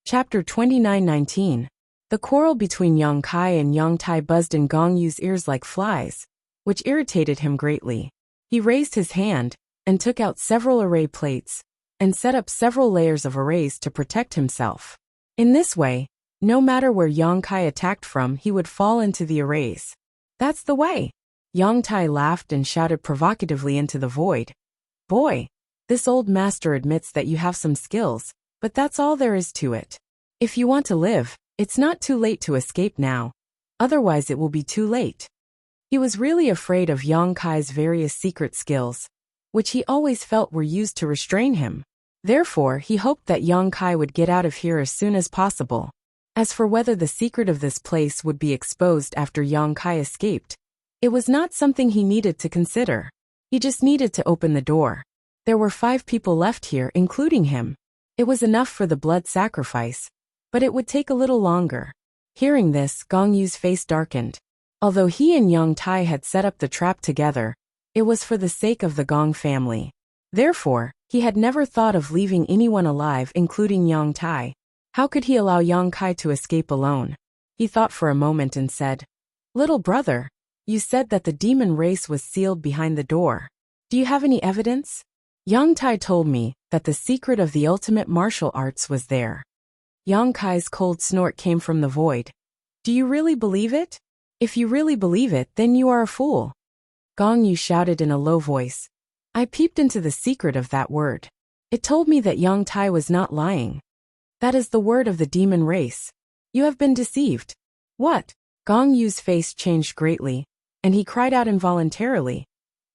Chapter 29:19. The quarrel between Yang Kai and Yang Tai buzzed in Gong Yu's ears like flies, which irritated him greatly. He raised his hand and took out several array plates and set up several layers of arrays to protect himself. In this way, no matter where Yang Kai attacked from, he would fall into the arrays. That's the way. Yang Tai laughed and shouted provocatively into the void. Boy, this old master admits that you have some skills, but that's all there is to it. If you want to live, it's not too late to escape now. Otherwise it will be too late. He was really afraid of Yang Kai's various secret skills, which he always felt were used to restrain him. Therefore, he hoped that Yang Kai would get out of here as soon as possible. As for whether the secret of this place would be exposed after Yang Kai escaped, it was not something he needed to consider. He just needed to open the door. There were 5 people left here, including him. It was enough for the blood sacrifice, but it would take a little longer. Hearing this, Gong Yu's face darkened. Although he and Yang Tai had set up the trap together, it was for the sake of the Gong family. Therefore, he had never thought of leaving anyone alive, including Yang Tai. How could he allow Yang Kai to escape alone? He thought for a moment and said, "Little brother, you said that the demon race was sealed behind the door. Do you have any evidence?" Yang Tai told me that the secret of the ultimate martial arts was there. Yang Kai's cold snort came from the void. "Do you really believe it? If you really believe it, then you are a fool." Gong Yu shouted in a low voice. "I peeped into the secret of that word. It told me that Yang Tai was not lying. That is the word of the demon race. You have been deceived." "What?" Gong Yu's face changed greatly, and he cried out involuntarily.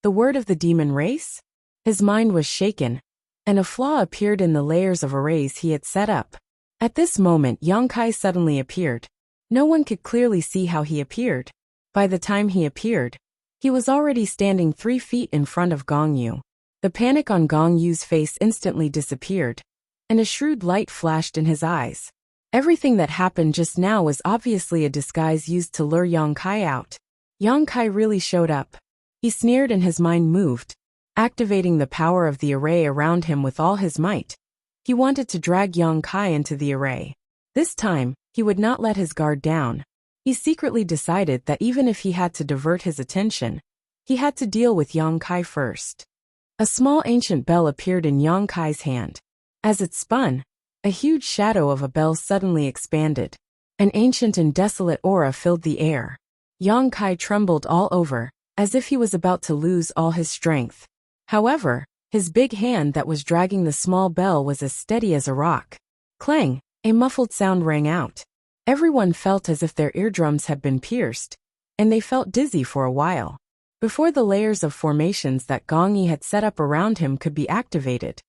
"The word of the demon race?" His mind was shaken, and a flaw appeared in the layers of arrays he had set up. At this moment, Yang Kai suddenly appeared. No one could clearly see how he appeared. By the time he appeared, he was already standing 3 feet in front of Gong Yu. The panic on Gong Yu's face instantly disappeared, and a shrewd light flashed in his eyes. Everything that happened just now was obviously a disguise used to lure Yang Kai out. Yang Kai really showed up. He sneered and his mind moved, activating the power of the array around him with all his might. He wanted to drag Yang Kai into the array. This time, he would not let his guard down. He secretly decided that even if he had to divert his attention, he had to deal with Yang Kai first. A small ancient bell appeared in Yang Kai's hand. As it spun, a huge shadow of a bell suddenly expanded. An ancient and desolate aura filled the air. Yang Kai trembled all over, as if he was about to lose all his strength. However, his big hand that was dragging the small bell was as steady as a rock. Clang! A muffled sound rang out. Everyone felt as if their eardrums had been pierced, and they felt dizzy for a while. Before the layers of formations that Gong Yi had set up around him could be activated,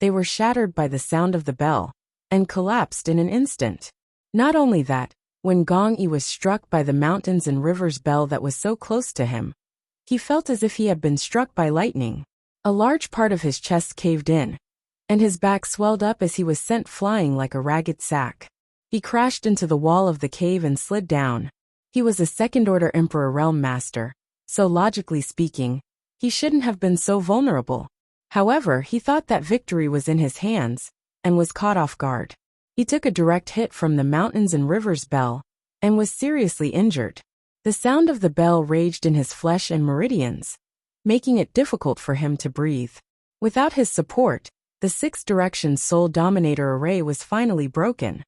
they were shattered by the sound of the bell, and collapsed in an instant. Not only that, when Gong Yi was struck by the mountains and rivers bell that was so close to him, he felt as if he had been struck by lightning. A large part of his chest caved in, and his back swelled up as he was sent flying like a ragged sack. He crashed into the wall of the cave and slid down. He was a second-order Emperor Realm Master, so logically speaking, he shouldn't have been so vulnerable. However, he thought that victory was in his hands, and was caught off guard. He took a direct hit from the mountains and rivers bell, and was seriously injured. The sound of the bell raged in his flesh and meridians, making it difficult for him to breathe. Without his support, the 6-direction Soul Dominator array was finally broken.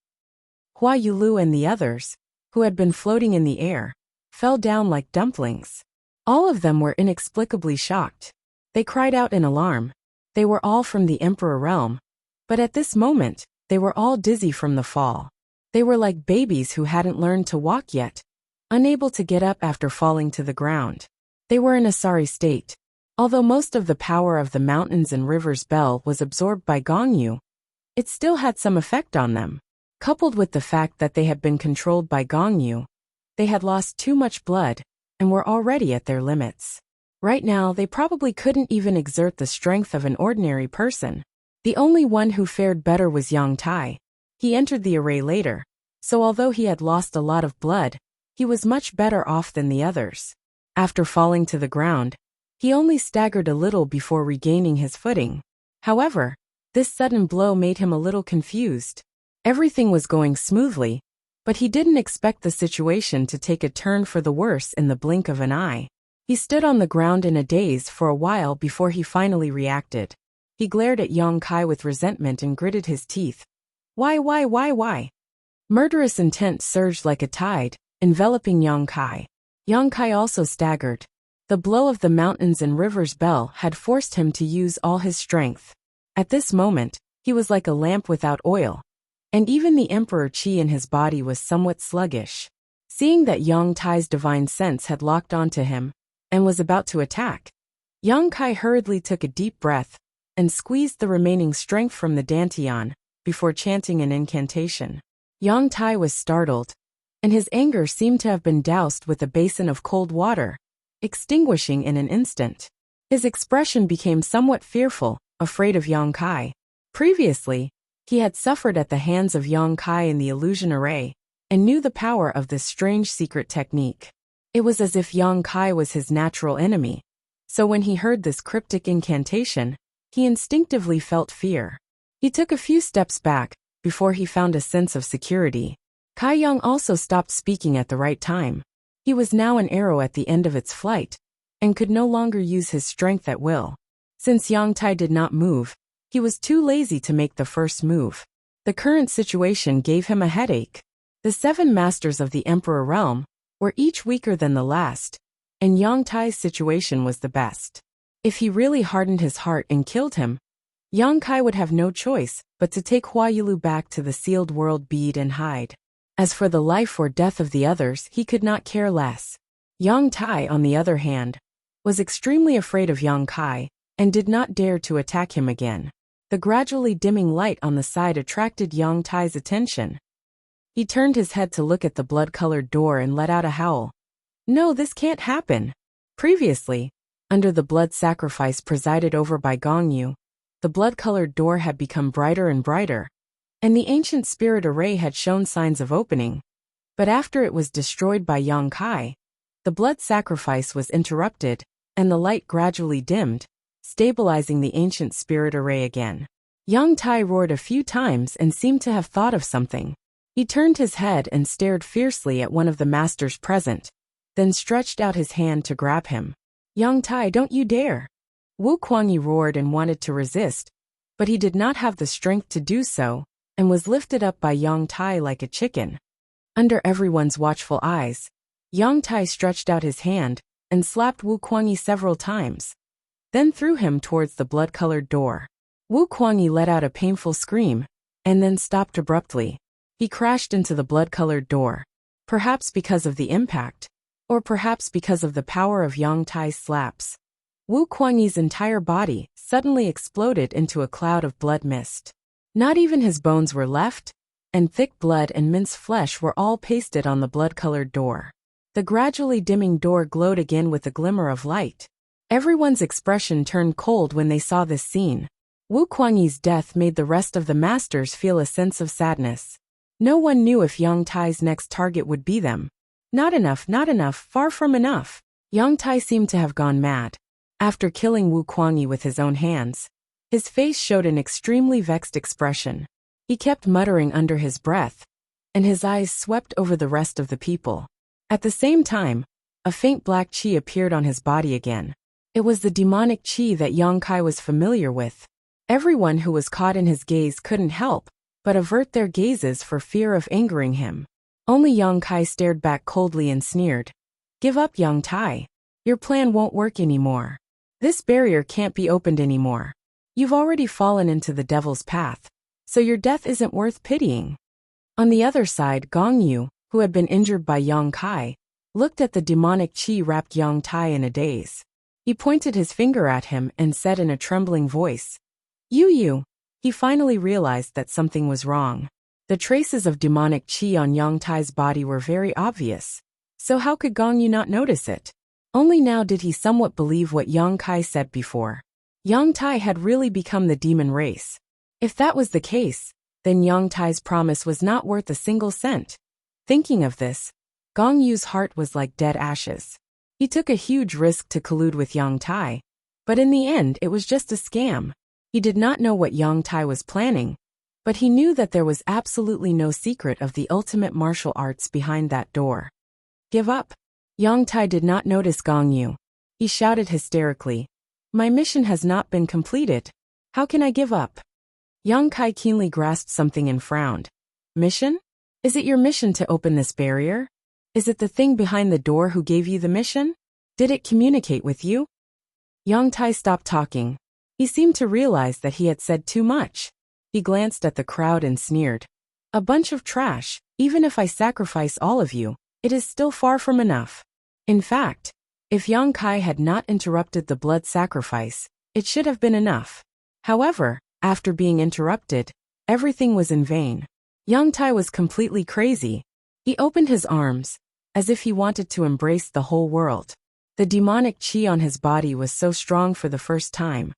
Hua Yulu and the others, who had been floating in the air, fell down like dumplings. All of them were inexplicably shocked. They cried out in alarm. They were all from the Emperor realm, but at this moment, they were all dizzy from the fall. They were like babies who hadn't learned to walk yet, unable to get up after falling to the ground. They were in a sorry state. Although most of the power of the mountains and rivers bell was absorbed by Gong Yu, it still had some effect on them. Coupled with the fact that they had been controlled by Gong Yu, they had lost too much blood, and were already at their limits. Right now, they probably couldn't even exert the strength of an ordinary person. The only one who fared better was Yang Tai. He entered the array later, so although he had lost a lot of blood, he was much better off than the others. After falling to the ground, he only staggered a little before regaining his footing. However, this sudden blow made him a little confused. Everything was going smoothly, but he didn't expect the situation to take a turn for the worse in the blink of an eye. He stood on the ground in a daze for a while before he finally reacted. He glared at Yang Kai with resentment and gritted his teeth. Why? Murderous intent surged like a tide, enveloping Yang Kai. Yang Kai also staggered. The blow of the mountains and river's bell had forced him to use all his strength. At this moment, he was like a lamp without oil, and even the Emperor Qi in his body was somewhat sluggish. Seeing that Yang Tai's divine sense had locked onto him and was about to attack, Yang Kai hurriedly took a deep breath and squeezed the remaining strength from the dantian before chanting an incantation. Yang Tai was startled, and his anger seemed to have been doused with a basin of cold water, extinguishing in an instant. His expression became somewhat fearful, afraid of Yang Kai. Previously, he had suffered at the hands of Yang Kai in the illusion array, and knew the power of this strange secret technique. It was as if Yang Kai was his natural enemy, so when he heard this cryptic incantation, he instinctively felt fear. He took a few steps back, before he found a sense of security. Kai Yang also stopped speaking at the right time. He was now an arrow at the end of its flight, and could no longer use his strength at will. Since Yang Tai did not move, he was too lazy to make the first move. The current situation gave him a headache. The 7 masters of the Emperor realm were each weaker than the last, and Yang Tai's situation was the best. If he really hardened his heart and killed him, Yang Kai would have no choice but to take Hua Yilu back to the sealed world bead and hide. As for the life or death of the others, he could not care less. Yang Tai, on the other hand, was extremely afraid of Yang Kai and did not dare to attack him again. The gradually dimming light on the side attracted Yang Tai's attention. He turned his head to look at the blood-colored door and let out a howl. No, this can't happen. Previously, under the blood sacrifice presided over by Gong Yu, the blood-colored door had become brighter and brighter, and the ancient spirit array had shown signs of opening. But after it was destroyed by Yang Kai, the blood sacrifice was interrupted, and the light gradually dimmed, stabilizing the ancient spirit array again. Yang Tai roared a few times and seemed to have thought of something. He turned his head and stared fiercely at one of the masters present, then stretched out his hand to grab him. Yang Tai, don't you dare! Wu Kuangyi roared and wanted to resist, but he did not have the strength to do so, and was lifted up by Yang Tai like a chicken. Under everyone's watchful eyes, Yang Tai stretched out his hand and slapped Wu Kuangyi several times, then threw him towards the blood-colored door. Wu Kuangyi let out a painful scream, and then stopped abruptly. He crashed into the blood-colored door, perhaps because of the impact, or perhaps because of the power of Yang Tai's slaps. Wu Kuangyi's entire body suddenly exploded into a cloud of blood mist. Not even his bones were left, and thick blood and minced flesh were all pasted on the blood-colored door. The gradually dimming door glowed again with a glimmer of light. Everyone's expression turned cold when they saw this scene. Wu Kuangyi's death made the rest of the masters feel a sense of sadness. No one knew if Yang Tai's next target would be them. Not enough, far from enough. Yang Tai seemed to have gone mad. After killing Wu Kuangyi with his own hands, his face showed an extremely vexed expression. He kept muttering under his breath, and his eyes swept over the rest of the people. At the same time, a faint black qi appeared on his body again. It was the demonic qi that Yang Kai was familiar with. Everyone who was caught in his gaze couldn't help but avert their gazes for fear of angering him. Only Yang Kai stared back coldly and sneered. Give up, Yang Tai. Your plan won't work anymore. This barrier can't be opened anymore. You've already fallen into the devil's path, so your death isn't worth pitying. On the other side, Gong Yu, who had been injured by Yang Kai, looked at the demonic qi wrapped Yang Tai in a daze. He pointed his finger at him and said in a trembling voice, You. He finally realized that something was wrong. The traces of demonic qi on Yang Tai's body were very obvious, so how could Gong Yu not notice it? Only now did he somewhat believe what Yang Kai said before. Yang Tai had really become the demon race. If that was the case, then Yang Tai's promise was not worth a single cent. Thinking of this, Gong Yu's heart was like dead ashes. He took a huge risk to collude with Yang Tai, but in the end it was just a scam. He did not know what Yang Tai was planning, But he knew that there was absolutely no secret of the ultimate martial arts behind that door. Give up. Yang Tai did not notice Gong Yu. He shouted hysterically. My mission has not been completed. How can I give up? Yang Kai keenly grasped something and frowned. Mission? Is it your mission to open this barrier? Is it the thing behind the door who gave you the mission? Did it communicate with you? Yang Tai stopped talking. He seemed to realize that he had said too much. He glanced at the crowd and sneered. A bunch of trash. Even if I sacrifice all of you, it is still far from enough. In fact, if Yang Kai had not interrupted the blood sacrifice, it should have been enough. However, after being interrupted, everything was in vain. Yang Tai was completely crazy. He opened his arms, as if he wanted to embrace the whole world. The demonic qi on his body was so strong for the first time,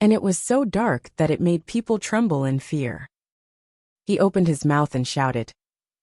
and it was so dark that it made people tremble in fear. He opened his mouth and shouted,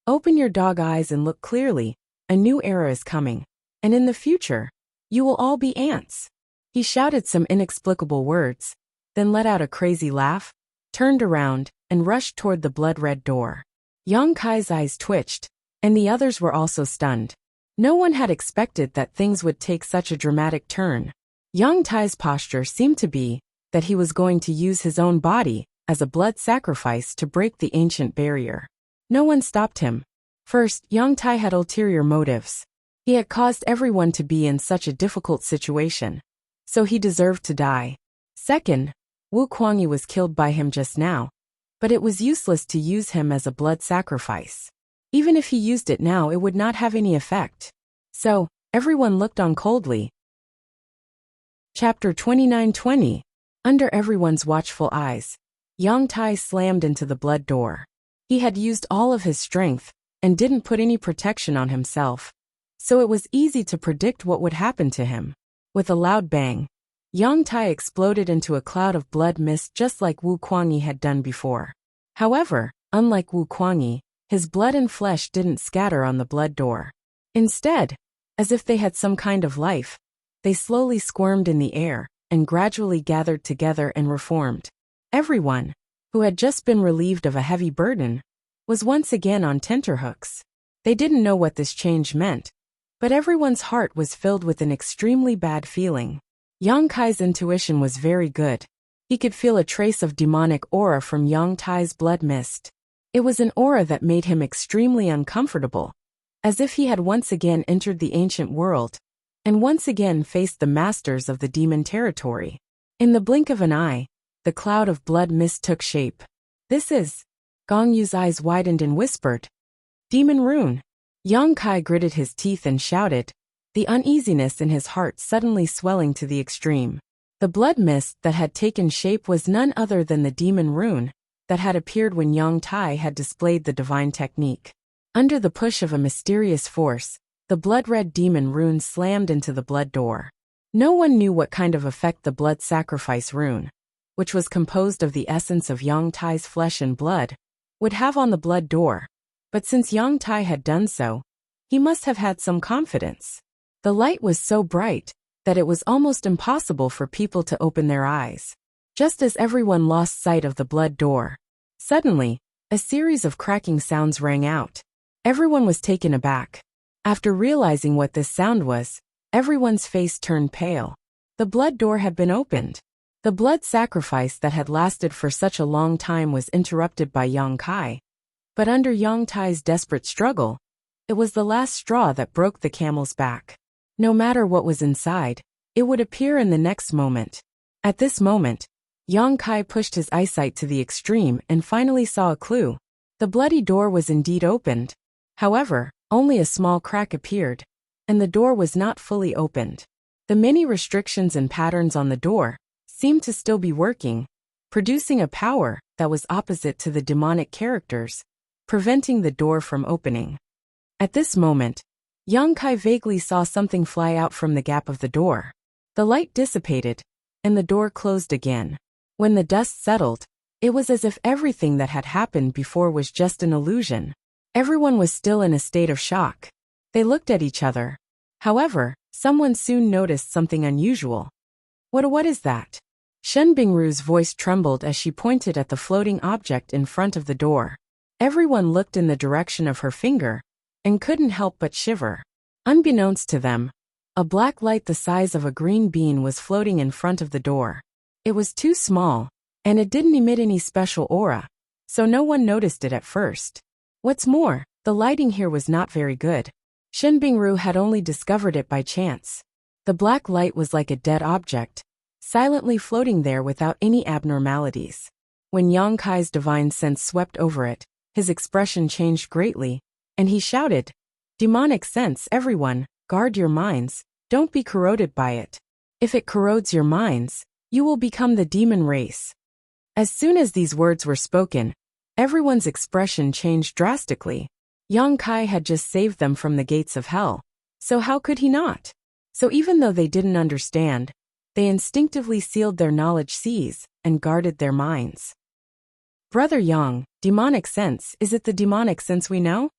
Open your dog eyes and look clearly, a new era is coming, and in the future, you will all be ants. He shouted some inexplicable words, then let out a crazy laugh, turned around, and rushed toward the blood-red door. Yang Kai's eyes twitched, and the others were also stunned. No one had expected that things would take such a dramatic turn. Yang Tai's posture seemed to be that he was going to use his own body as a blood sacrifice to break the ancient barrier. No one stopped him. First, Yang Tai had ulterior motives. He had caused everyone to be in such a difficult situation, so he deserved to die. Second, Wu Kuangyi was killed by him just now, but it was useless to use him as a blood sacrifice. Even if he used it now, it would not have any effect. So, everyone looked on coldly. Chapter 29:20. Under everyone's watchful eyes, Yang Tai slammed into the blood door. He had used all of his strength and didn't put any protection on himself, so it was easy to predict what would happen to him. With a loud bang, Yang Tai exploded into a cloud of blood mist just like Wu Kuangyi had done before. However, unlike Wu Kuangyi, his blood and flesh didn't scatter on the blood door. Instead, as if they had some kind of life, they slowly squirmed in the air and gradually gathered together and reformed. Everyone, who had just been relieved of a heavy burden, was once again on tenterhooks. They didn't know what this change meant, but everyone's heart was filled with an extremely bad feeling. Yang Kai's intuition was very good. He could feel a trace of demonic aura from Yang Tai's blood mist. It was an aura that made him extremely uncomfortable, as if he had once again entered the ancient world, and once again faced the masters of the demon territory. In the blink of an eye, the cloud of blood mist took shape. This is... Gong Yu's eyes widened and whispered, Demon Rune. Yang Kai gritted his teeth and shouted, the uneasiness in his heart suddenly swelling to the extreme. The blood mist that had taken shape was none other than the Demon Rune that had appeared when Yang Tai had displayed the divine technique. Under the push of a mysterious force, the blood-red Demon Rune slammed into the blood door. No one knew what kind of effect the blood sacrifice rune, which was composed of the essence of Yang Tai's flesh and blood, would have on the blood door, but since Yang Tai had done so, he must have had some confidence. The light was so bright that it was almost impossible for people to open their eyes. Just as everyone lost sight of the blood door, suddenly, a series of cracking sounds rang out. Everyone was taken aback. After realizing what this sound was, everyone's face turned pale. The blood door had been opened. The blood sacrifice that had lasted for such a long time was interrupted by Yang Kai. But under Yang Tai's desperate struggle, it was the last straw that broke the camel's back. No matter what was inside, it would appear in the next moment. At this moment, Yang Kai pushed his eyesight to the extreme and finally saw a clue. The bloody door was indeed opened. However, only a small crack appeared, and the door was not fully opened. The many restrictions and patterns on the door seemed to still be working, producing a power that was opposite to the demonic characters, preventing the door from opening. At this moment, Yang Kai vaguely saw something fly out from the gap of the door. The light dissipated, and the door closed again. When the dust settled, it was as if everything that had happened before was just an illusion. Everyone was still in a state of shock. They looked at each other. However, someone soon noticed something unusual. What is that? Shen Bingru's voice trembled as she pointed at the floating object in front of the door. Everyone looked in the direction of her finger and couldn't help but shiver. Unbeknownst to them, a black light the size of a green bean was floating in front of the door. It was too small, and it didn't emit any special aura, so no one noticed it at first. What's more, the lighting here was not very good. Shen Bingru had only discovered it by chance. The black light was like a dead object, silently floating there without any abnormalities. When Yang Kai's divine sense swept over it, his expression changed greatly, and he shouted, "Demonic sense, everyone, guard your minds, don't be corroded by it. If it corrodes your minds, you will become the demon race." As soon as these words were spoken, everyone's expression changed drastically. Yang Kai had just saved them from the gates of hell, so how could he not? So even though they didn't understand, they instinctively sealed their knowledge seas and guarded their minds. "Brother Yang, demonic sense, is it the demonic sense we know?"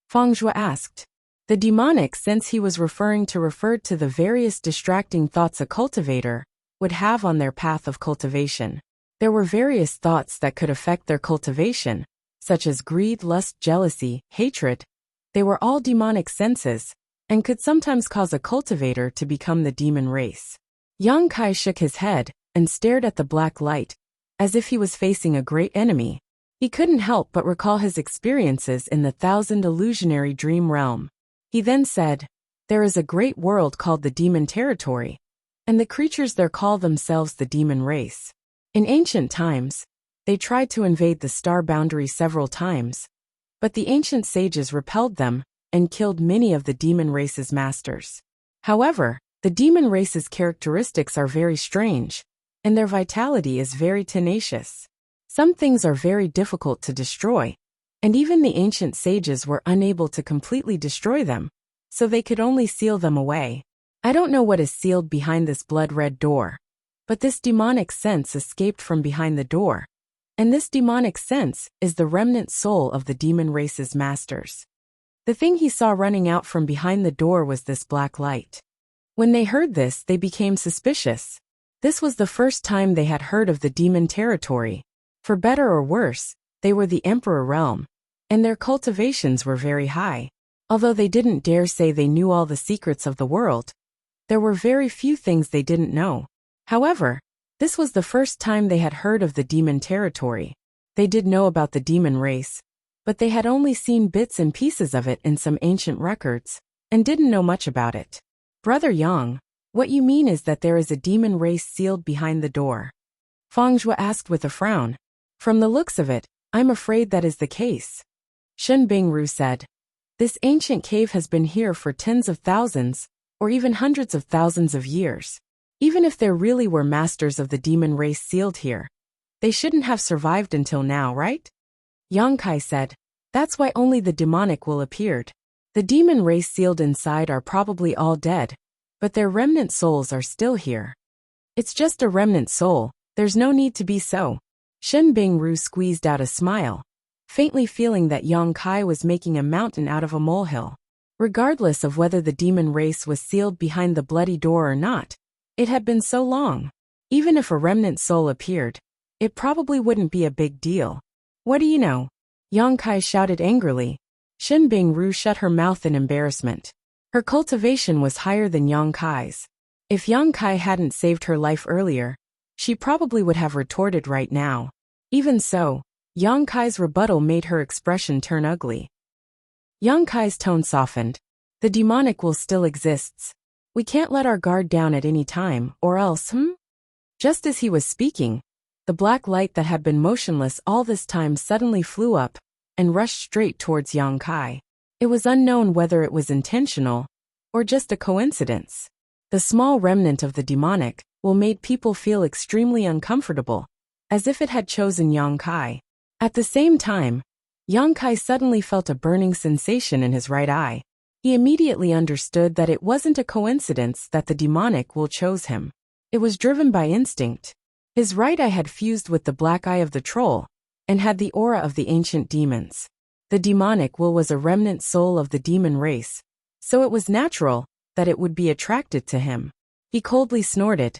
Feng Zhua asked. The demonic sense he was referring to referred to the various distracting thoughts a cultivator would have on their path of cultivation. There were various thoughts that could affect their cultivation, such as greed, lust, jealousy, hatred. They were all demonic senses, and could sometimes cause a cultivator to become the demon race. Yang Kai shook his head and stared at the black light, as if he was facing a great enemy. He couldn't help but recall his experiences in the thousand illusionary dream realm. He then said, "There is a great world called the demon territory, and the creatures there call themselves the demon race. In ancient times, they tried to invade the star boundary several times, but the ancient sages repelled them and killed many of the demon race's masters. However, the demon race's characteristics are very strange, and their vitality is very tenacious. Some things are very difficult to destroy, and even the ancient sages were unable to completely destroy them, so they could only seal them away. I don't know what is sealed behind this blood-red door, but this demonic sense escaped from behind the door, and this demonic sense is the remnant soul of the demon race's masters." The thing he saw running out from behind the door was this black light. When they heard this, they became suspicious. This was the first time they had heard of the demon territory. For better or worse, they were the Emperor realm, and their cultivations were very high. Although they didn't dare say they knew all the secrets of the world, there were very few things they didn't know. However, this was the first time they had heard of the demon territory. They did know about the demon race, but they had only seen bits and pieces of it in some ancient records, and didn't know much about it. "Brother Yang, what you mean is that there is a demon race sealed behind the door?" Feng Zhua asked with a frown. "From the looks of it, I'm afraid that is the case." Shen Bingru said, "This ancient cave has been here for tens of thousands, or even hundreds of thousands of years. Even if there really were masters of the demon race sealed here, they shouldn't have survived until now, right?" Yang Kai said, "That's why only the demonic will appeared. The demon race sealed inside are probably all dead, but their remnant souls are still here." "It's just a remnant soul, there's no need to be so." Shen Bingru squeezed out a smile, faintly feeling that Yang Kai was making a mountain out of a molehill. Regardless of whether the demon race was sealed behind the bloody door or not, it had been so long. Even if a remnant soul appeared, it probably wouldn't be a big deal. "What do you know?" Yang Kai shouted angrily. Shen Bingru shut her mouth in embarrassment. Her cultivation was higher than Yang Kai's. If Yang Kai hadn't saved her life earlier, she probably would have retorted right now. Even so, Yang Kai's rebuttal made her expression turn ugly. Yang Kai's tone softened. "The demonic will still exists. We can't let our guard down at any time, or else, Just as he was speaking, the black light that had been motionless all this time suddenly flew up and rushed straight towards Yang Kai. It was unknown whether it was intentional or just a coincidence. The small remnant of the demonic made people feel extremely uncomfortable, as if it had chosen Yang Kai. At the same time, Yang Kai suddenly felt a burning sensation in his right eye. He immediately understood that it wasn't a coincidence that the demonic chose him. It was driven by instinct. His right eye had fused with the black eye of the troll, and had the aura of the ancient demons. The demonic was a remnant soul of the demon race, so it was natural that it would be attracted to him. He coldly snorted,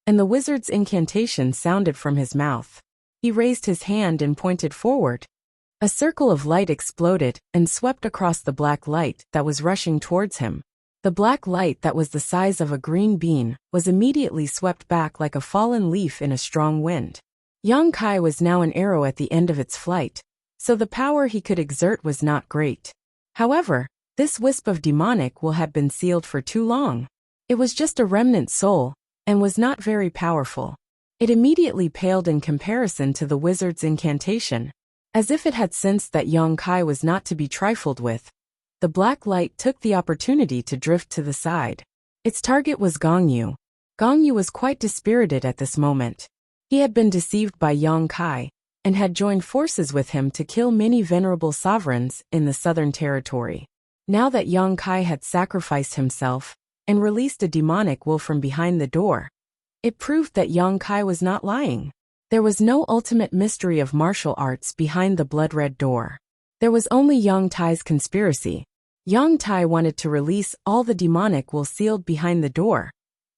and the wizard's incantation sounded from his mouth. He raised his hand and pointed forward. A circle of light exploded and swept across the black light that was rushing towards him. The black light that was the size of a green bean was immediately swept back like a fallen leaf in a strong wind. Yang Kai was now an arrow at the end of its flight, so the power he could exert was not great. However, this wisp of demonic will had been sealed for too long. It was just a remnant soul, and was not very powerful. It immediately paled in comparison to the wizard's incantation. As if it had sensed that Yang Kai was not to be trifled with, the black light took the opportunity to drift to the side. Its target was Gong Yu. Gong Yu was quite dispirited at this moment. He had been deceived by Yang Kai, and had joined forces with him to kill many venerable sovereigns in the southern territory. Now that Yang Kai had sacrificed himself, and released a demonic will from behind the door, it proved that Yang Kai was not lying. There was no ultimate mystery of martial arts behind the blood-red door. There was only Yang Tai's conspiracy. Yang Tai wanted to release all the demonic will sealed behind the door,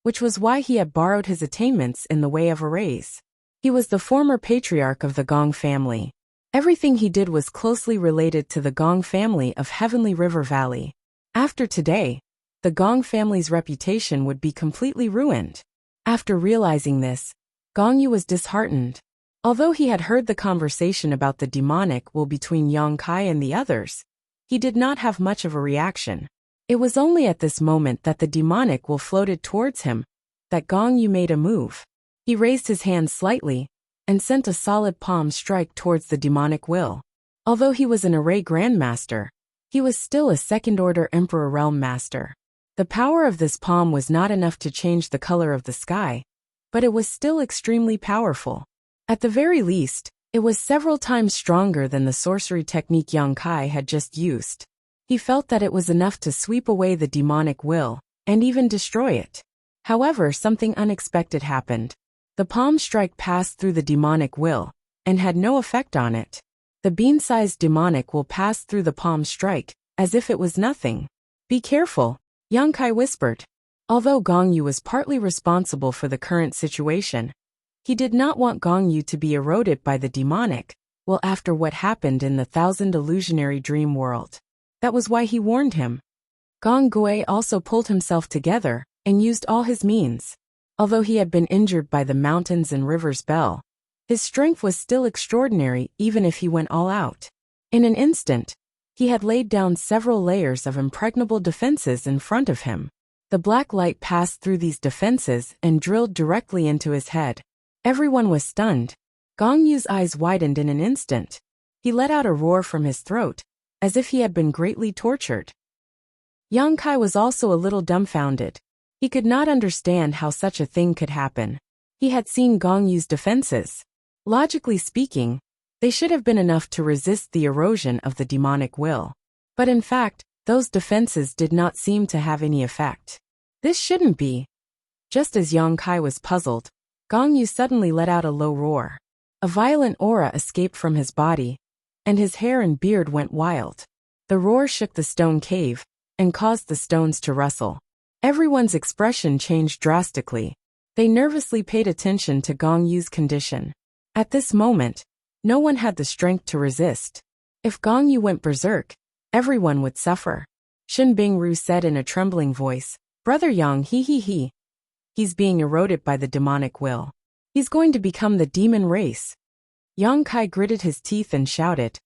which was why he had borrowed his attainments in the way of arrays. He was the former patriarch of the Gong family. Everything he did was closely related to the Gong family of Heavenly River Valley. After today, the Gong family's reputation would be completely ruined. After realizing this, Gong Yu was disheartened. Although he had heard the conversation about the demonic will between Yang Kai and the others, he did not have much of a reaction. It was only at this moment that the demonic will floated towards him that Gong Yu made a move. He raised his hand slightly and sent a solid palm strike towards the demonic will. Although he was an array grandmaster, he was still a second-order Emperor Realm Master. The power of this palm was not enough to change the color of the sky, but it was still extremely powerful. At the very least, it was several times stronger than the sorcery technique Yang Kai had just used. He felt that it was enough to sweep away the demonic will, and even destroy it. However, something unexpected happened. The palm strike passed through the demonic will, and had no effect on it. The bean-sized demonic will passed through the palm strike, as if it was nothing. "Be careful," Yang Kai whispered. Although Gong Yu was partly responsible for the current situation, he did not want Gong Yu to be eroded by the demonic, well after what happened in the Thousand Illusionary Dream World. That was why he warned him. Gong Gui also pulled himself together, and used all his means. Although he had been injured by the mountains and rivers bell, his strength was still extraordinary even if he went all out. In an instant, he had laid down several layers of impregnable defenses in front of him. The black light passed through these defenses and drilled directly into his head. Everyone was stunned. Gong Yu's eyes widened in an instant. He let out a roar from his throat, as if he had been greatly tortured. Yang Kai was also a little dumbfounded. He could not understand how such a thing could happen. He had seen Gong Yu's defenses. Logically speaking, they should have been enough to resist the erosion of the demonic will. But in fact, those defenses did not seem to have any effect. This shouldn't be. Just as Yang Kai was puzzled, Gong Yu suddenly let out a low roar. A violent aura escaped from his body, and his hair and beard went wild. The roar shook the stone cave, and caused the stones to rustle. Everyone's expression changed drastically. They nervously paid attention to Gong Yu's condition. At this moment, no one had the strength to resist. If Gong Yu went berserk, everyone would suffer. Shen Bingru said in a trembling voice, "Brother Yang, he. He's being eroded by the demonic will. He's going to become the demon race." Yang Kai gritted his teeth and shouted.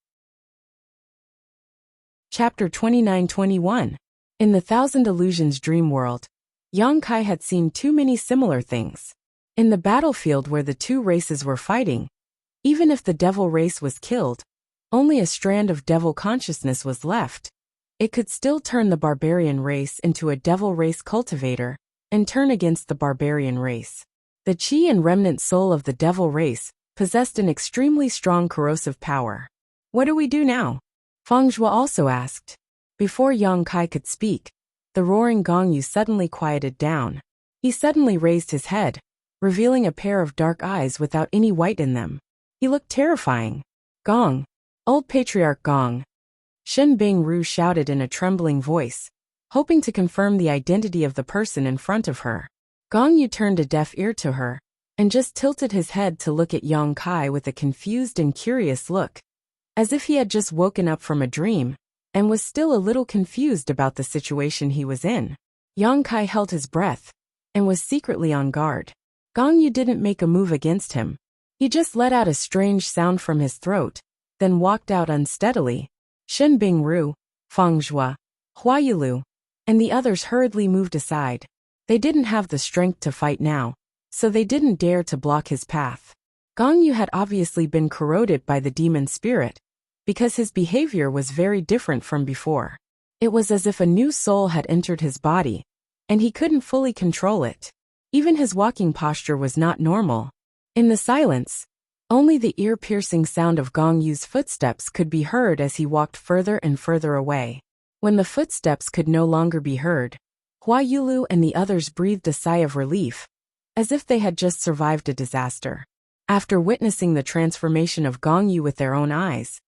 Chapter 29-21. In the Thousand Illusions dream world, Yang Kai had seen too many similar things. In the battlefield where the two races were fighting, even if the devil race was killed, only a strand of devil consciousness was left. It could still turn the barbarian race into a devil race cultivator, and turn against the barbarian race. The chi and remnant soul of the devil race possessed an extremely strong corrosive power. "What do we do now?" Feng Zhuo also asked. Before Yang Kai could speak, the roaring Gong Yu suddenly quieted down. He suddenly raised his head, revealing a pair of dark eyes without any white in them. He looked terrifying. "Gong! Old Patriarch Gong!" Shen Bingru shouted in a trembling voice, hoping to confirm the identity of the person in front of her. Gong Yu turned a deaf ear to her, and just tilted his head to look at Yang Kai with a confused and curious look, as if he had just woken up from a dream, and was still a little confused about the situation he was in. Yang Kai held his breath, and was secretly on guard. Gong Yu didn't make a move against him. He just let out a strange sound from his throat, then walked out unsteadily. Shen Bingru, Fang Zhua, Hua Yilu, and the others hurriedly moved aside. They didn't have the strength to fight now, so they didn't dare to block his path. Gong Yu had obviously been corroded by the demon spirit, because his behavior was very different from before. It was as if a new soul had entered his body, and he couldn't fully control it. Even his walking posture was not normal. In the silence, only the ear-piercing sound of Gong Yu's footsteps could be heard as he walked further and further away. When the footsteps could no longer be heard, Hua Yulu and the others breathed a sigh of relief, as if they had just survived a disaster. After witnessing the transformation of Gong Yu with their own eyes,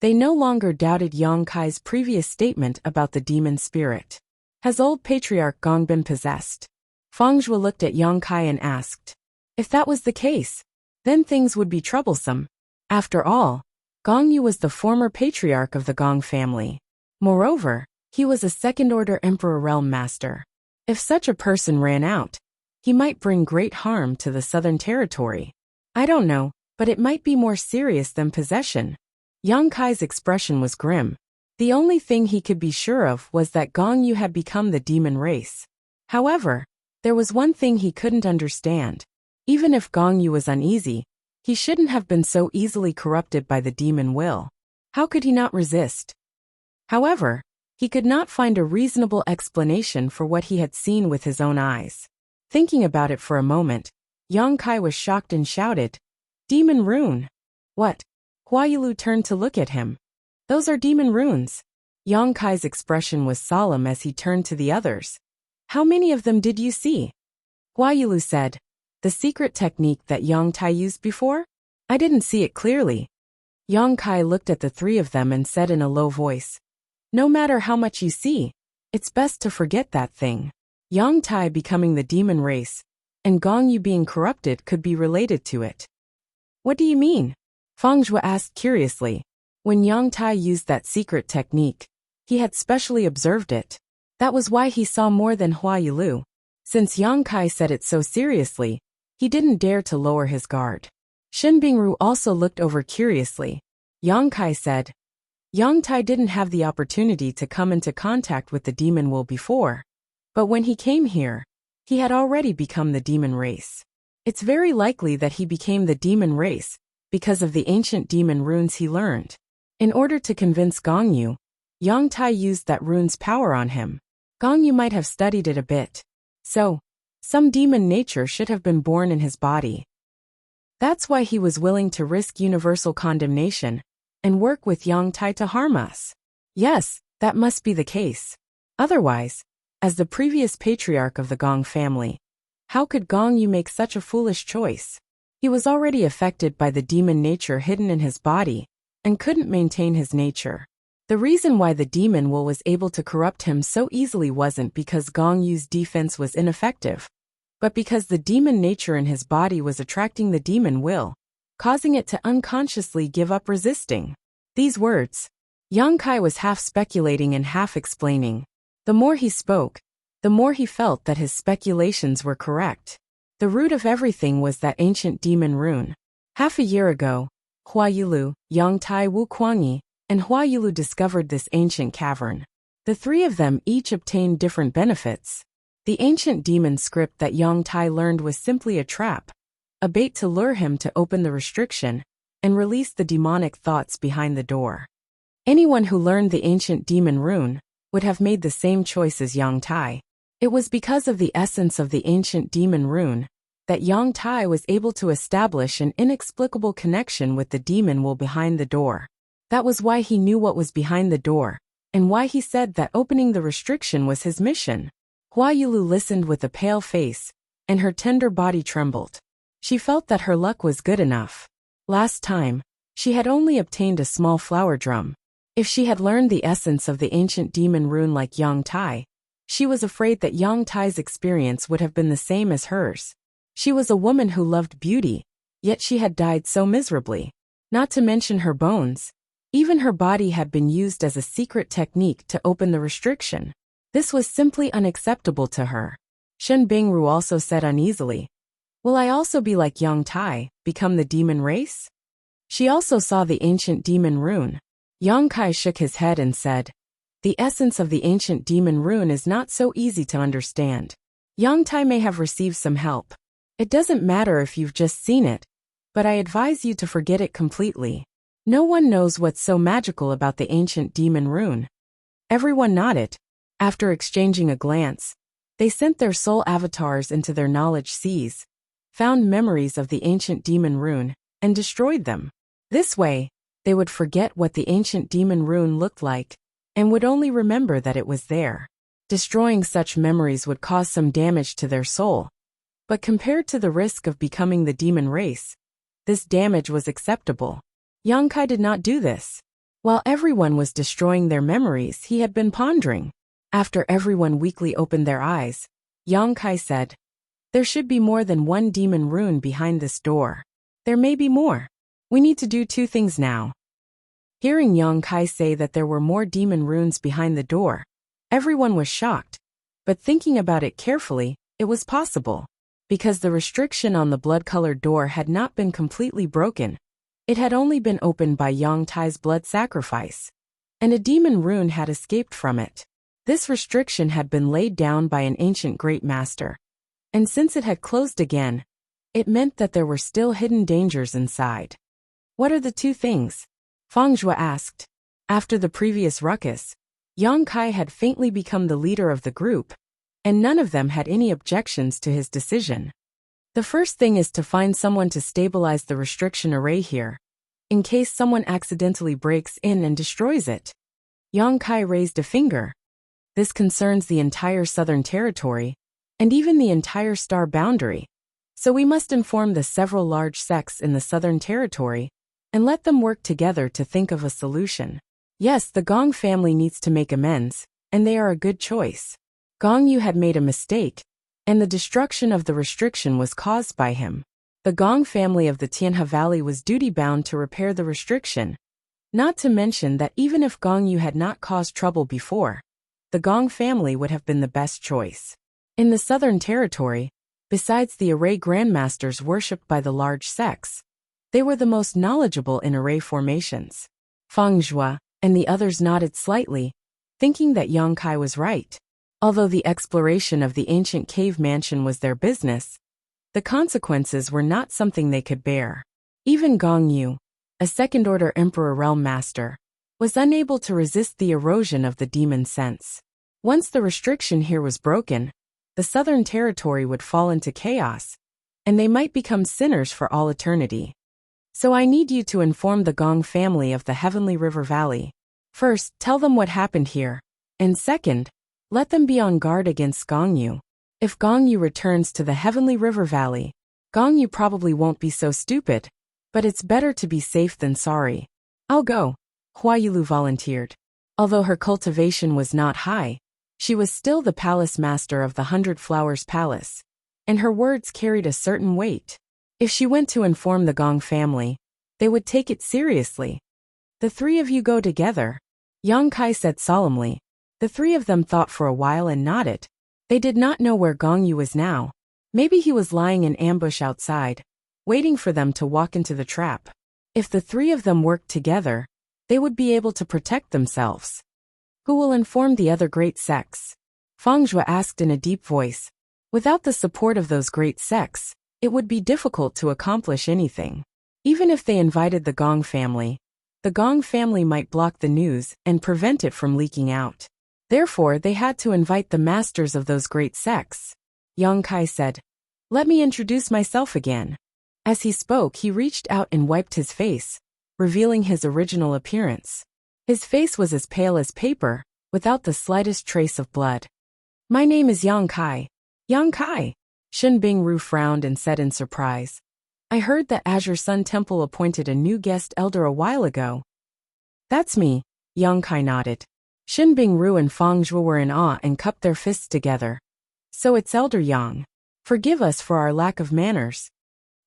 they no longer doubted Yang Kai's previous statement about the demon spirit. Has old patriarch Gong been possessed? Fang Zhua looked at Yang Kai and asked. If that was the case, then things would be troublesome. After all, Gong Yu was the former patriarch of the Gong family. Moreover, he was a second-order Emperor Realm Master. If such a person ran out, he might bring great harm to the Southern Territory. I don't know, but it might be more serious than possession. Yang Kai's expression was grim. The only thing he could be sure of was that Gong Yu had become the demon race. However, there was one thing he couldn't understand. Even if Gong Yu was uneasy, he shouldn't have been so easily corrupted by the demon will. How could he not resist? However, he could not find a reasonable explanation for what he had seen with his own eyes. Thinking about it for a moment, Yang Kai was shocked and shouted, Demon rune! What? Hua Yilu turned to look at him. Those are demon runes. Yang Kai's expression was solemn as he turned to the others. How many of them did you see? Hua Yilu said, the secret technique that Yang Tai used before? I didn't see it clearly. Yang Kai looked at the three of them and said in a low voice, no matter how much you see, it's best to forget that thing. Yang Tai becoming the demon race, and Gong Yu being corrupted could be related to it. What do you mean? Fang Zhua asked curiously. When Yang Tai used that secret technique, he had specially observed it. That was why he saw more than Hua Yilu. Since Yang Kai said it so seriously, he didn't dare to lower his guard. Shen Bingru also looked over curiously. Yang Kai said, Yang Tai didn't have the opportunity to come into contact with the demon will before, but when he came here, he had already become the demon race. It's very likely that he became the demon race because of the ancient demon runes he learned. In order to convince Gong Yu, Yang Tai used that rune's power on him. Gong Yu might have studied it a bit. So, some demon nature should have been born in his body. That's why he was willing to risk universal condemnation and work with Yang Tai to harm us. Yes, that must be the case. Otherwise, as the previous patriarch of the Gong family, how could Gong Yu make such a foolish choice? He was already affected by the demon nature hidden in his body and couldn't maintain his nature. The reason why the demon will was able to corrupt him so easily wasn't because Gong Yu's defense was ineffective, but because the demon nature in his body was attracting the demon will, causing it to unconsciously give up resisting. These words, Yang Kai was half speculating and half explaining. The more he spoke, the more he felt that his speculations were correct. The root of everything was that ancient demon rune. Half a year ago, Hua Yilu, Yang Tai Wu Kuangyi, and Hua Yilu discovered this ancient cavern. The three of them each obtained different benefits. The ancient demon script that Yang Tai learned was simply a trap, a bait to lure him to open the restriction and release the demonic thoughts behind the door. Anyone who learned the ancient demon rune would have made the same choice as Yang Tai. It was because of the essence of the ancient demon rune that Yang Tai was able to establish an inexplicable connection with the demon will behind the door. That was why he knew what was behind the door, and why he said that opening the restriction was his mission. Hua Yilu listened with a pale face, and her tender body trembled. She felt that her luck was good enough. Last time, she had only obtained a small flower drum. If she had learned the essence of the ancient demon rune like Yang Tai, She was afraid that Yang Tai's experience would have been the same as hers. She was a woman who loved beauty, yet she had died so miserably. Not to mention her bones. Even her body had been used as a secret technique to open the restriction. This was simply unacceptable to her. Shen Bingru also said uneasily, "Will I also be like Yang Tai, become the demon race?" She also saw the ancient demon rune. Yang Kai shook his head and said, "The essence of the ancient demon rune is not so easy to understand. Yang Tai may have received some help. It doesn't matter if you've just seen it, but I advise you to forget it completely. No one knows what's so magical about the ancient demon rune." Everyone nodded. After exchanging a glance, they sent their soul avatars into their knowledge seas, found memories of the ancient demon rune, and destroyed them. This way, they would forget what the ancient demon rune looked like, and would only remember that it was there. Destroying such memories would cause some damage to their soul, but compared to the risk of becoming the demon race, this damage was acceptable. Yang Kai did not do this. While everyone was destroying their memories, he had been pondering. After everyone weakly opened their eyes, Yang Kai said, "There should be more than one demon rune behind this door. There may be more. We need to do two things now." Hearing Yang Kai say that there were more demon runes behind the door, everyone was shocked. But thinking about it carefully, it was possible. Because the restriction on the blood-colored door had not been completely broken, it had only been opened by Yang Tai's blood sacrifice, and a demon rune had escaped from it. This restriction had been laid down by an ancient great master, and since it had closed again, it meant that there were still hidden dangers inside. "What are the two things?" Fang Zhua asked. After the previous ruckus, Yang Kai had faintly become the leader of the group, and none of them had any objections to his decision. "The first thing is to find someone to stabilize the restriction array here, in case someone accidentally breaks in and destroys it." Yang Kai raised a finger. "This concerns the entire Southern Territory, and even the entire star boundary, so we must inform the several large sects in the Southern Territory, and let them work together to think of a solution. Yes, the Gong family needs to make amends, and they are a good choice. Gong Yu had made a mistake, and the destruction of the restriction was caused by him. The Gong family of the Tianhe Valley was duty-bound to repair the restriction, not to mention that even if Gong Yu had not caused trouble before, the Gong family would have been the best choice. In the Southern Territory, besides the array grandmasters worshipped by the large sects, they were the most knowledgeable in array formations." Fang Zhua and the others nodded slightly, thinking that Yang Kai was right. Although the exploration of the ancient cave mansion was their business, the consequences were not something they could bear. Even Gong Yu, a second-order Emperor Realm Master, was unable to resist the erosion of the demon sense. Once the restriction here was broken, the Southern Territory would fall into chaos, and they might become sinners for all eternity. So I need you to inform the Gong family of the Heavenly River Valley. First, tell them what happened here, and second, let them be on guard against Gong Yu. If Gong Yu returns to the Heavenly River Valley, Gong Yu probably won't be so stupid, but it's better to be safe than sorry. I'll go. Hua Yilu volunteered. Although her cultivation was not high, she was still the palace master of the 100 Flowers Palace, and her words carried a certain weight. If she went to inform the Gong family, they would take it seriously. "The three of you go together," Yang Kai said solemnly. The three of them thought for a while and nodded. They did not know where Gong Yu was now. Maybe he was lying in ambush outside, waiting for them to walk into the trap. If the three of them worked together, they would be able to protect themselves. "Who will inform the other great sects?" Fang Zhua asked in a deep voice. Without the support of those great sects, it would be difficult to accomplish anything. Even if they invited the Gong family might block the news and prevent it from leaking out. Therefore, they had to invite the masters of those great sects. Yang Kai said, "Let me introduce myself again." As he spoke, he reached out and wiped his face, revealing his original appearance. His face was as pale as paper, without the slightest trace of blood. "My name is Yang Kai." "Yang Kai?" Shen Bingru frowned and said in surprise. "I heard that Azure Sun Temple appointed a new guest elder a while ago." "That's me," Yang Kai nodded. Xin Bingru and Fang Zhuo were in awe and cupped their fists together. So it's Elder Yang. Forgive us for our lack of manners.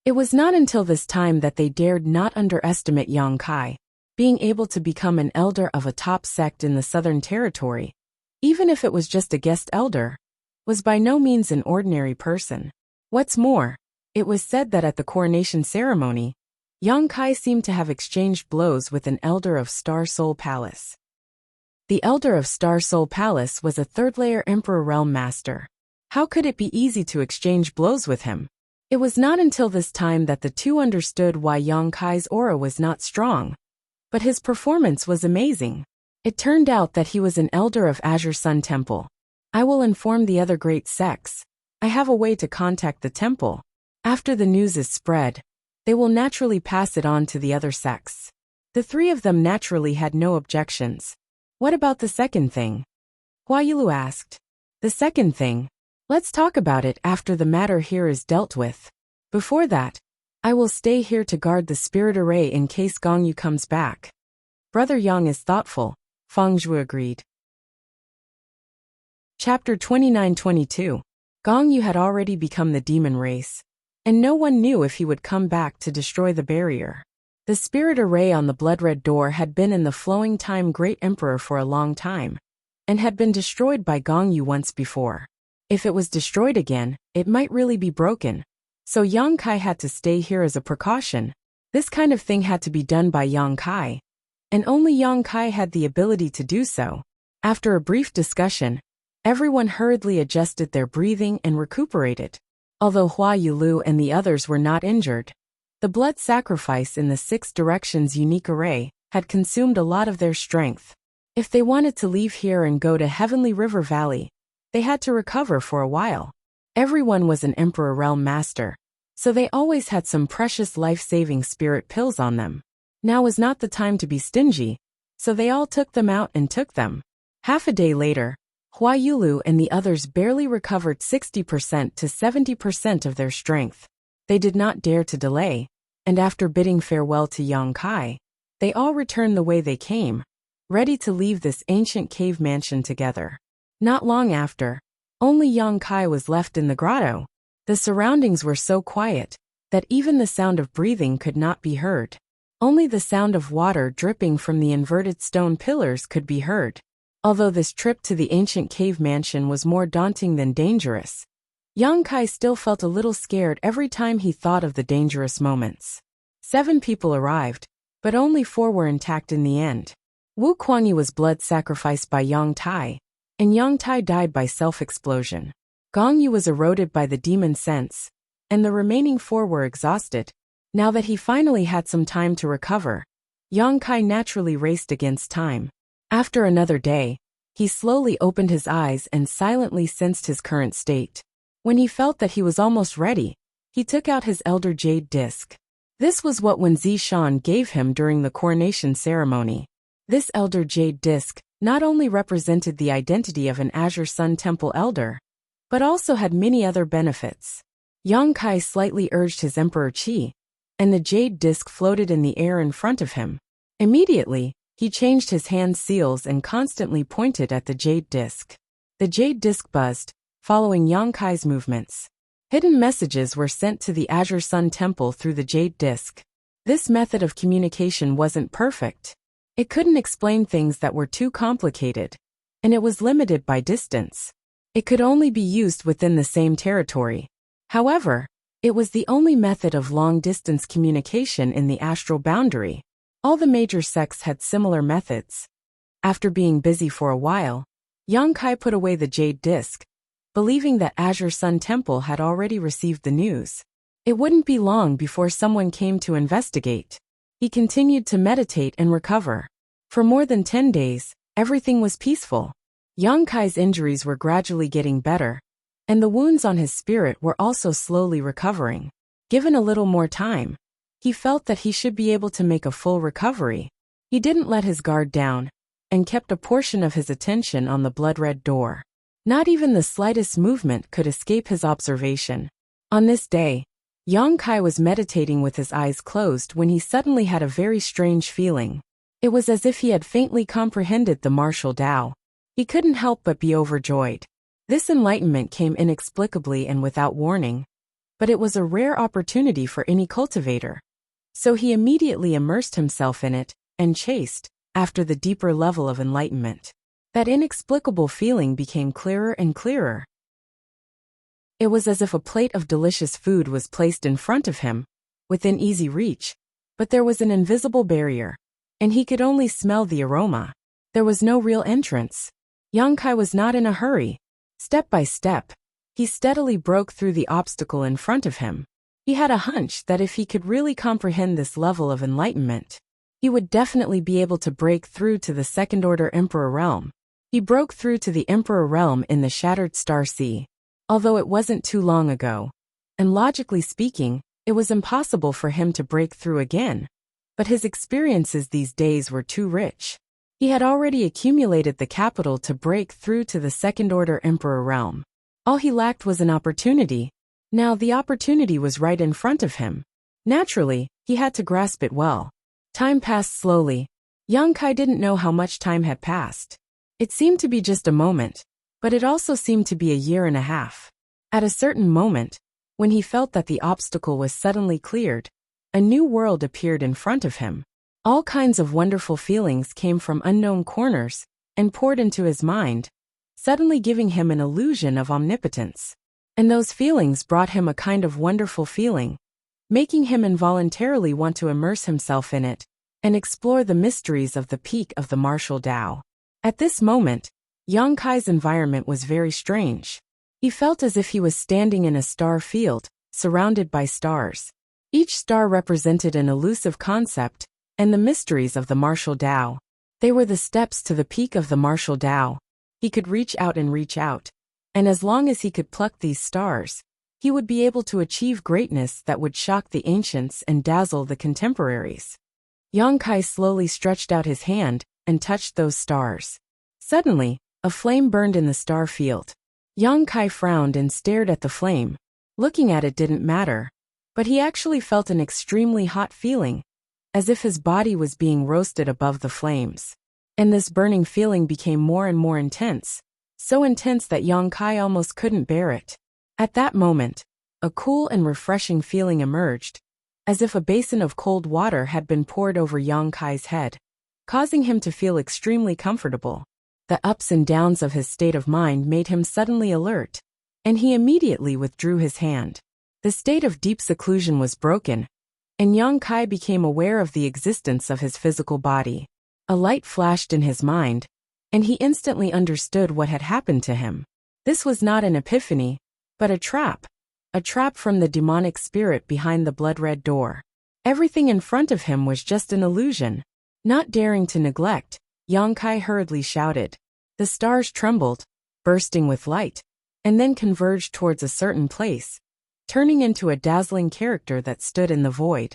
It was not until this time that they dared not underestimate Yang Kai. Being able to become an elder of a top sect in the Southern Territory, even if it was just a guest elder, was by no means an ordinary person. What's more, it was said that at the coronation ceremony, Yang Kai seemed to have exchanged blows with an elder of Star Soul Palace. The elder of Star Soul Palace was a third-layer Emperor Realm Master. How could it be easy to exchange blows with him? It was not until this time that the two understood why Yang Kai's aura was not strong, but his performance was amazing. It turned out that he was an elder of Azure Sun Temple. I will inform the other great sects. I have a way to contact the temple. After the news is spread, they will naturally pass it on to the other sects. The three of them naturally had no objections. What about the second thing? Hua Yilu asked. The second thing? Let's talk about it after the matter here is dealt with. Before that, I will stay here to guard the spirit array in case Gongyu comes back. Brother Yang is thoughtful, Fang Zhuo agreed. Chapter 29-22. Gongyu had already become the demon race, and no one knew if he would come back to destroy the barrier. The spirit array on the blood-red door had been in the flowing time Great Emperor for a long time, and had been destroyed by Gongyu once before. If it was destroyed again, it might really be broken, so Yang Kai had to stay here as a precaution. This kind of thing had to be done by Yang Kai, and only Yang Kai had the ability to do so. After a brief discussion, everyone hurriedly adjusted their breathing and recuperated. Although Hua Yilu and the others were not injured, the blood sacrifice in the Six Directions unique array had consumed a lot of their strength. If they wanted to leave here and go to Heavenly River Valley, they had to recover for a while. Everyone was an Emperor Realm Master, so they always had some precious life-saving spirit pills on them. Now was not the time to be stingy, so they all took them out and took them. Half a day later, Hua Yilu and the others barely recovered 60% to 70% of their strength. They did not dare to delay, and after bidding farewell to Yang Kai, they all returned the way they came, ready to leave this ancient cave mansion together. Not long after, only Yang Kai was left in the grotto. The surroundings were so quiet that even the sound of breathing could not be heard. Only the sound of water dripping from the inverted stone pillars could be heard. Although this trip to the ancient cave mansion was more daunting than dangerous, Yang Kai still felt a little scared every time he thought of the dangerous moments. 7 people arrived, but only 4 were intact in the end. Wu Kuangyi was blood sacrificed by Yang Tai, and Yang Tai died by self-explosion. Gongyu was eroded by the demon sense, and the remaining 4 were exhausted. Now that he finally had some time to recover, Yang Kai naturally raced against time. After another day, he slowly opened his eyes and silently sensed his current state. When he felt that he was almost ready, he took out his Elder Jade Disc. This was what Wen Zishan gave him during the coronation ceremony. This Elder Jade Disc not only represented the identity of an Azure Sun Temple Elder, but also had many other benefits. Yang Kai slightly urged his Emperor Qi, and the Jade Disc floated in the air in front of him. Immediately, he changed his hand seals and constantly pointed at the Jade Disc. The Jade Disc buzzed, following Yang Kai's movements. Hidden messages were sent to the Azure Sun Temple through the Jade Disc. This method of communication wasn't perfect. It couldn't explain things that were too complicated, and it was limited by distance. It could only be used within the same territory. However, it was the only method of long-distance communication in the astral boundary. All the major sects had similar methods. After being busy for a while, Yang Kai put away the Jade Disc, believing that Azure Sun Temple had already received the news. It wouldn't be long before someone came to investigate. He continued to meditate and recover. For more than 10 days, everything was peaceful. Yang Kai's injuries were gradually getting better, and the wounds on his spirit were also slowly recovering. Given a little more time, he felt that he should be able to make a full recovery. He didn't let his guard down, and kept a portion of his attention on the blood-red door. Not even the slightest movement could escape his observation. On this day, Yang Kai was meditating with his eyes closed when he suddenly had a very strange feeling. It was as if he had faintly comprehended the martial Tao. He couldn't help but be overjoyed. This enlightenment came inexplicably and without warning, but it was a rare opportunity for any cultivator. So he immediately immersed himself in it, and chased after the deeper level of enlightenment. That inexplicable feeling became clearer and clearer. It was as if a plate of delicious food was placed in front of him, within easy reach, but there was an invisible barrier, and he could only smell the aroma. There was no real entrance. Yang Kai was not in a hurry. Step by step, he steadily broke through the obstacle in front of him. He had a hunch that if he could really comprehend this level of enlightenment, he would definitely be able to break through to the second-order Emperor realm. He broke through to the Emperor realm in the Shattered Star Sea, although it wasn't too long ago, and logically speaking, it was impossible for him to break through again. But his experiences these days were too rich. He had already accumulated the capital to break through to the second-order Emperor realm. All he lacked was an opportunity. Now the opportunity was right in front of him. Naturally, he had to grasp it well. Time passed slowly. Yang Kai didn't know how much time had passed. It seemed to be just a moment, but it also seemed to be a year and a half. At a certain moment, when he felt that the obstacle was suddenly cleared, a new world appeared in front of him. All kinds of wonderful feelings came from unknown corners and poured into his mind, suddenly giving him an illusion of omnipotence. And those feelings brought him a kind of wonderful feeling, making him involuntarily want to immerse himself in it and explore the mysteries of the peak of the martial Tao. At this moment, Yang Kai's environment was very strange. He felt as if he was standing in a star field, surrounded by stars. Each star represented an elusive concept and the mysteries of the martial Tao. They were the steps to the peak of the martial Tao. He could reach out, and as long as he could pluck these stars, he would be able to achieve greatness that would shock the ancients and dazzle the contemporaries. Yang Kai slowly stretched out his hand and touched those stars. Suddenly, a flame burned in the star field. Yang Kai frowned and stared at the flame. Looking at it didn't matter, but he actually felt an extremely hot feeling, as if his body was being roasted above the flames. And this burning feeling became more and more intense, so intense that Yang Kai almost couldn't bear it. At that moment, a cool and refreshing feeling emerged, as if a basin of cold water had been poured over Yang Kai's head, causing him to feel extremely comfortable. The ups and downs of his state of mind made him suddenly alert, and he immediately withdrew his hand. The state of deep seclusion was broken, and Yang Kai became aware of the existence of his physical body. A light flashed in his mind, and he instantly understood what had happened to him. This was not an epiphany, but a trap from the demonic spirit behind the blood-red door. Everything in front of him was just an illusion. Not daring to neglect, Yang Kai hurriedly shouted. The stars trembled, bursting with light, and then converged towards a certain place, turning into a dazzling character that stood in the void.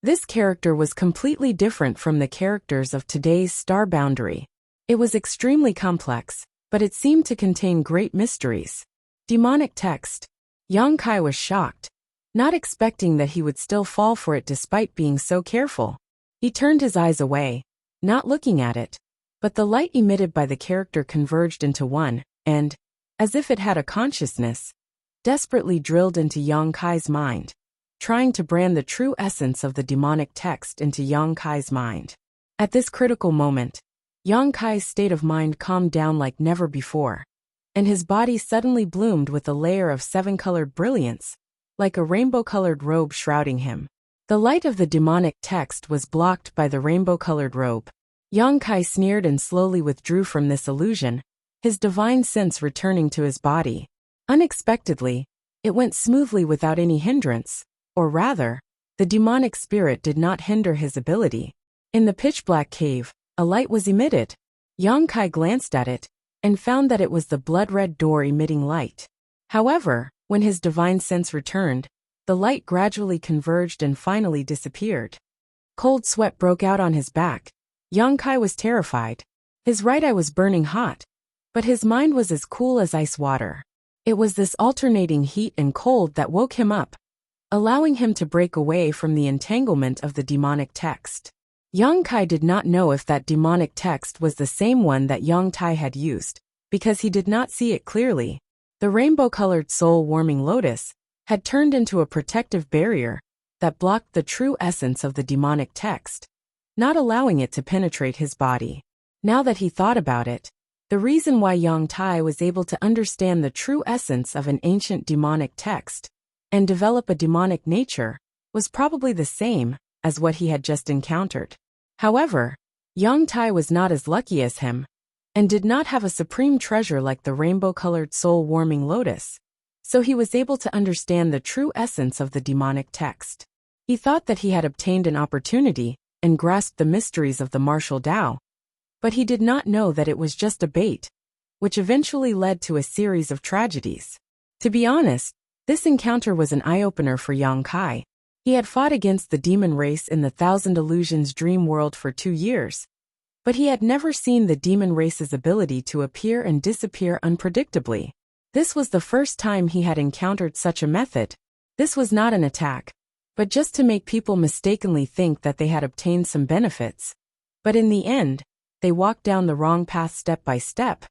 This character was completely different from the characters of today's star boundary. It was extremely complex, but it seemed to contain great mysteries. Demonic text. Yang Kai was shocked, not expecting that he would still fall for it despite being so careful. He turned his eyes away, not looking at it, but the light emitted by the character converged into one, and, as if it had a consciousness, desperately drilled into Yang Kai's mind, trying to brand the true essence of the demonic text into Yang Kai's mind. At this critical moment, Yang Kai's state of mind calmed down like never before, and his body suddenly bloomed with a layer of seven-colored brilliance, like a rainbow-colored robe shrouding him. The light of the demonic text was blocked by the rainbow-colored robe. Yang Kai sneered and slowly withdrew from this illusion, his divine sense returning to his body. Unexpectedly, it went smoothly without any hindrance, or rather, the demonic spirit did not hinder his ability. In the pitch-black cave, a light was emitted. Yang Kai glanced at it, and found that it was the blood-red door emitting light. However, when his divine sense returned, the light gradually converged and finally disappeared. Cold sweat broke out on his back. Yang Kai was terrified. His right eye was burning hot, but his mind was as cool as ice water. It was this alternating heat and cold that woke him up, allowing him to break away from the entanglement of the demonic text. Yang Kai did not know if that demonic text was the same one that Yang Tai had used, because he did not see it clearly. The rainbow-colored soul-warming lotus had turned into a protective barrier that blocked the true essence of the demonic text, not allowing it to penetrate his body. Now that he thought about it, the reason why Yang Tai was able to understand the true essence of an ancient demonic text and develop a demonic nature was probably the same as what he had just encountered. However, Yang Tai was not as lucky as him, and did not have a supreme treasure like the rainbow-colored soul-warming lotus, so he was able to understand the true essence of the demonic text. He thought that he had obtained an opportunity and grasped the mysteries of the martial Tao, but he did not know that it was just a bait, which eventually led to a series of tragedies. To be honest, this encounter was an eye-opener for Yang Kai. He had fought against the demon race in the Thousand Illusions dream world for 2 years, but he had never seen the demon race's ability to appear and disappear unpredictably. This was the first time he had encountered such a method. This was not an attack, but just to make people mistakenly think that they had obtained some benefits. But in the end, they walked down the wrong path step by step,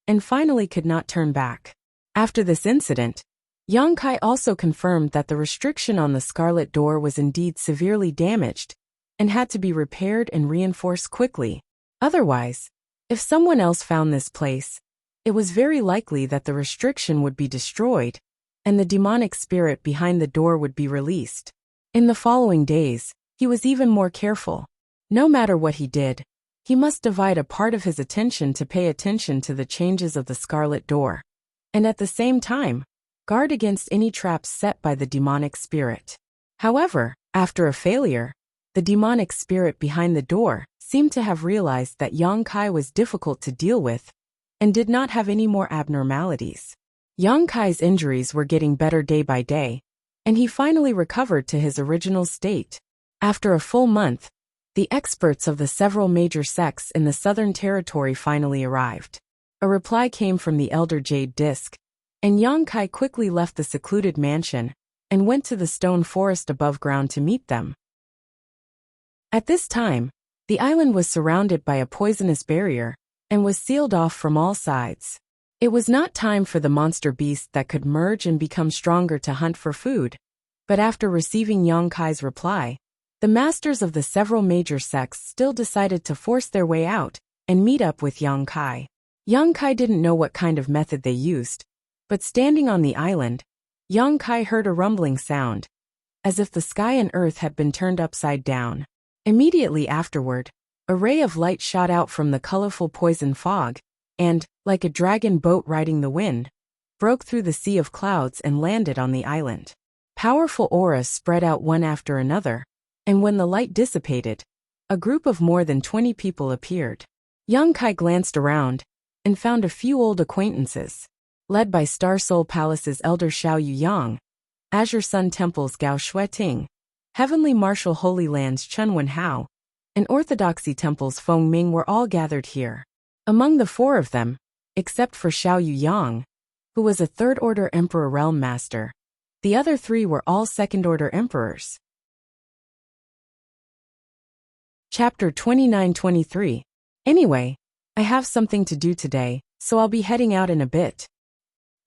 and finally could not turn back. After this incident, Yang Kai also confirmed that the restriction on the Scarlet Door was indeed severely damaged, and had to be repaired and reinforced quickly. Otherwise, if someone else found this place, it was very likely that the restriction would be destroyed, and the demonic spirit behind the door would be released. In the following days, he was even more careful. No matter what he did, he must divide a part of his attention to pay attention to the changes of the Scarlet Door, and at the same time, guard against any traps set by the demonic spirit. However, after a failure, the demonic spirit behind the door seemed to have realized that Yang Kai was difficult to deal with, and did not have any more abnormalities. Yang Kai's injuries were getting better day by day, and he finally recovered to his original state. After a full month, the experts of the several major sects in the Southern Territory finally arrived. A reply came from the Elder Jade Disc, and Yang Kai quickly left the secluded mansion and went to the stone forest above ground to meet them. At this time, the island was surrounded by a poisonous barrier and was sealed off from all sides. It was not time for the monster beast that could merge and become stronger to hunt for food, but after receiving Yang Kai's reply, the masters of the several major sects still decided to force their way out and meet up with Yang Kai. Yang Kai didn't know what kind of method they used, but standing on the island, Yang Kai heard a rumbling sound, as if the sky and earth had been turned upside down. Immediately afterward, a ray of light shot out from the colorful poison fog, and, like a dragon boat riding the wind, broke through the sea of clouds and landed on the island. Powerful auras spread out one after another, and when the light dissipated, a group of more than 20 people appeared. Yang Kai glanced around, and found a few old acquaintances. Led by Star Soul Palace's Elder Xiao Yuyang, Azure Sun Temple's Gao Shueting, Heavenly Martial Holy Land's Chen Wenhao, and Orthodoxy Temple's Feng Ming were all gathered here. Among the 4 of them, except for Xiao Yuyang, who was a third-order Emperor Realm Master, the other 3 were all second-order Emperors. Chapter 29-23. Anyway, I have something to do today, so I'll be heading out in a bit.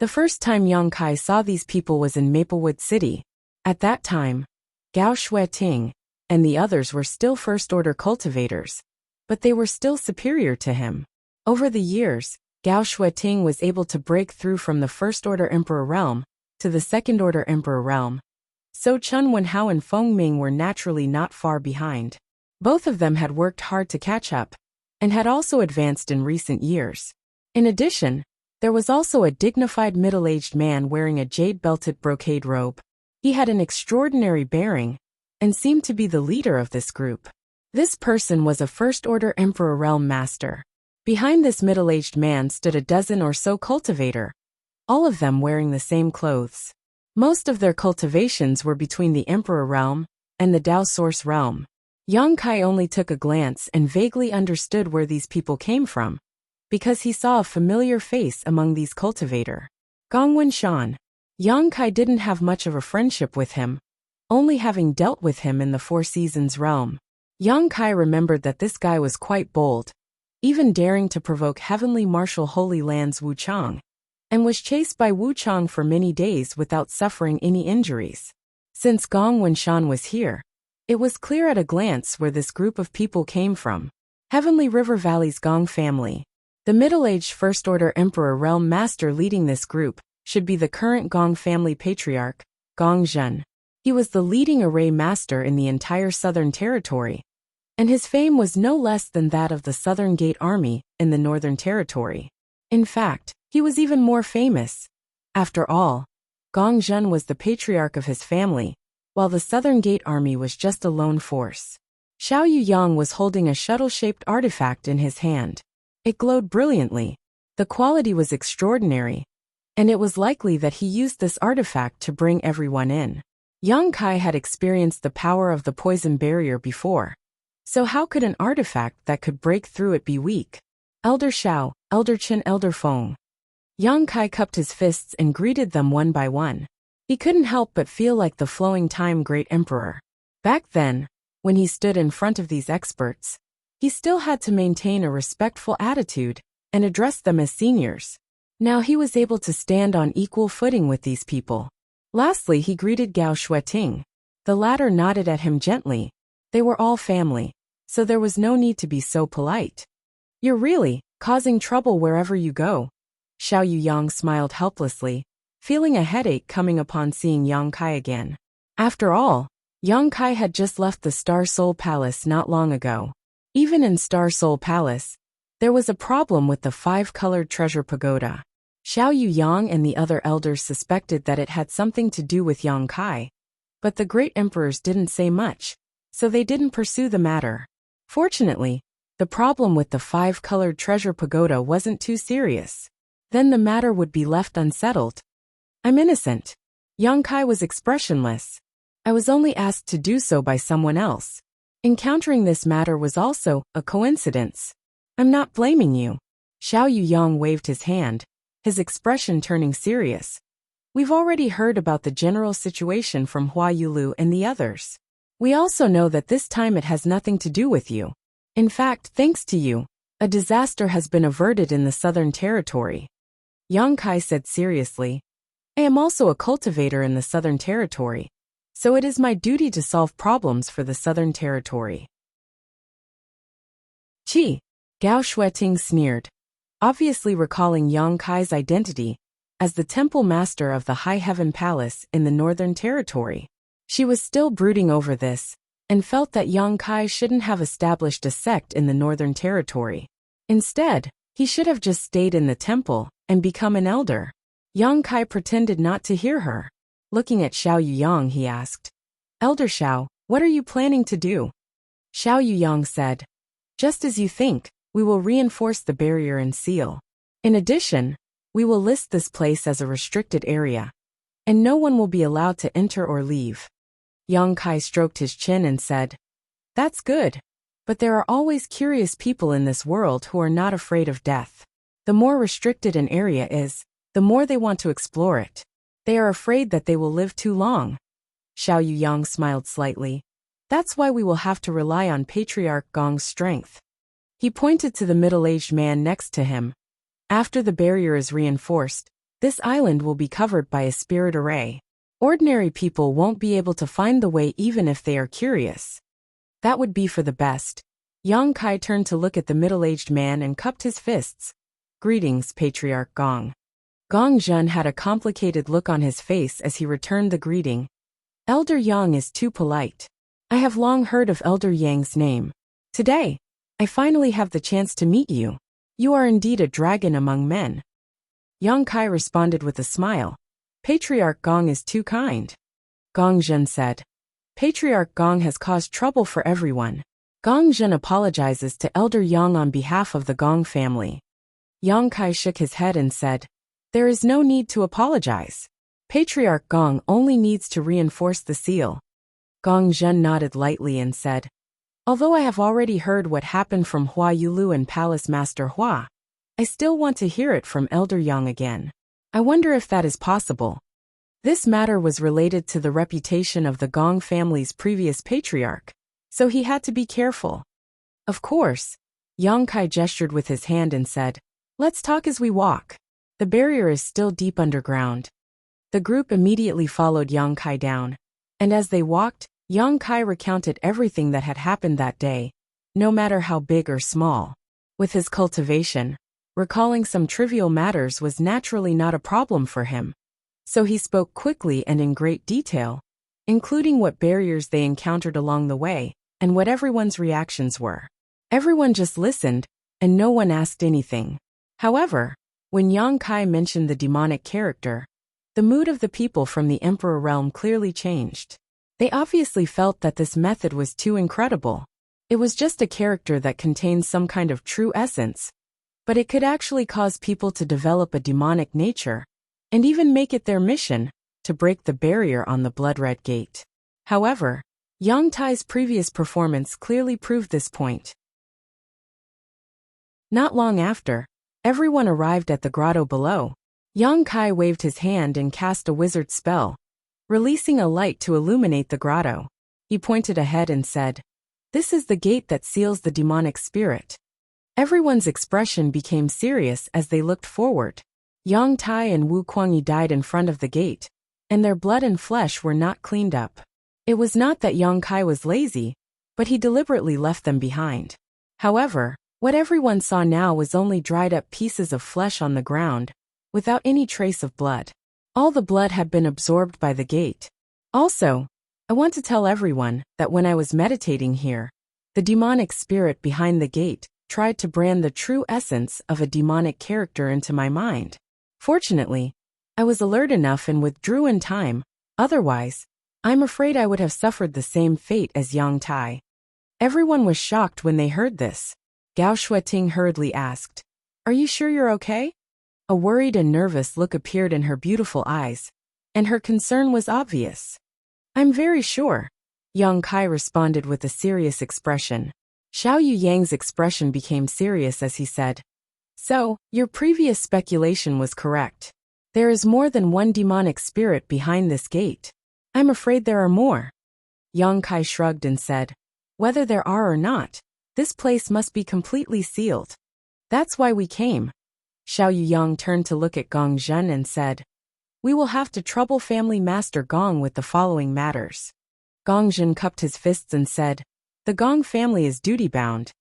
The first time Yang Kai saw these people was in Maplewood City. At that time, Gao Shueting and the others were still first-order cultivators, but they were still superior to him. Over the years, Gao Shueting was able to break through from the first-order Emperor realm to the second-order Emperor realm, so Chen Wenhao and Feng Ming were naturally not far behind. Both of them had worked hard to catch up, and had also advanced in recent years. In addition, there was also a dignified middle-aged man wearing a jade-belted brocade robe. He had an extraordinary bearing, and seemed to be the leader of this group. This person was a first-order Emperor Realm Master. Behind this middle-aged man stood a dozen or so cultivator, all of them wearing the same clothes. Most of their cultivations were between the Emperor Realm and the Tao Source Realm. Yang Kai only took a glance and vaguely understood where these people came from, because he saw a familiar face among these cultivator. Gongwen Shan. Yang Kai didn't have much of a friendship with him, only having dealt with him in the Four Seasons realm. Yang Kai remembered that this guy was quite bold, even daring to provoke Heavenly Marshal Holy Land's Wuchang, and was chased by Wuchang for many days without suffering any injuries. Since Gong Wenshan was here, it was clear at a glance where this group of people came from. Heavenly River Valley's Gong family. The middle-aged First Order Emperor Realm Master leading this group should be the current Gong family patriarch, Gong Zhen. He was the leading array master in the entire Southern Territory, and his fame was no less than that of the Southern Gate Army in the Northern Territory. In fact, he was even more famous. After all, Gong Zhen was the patriarch of his family, while the Southern Gate Army was just a lone force. Xiao Yuyang was holding a shuttle-shaped artifact in his hand. It glowed brilliantly. The quality was extraordinary, and it was likely that he used this artifact to bring everyone in. Yang Kai had experienced the power of the poison barrier before, so how could an artifact that could break through it be weak? Elder Xiao, Elder Qin, Elder Feng. Yang Kai cupped his fists and greeted them one by one. He couldn't help but feel like the flowing time great emperor. Back then, when he stood in front of these experts, he still had to maintain a respectful attitude and address them as seniors. Now he was able to stand on equal footing with these people. Lastly, he greeted Gao Shueting. The latter nodded at him gently. They were all family, so there was no need to be so polite. You're really causing trouble wherever you go. Xiao Yuyang smiled helplessly, feeling a headache coming upon seeing Yang Kai again. After all, Yang Kai had just left the Star Soul Palace not long ago. Even in Star Soul Palace, there was a problem with the 5-colored treasure pagoda. Xiao Yuyang and the other elders suspected that it had something to do with Yang Kai, but the great emperors didn't say much, so they didn't pursue the matter. Fortunately, the problem with the 5-colored treasure pagoda wasn't too serious. Then the matter would be left unsettled. I'm innocent. Yang Kai was expressionless. I was only asked to do so by someone else. Encountering this matter was also a coincidence. I'm not blaming you. Xiao Yuyang waved his hand, his expression turning serious. We've already heard about the general situation from Hua Yulu and the others. We also know that this time it has nothing to do with you. In fact, thanks to you, a disaster has been averted in the Southern Territory. Yang Kai said seriously. I am also a cultivator in the Southern Territory, so it is my duty to solve problems for the Southern Territory. Chi. Gao Shueting sneered, obviously recalling Yang Kai's identity as the temple master of the High Heaven Palace in the Northern Territory. She was still brooding over this, and felt that Yang Kai shouldn't have established a sect in the Northern Territory. Instead, he should have just stayed in the temple and become an elder. Yang Kai pretended not to hear her. Looking at Xiao Yuyang, he asked, Elder Xiao, what are you planning to do? Xiao Yuyang said, just as you think, we will reinforce the barrier and seal. In addition, we will list this place as a restricted area, and no one will be allowed to enter or leave. Yang Kai stroked his chin and said, that's good, but there are always curious people in this world who are not afraid of death. The more restricted an area is, the more they want to explore it. They are afraid that they will live too long. Xiao Yuyang smiled slightly. That's why we will have to rely on Patriarch Gong's strength. He pointed to the middle-aged man next to him. After the barrier is reinforced, this island will be covered by a spirit array. Ordinary people won't be able to find the way even if they are curious. That would be for the best. Yang Kai turned to look at the middle-aged man and cupped his fists. Greetings, Patriarch Gong. Gong Zhen had a complicated look on his face as he returned the greeting. Elder Yang is too polite. I have long heard of Elder Yang's name. Today, I finally have the chance to meet you. You are indeed a dragon among men. Yang Kai responded with a smile. Patriarch Gong is too kind. Gong Zhen said. Patriarch Gong has caused trouble for everyone. Gong Zhen apologizes to Elder Yang on behalf of the Gong family. Yang Kai shook his head and said, there is no need to apologize. Patriarch Gong only needs to reinforce the seal. Gong Zhen nodded lightly and said, although I have already heard what happened from Hua Yulu and Palace Master Hua, I still want to hear it from Elder Yang again. I wonder if that is possible. This matter was related to the reputation of the Gong family's previous patriarch, so he had to be careful. Of course, Yang Kai gestured with his hand and said, "Let's talk as we walk. The barrier is still deep underground." The group immediately followed Yang Kai down, and as they walked, Yang Kai recounted everything that had happened that day, no matter how big or small. With his cultivation, recalling some trivial matters was naturally not a problem for him, so he spoke quickly and in great detail, including what barriers they encountered along the way, and what everyone's reactions were. Everyone just listened, and no one asked anything. However, when Yang Kai mentioned the demonic character, the mood of the people from the Emperor realm clearly changed. They obviously felt that this method was too incredible. It was just a character that contained some kind of true essence, but it could actually cause people to develop a demonic nature, and even make it their mission to break the barrier on the blood-red gate. However, Yang Tai's previous performance clearly proved this point. Not long after, everyone arrived at the grotto below. Yang Kai waved his hand and cast a wizard spell, releasing a light to illuminate the grotto. He pointed ahead and said, "This is the gate that seals the demonic spirit." Everyone's expression became serious as they looked forward. Yang Tai and Wu Kuangyi died in front of the gate, and their blood and flesh were not cleaned up. It was not that Yang Kai was lazy, but he deliberately left them behind. However, what everyone saw now was only dried up pieces of flesh on the ground, without any trace of blood. All the blood had been absorbed by the gate. Also, I want to tell everyone that when I was meditating here, the demonic spirit behind the gate tried to brand the true essence of a demonic character into my mind. Fortunately, I was alert enough and withdrew in time, otherwise, I'm afraid I would have suffered the same fate as Yang Tai. Everyone was shocked when they heard this. Gao Shueting hurriedly asked, "Are you sure you're okay?" A worried and nervous look appeared in her beautiful eyes, and her concern was obvious. "I'm very sure," Yang Kai responded with a serious expression. Xiao Yu Yang's expression became serious as he said, "So, your previous speculation was correct. There is more than one demonic spirit behind this gate. I'm afraid there are more." Yang Kai shrugged and said, "Whether there are or not, this place must be completely sealed. That's why we came." Xiao Yu Yang turned to look at Gong Zhen and said, "We will have to trouble family master Gong with the following matters." Gong Zhen cupped his fists and said, "The Gong family is duty-bound."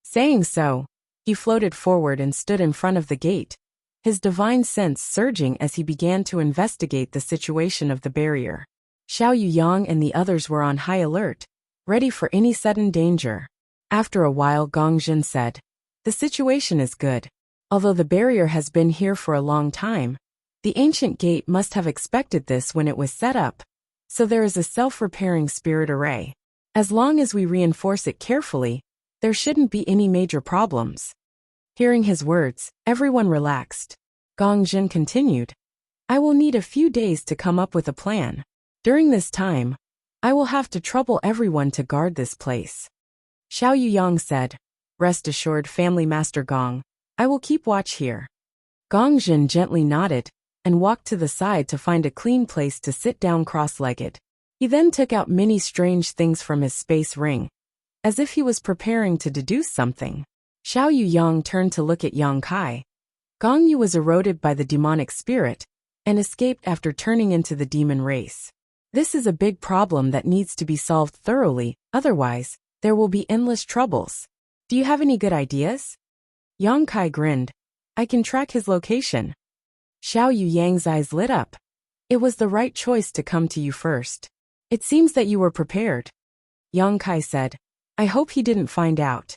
Saying so, he floated forward and stood in front of the gate, his divine sense surging as he began to investigate the situation of the barrier. Xiao Yu Yang and the others were on high alert, ready for any sudden danger. After a while, Gong Zhen said, "The situation is good. Although the barrier has been here for a long time, the ancient gate must have expected this when it was set up, so there is a self-repairing spirit array. As long as we reinforce it carefully, there shouldn't be any major problems." Hearing his words, everyone relaxed. Gong Zhen continued, "I will need a few days to come up with a plan. During this time, I will have to trouble everyone to guard this place." Xiao Yu Yang said, "Rest assured, Family Master Gong, I will keep watch here." Gong Zhen gently nodded and walked to the side to find a clean place to sit down cross-legged. He then took out many strange things from his space ring, as if he was preparing to deduce something. Xiao Yu Yang turned to look at Yang Kai. Gong Yu was eroded by the demonic spirit and escaped after turning into the demon race. This is a big problem that needs to be solved thoroughly, otherwise, there will be endless troubles. Do you have any good ideas? Yang Kai grinned. "I can track his location." Xiao Yu Yang's eyes lit up. It was the right choice to come to you first. It seems that you were prepared. Yang Kai said, "I hope he didn't find out."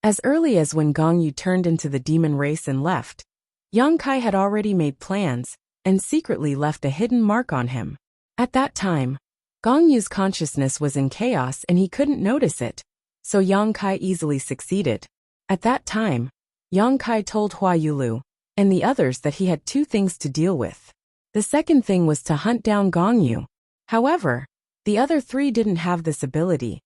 As early as when Gong Yu turned into the demon race and left, Yang Kai had already made plans and secretly left a hidden mark on him. At that time, Gong Yu's consciousness was in chaos and he couldn't notice it, so Yang Kai easily succeeded. At that time, Yang Kai told Hua Yulu and the others that he had two things to deal with. The second thing was to hunt down Gong Yu. However, the other three didn't have this ability,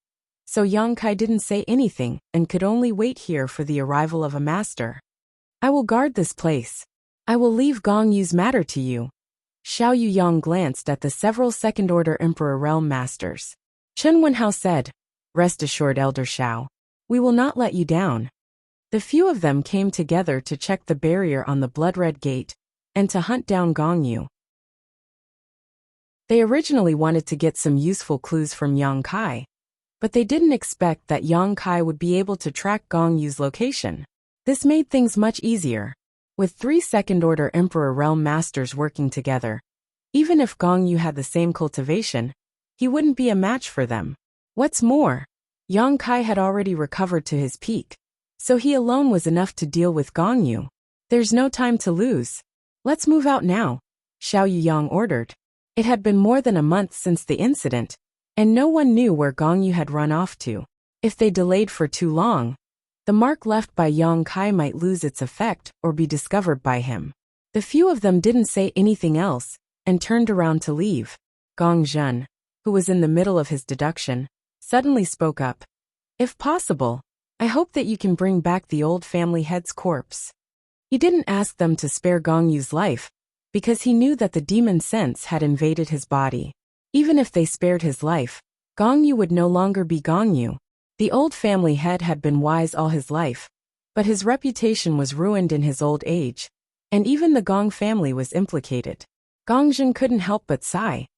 so Yang Kai didn't say anything and could only wait here for the arrival of a master. "I will guard this place. I will leave Gong Yu's matter to you." Xiao Yu Yang glanced at the several second-order Emperor Realm Masters. Chen Wenhao said, Rest assured, Elder Xiao. We will not let you down. The few of them came together to check the barrier on the blood-red gate and to hunt down Gong Yu. They originally wanted to get some useful clues from Yang Kai, but they didn't expect that Yang Kai would be able to track Gong Yu's location. This made things much easier. With 3 second-order Emperor Realm Masters working together, even if Gong Yu had the same cultivation, he wouldn't be a match for them. What's more, Yang Kai had already recovered to his peak, so he alone was enough to deal with Gong Yu. There's no time to lose. Let's move out now, Xiao Yuyang ordered. It had been more than a month since the incident, and no one knew where Gong Yu had run off to. If they delayed for too long, the mark left by Yang Kai might lose its effect or be discovered by him. The few of them didn't say anything else and turned around to leave. Gong Zhen, who was in the middle of his deduction, suddenly spoke up. If possible, I hope that you can bring back the old family head's corpse. He didn't ask them to spare Gong Yu's life, because he knew that the demon sense had invaded his body. Even if they spared his life, Gong Yu would no longer be Gong Yu. The old family head had been wise all his life, but his reputation was ruined in his old age, and even the Gong family was implicated. Gong Zhen couldn't help but sigh.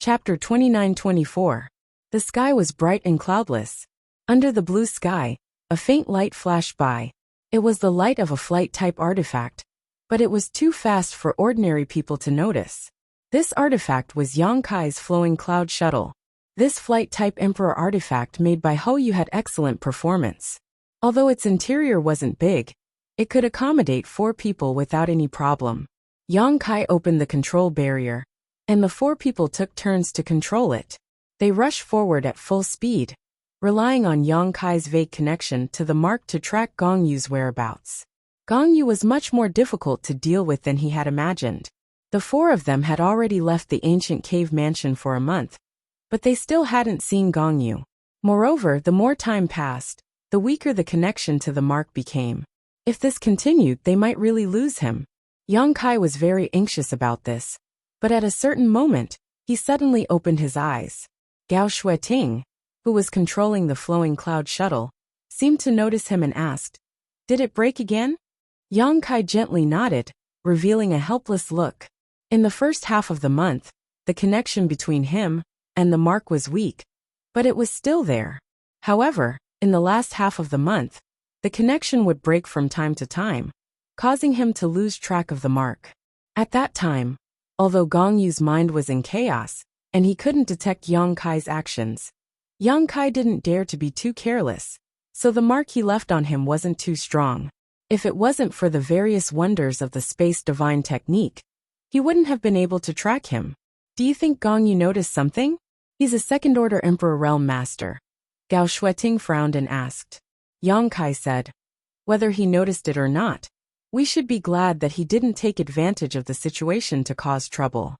Chapter 29-24. The sky was bright and cloudless. Under the blue sky, a faint light flashed by. It was the light of a flight-type artifact, but it was too fast for ordinary people to notice. This artifact was Yang Kai's flowing cloud shuttle. This flight-type Emperor artifact made by Hou Yu had excellent performance. Although its interior wasn't big, it could accommodate 4 people without any problem. Yang Kai opened the control barrier, and the 4 people took turns to control it. They rushed forward at full speed, relying on Yang Kai's vague connection to the mark to track Gong Yu's whereabouts. Gong Yu was much more difficult to deal with than he had imagined. The 4 of them had already left the ancient cave mansion for a month, but they still hadn't seen Gong Yu. Moreover, the more time passed, the weaker the connection to the mark became. If this continued, they might really lose him. Yang Kai was very anxious about this, but at a certain moment, he suddenly opened his eyes. Gao Shueting, who was controlling the flowing cloud shuttle, seemed to notice him and asked, "Did it break again?" Yang Kai gently nodded, revealing a helpless look. In the first half of the month, the connection between him and the mark was weak, but it was still there. However, in the last half of the month, the connection would break from time to time, causing him to lose track of the mark. At that time, although Gong Yu's mind was in chaos, and he couldn't detect Yang Kai's actions, Yang Kai didn't dare to be too careless, so the mark he left on him wasn't too strong. If it wasn't for the various wonders of the space divine technique, he wouldn't have been able to track him. Do you think Gong Yu noticed something? He's a second-order Emperor Realm Master. Gao Shueting frowned and asked. Yang Kai said, whether he noticed it or not, we should be glad that he didn't take advantage of the situation to cause trouble.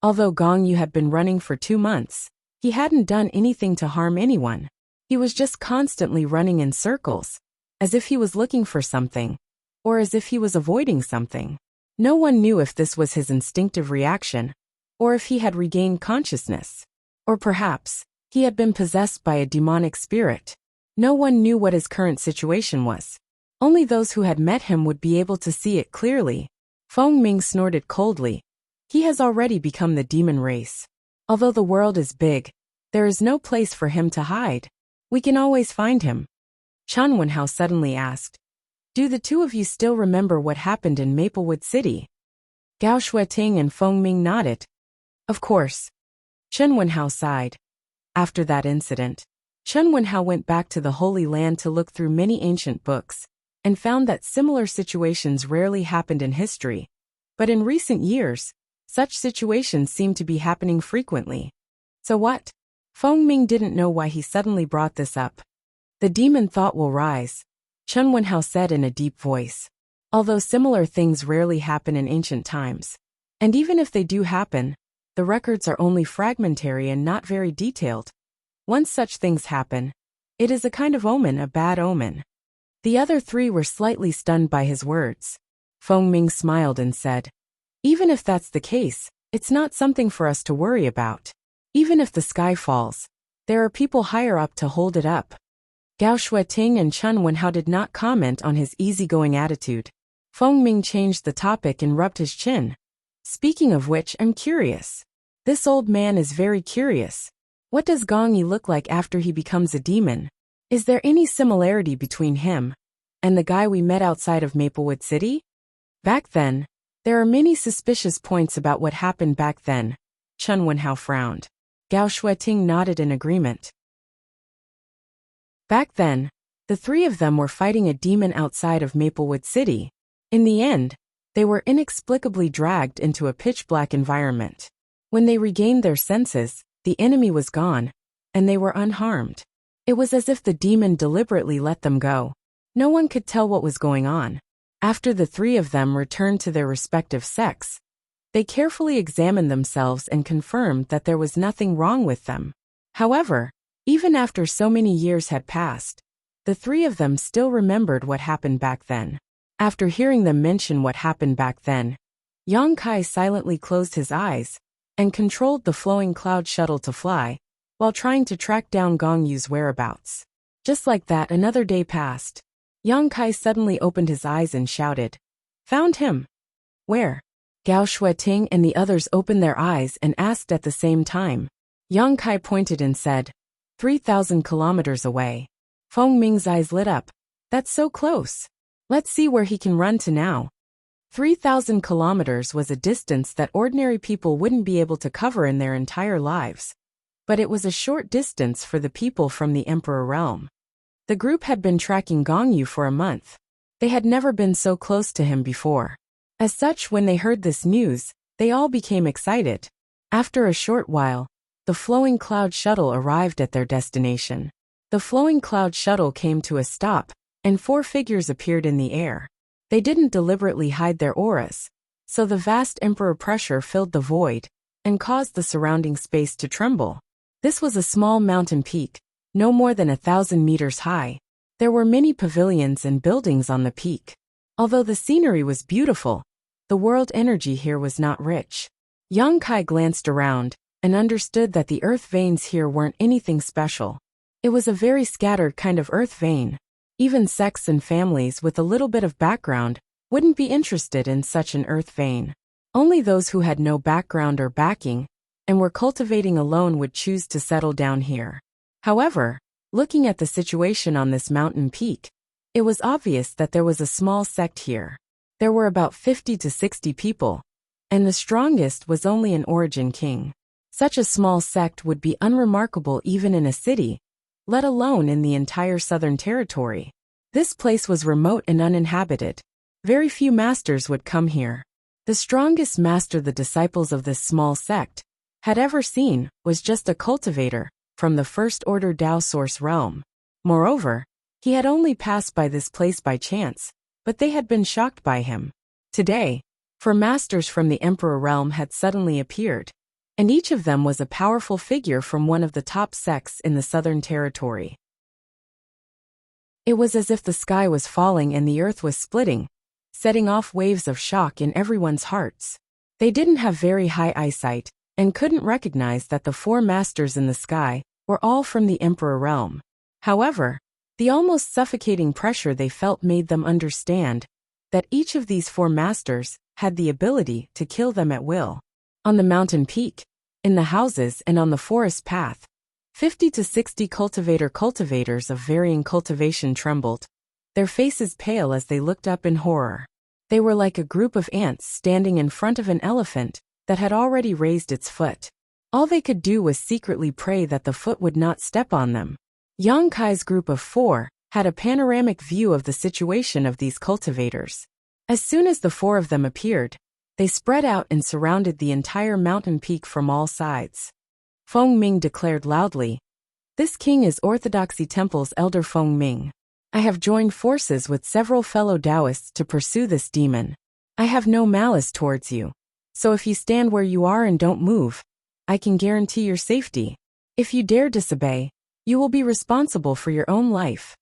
Although Gong Yu had been running for 2 months, he hadn't done anything to harm anyone. He was just constantly running in circles, as if he was looking for something, or as if he was avoiding something. No one knew if this was his instinctive reaction, or if he had regained consciousness. Or perhaps, he had been possessed by a demonic spirit. No one knew what his current situation was. Only those who had met him would be able to see it clearly. Feng Ming snorted coldly. He has already become the demon race. Although the world is big, there is no place for him to hide. We can always find him. Chen Wenhao suddenly asked, "Do the 2 of you still remember what happened in Maplewood City?" Gao Shueting and Feng Ming nodded. Of course. Chen Wenhao sighed. After that incident, Chen Wenhao went back to the Holy Land to look through many ancient books, and found that similar situations rarely happened in history. But in recent years, such situations seem to be happening frequently. So what? Feng Ming didn't know why he suddenly brought this up. The demon thought will rise, Chen Wenhao said in a deep voice. Although similar things rarely happen in ancient times, and even if they do happen, the records are only fragmentary and not very detailed. Once such things happen, it is a kind of omen, a bad omen. The other 3 were slightly stunned by his words. Feng Ming smiled and said, "Even if that's the case, it's not something for us to worry about. Even if the sky falls, there are people higher up to hold it up. Gao Shueting and Chen Wenhao did not comment on his easygoing attitude. Feng Ming changed the topic and rubbed his chin. Speaking of which, I'm curious. This old man is very curious. What does Gong Yi look like after he becomes a demon? Is there any similarity between him and the guy we met outside of Maplewood City? Back then, there are many suspicious points about what happened back then. Chen Wenhao frowned. Gao Shueting nodded in agreement. Back then, the three of them were fighting a demon outside of Maplewood City. In the end, they were inexplicably dragged into a pitch-black environment. When they regained their senses, the enemy was gone, and they were unharmed. It was as if the demon deliberately let them go. No one could tell what was going on. After the three of them returned to their respective sects, they carefully examined themselves and confirmed that there was nothing wrong with them. However, even after so many years had passed, the three of them still remembered what happened back then. After hearing them mention what happened back then, Yang Kai silently closed his eyes and controlled the flowing cloud shuttle to fly, while trying to track down Gong Yu's whereabouts. Just like that, another day passed. Yang Kai suddenly opened his eyes and shouted, "Found him!" "Where?" Gao Shueting and the others opened their eyes and asked at the same time. Yang Kai pointed and said, 3,000 kilometers away. Feng Ming's eyes lit up. That's so close. Let's see where he can run to now. 3,000 kilometers was a distance that ordinary people wouldn't be able to cover in their entire lives. But it was a short distance for the people from the Emperor realm. The group had been tracking Gong Yu for a month. They had never been so close to him before. As such, when they heard this news, they all became excited. After a short while, the flowing cloud shuttle arrived at their destination. The flowing cloud shuttle came to a stop, and 4 figures appeared in the air. They didn't deliberately hide their auras, so the vast emperor pressure filled the void and caused the surrounding space to tremble. This was a small mountain peak, no more than 1,000 meters high. There were many pavilions and buildings on the peak. Although the scenery was beautiful, the world energy here was not rich. Yang Kai glanced around and understood that the earth veins here weren't anything special. It was a very scattered kind of earth vein. Even sects and families with a little bit of background wouldn't be interested in such an earth vein. Only those who had no background or backing and were cultivating alone would choose to settle down here. However, looking at the situation on this mountain peak, it was obvious that there was a small sect here. There were about 50 to 60 people, and the strongest was only an origin king. Such a small sect would be unremarkable even in a city, let alone in the entire southern territory. This place was remote and uninhabited. Very few masters would come here. The strongest master the disciples of this small sect had ever seen was just a cultivator from the First Order Dao Source realm. Moreover, he had only passed by this place by chance, but they had been shocked by him. Today, 4 masters from the Emperor realm had suddenly appeared, and each of them was a powerful figure from one of the top sects in the Southern Territory. It was as if the sky was falling and the earth was splitting, setting off waves of shock in everyone's hearts. They didn't have very high eyesight, and couldn't recognize that the 4 masters in the sky were all from the Emperor realm. However, the almost suffocating pressure they felt made them understand that each of these 4 masters had the ability to kill them at will. On the mountain peak, in the houses and on the forest path, 50 to 60 cultivators of varying cultivation trembled, their faces pale as they looked up in horror. They were like a group of ants standing in front of an elephant that had already raised its foot. All they could do was secretly pray that the foot would not step on them. Yang Kai's group of 4 had a panoramic view of the situation of these cultivators. As soon as the 4 of them appeared, they spread out and surrounded the entire mountain peak from all sides. Feng Ming declared loudly, "This king is Orthodoxy Temple's elder Feng Ming. I have joined forces with several fellow Taoists to pursue this demon. I have no malice towards you, so if you stand where you are and don't move, I can guarantee your safety. If you dare disobey, you will be responsible for your own life."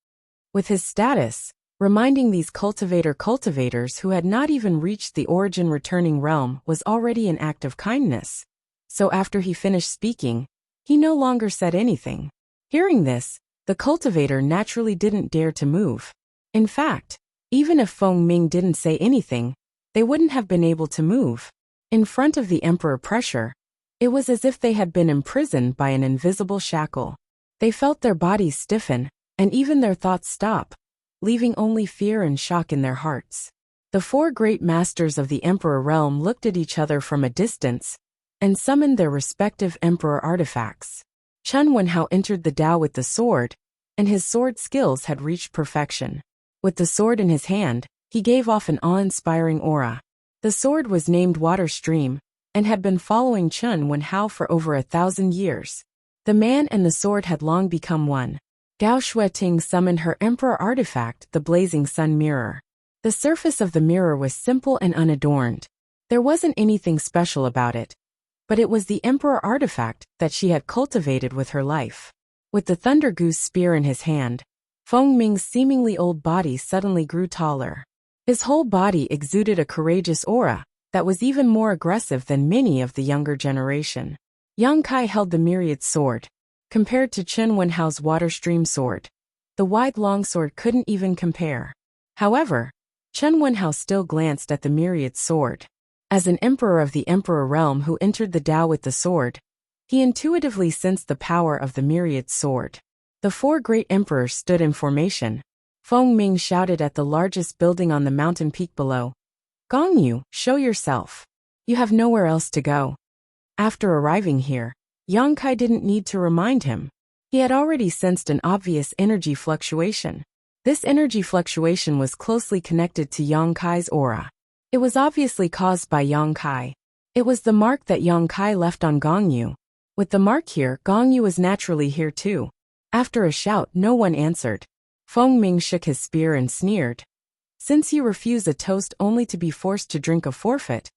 With his status, reminding these cultivators who had not even reached the origin returning realm was already an act of kindness. So after he finished speaking, He no longer said anything. Hearing this, the cultivator naturally didn't dare to move. In fact, even if Feng Ming didn't say anything, they wouldn't have been able to move. In front of the emperor pressure, it was as if they had been imprisoned by an invisible shackle. They felt their bodies stiffen, and even their thoughts stop, leaving only fear and shock in their hearts. The four great masters of the emperor realm looked at each other from a distance and summoned their respective emperor artifacts. Chen Wenhao entered the Tao with the sword, and his sword skills had reached perfection. With the sword in his hand, he gave off an awe-inspiring aura. The sword was named Water Stream, and had been following Chen Wenhao for over 1,000 years. The man and the sword had long become one. Gao Shueting summoned her emperor artifact, the Blazing Sun Mirror. The surface of the mirror was simple and unadorned. There wasn't anything special about it, but it was the emperor artifact that she had cultivated with her life. With the Thunder Goose spear in his hand, Feng Ming's seemingly old body suddenly grew taller. His whole body exuded a courageous aura that was even more aggressive than many of the younger generation. Yang Kai held the myriad sword. Compared to Chen Wenhao's water stream sword, the wide longsword couldn't even compare. However, Chen Wenhao still glanced at the myriad sword. As an emperor of the emperor realm who entered the Tao with the sword, he intuitively sensed the power of the myriad sword. The four great emperors stood in formation. Feng Ming shouted at the largest building on the mountain peak below, "Gong Yu, show yourself. You have nowhere else to go." After arriving here, Yang Kai didn't need to remind him. He had already sensed an obvious energy fluctuation. This energy fluctuation was closely connected to Yang Kai's aura. It was obviously caused by Yang Kai. It was the mark that Yang Kai left on Gong Yu. With the mark here, Gong Yu was naturally here too. After a shout, no one answered. Feng Ming shook his spear and sneered. "Since you refuse a toast only to be forced to drink a forfeit,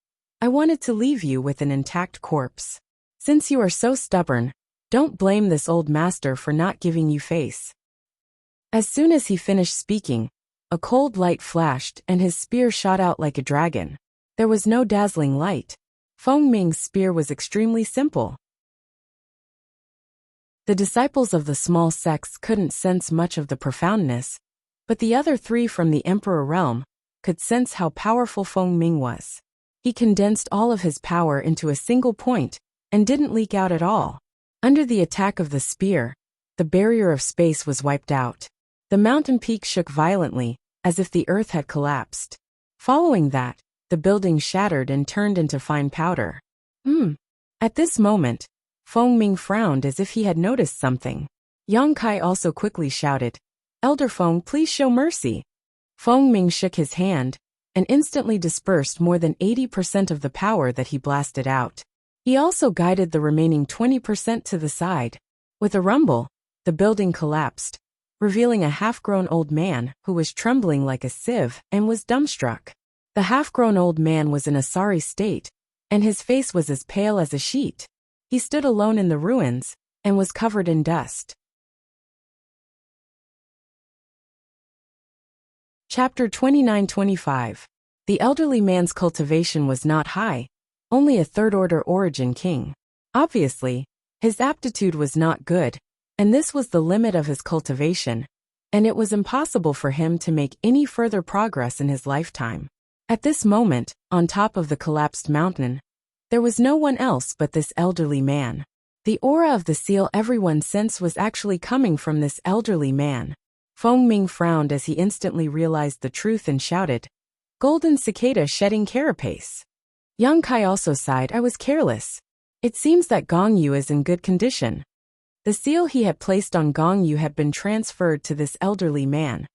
I wanted to leave you with an intact corpse. Since you are so stubborn, don't blame this old master for not giving you face." As soon as he finished speaking, a cold light flashed and his spear shot out like a dragon. There was no dazzling light. Feng Ming's spear was extremely simple. The disciples of the small sects couldn't sense much of the profoundness, but the other three from the emperor realm could sense how powerful Feng Ming was. He condensed all of his power into a single point and didn't leak out at all. Under the attack of the spear, the barrier of space was wiped out. The mountain peak shook violently, as if the earth had collapsed. Following that, the building shattered and turned into fine powder. At this moment, Feng Ming frowned as if he had noticed something. Yang Kai also quickly shouted, "Elder Feng, please show mercy." Feng Ming shook his hand and instantly dispersed more than 80% of the power that he blasted out. He also guided the remaining 20% to the side. With a rumble, the building collapsed, revealing a half-grown old man who was trembling like a sieve and was dumbstruck. The half-grown old man was in a sorry state, and his face was as pale as a sheet. He stood alone in the ruins and was covered in dust. Chapter 29-25. The elderly man's cultivation was not high, only a third-order origin king. Obviously, his aptitude was not good, and this was the limit of his cultivation, and it was impossible for him to make any further progress in his lifetime. At this moment, on top of the collapsed mountain, there was no one else but this elderly man. The aura of the seal everyone sensed was actually coming from this elderly man. Feng Ming frowned as he instantly realized the truth and shouted, "Golden cicada shedding carapace." Yang Kai also sighed, "I was careless. It seems that Gong Yu is in good condition." The seal he had placed on Gong Yu had been transferred to this elderly man,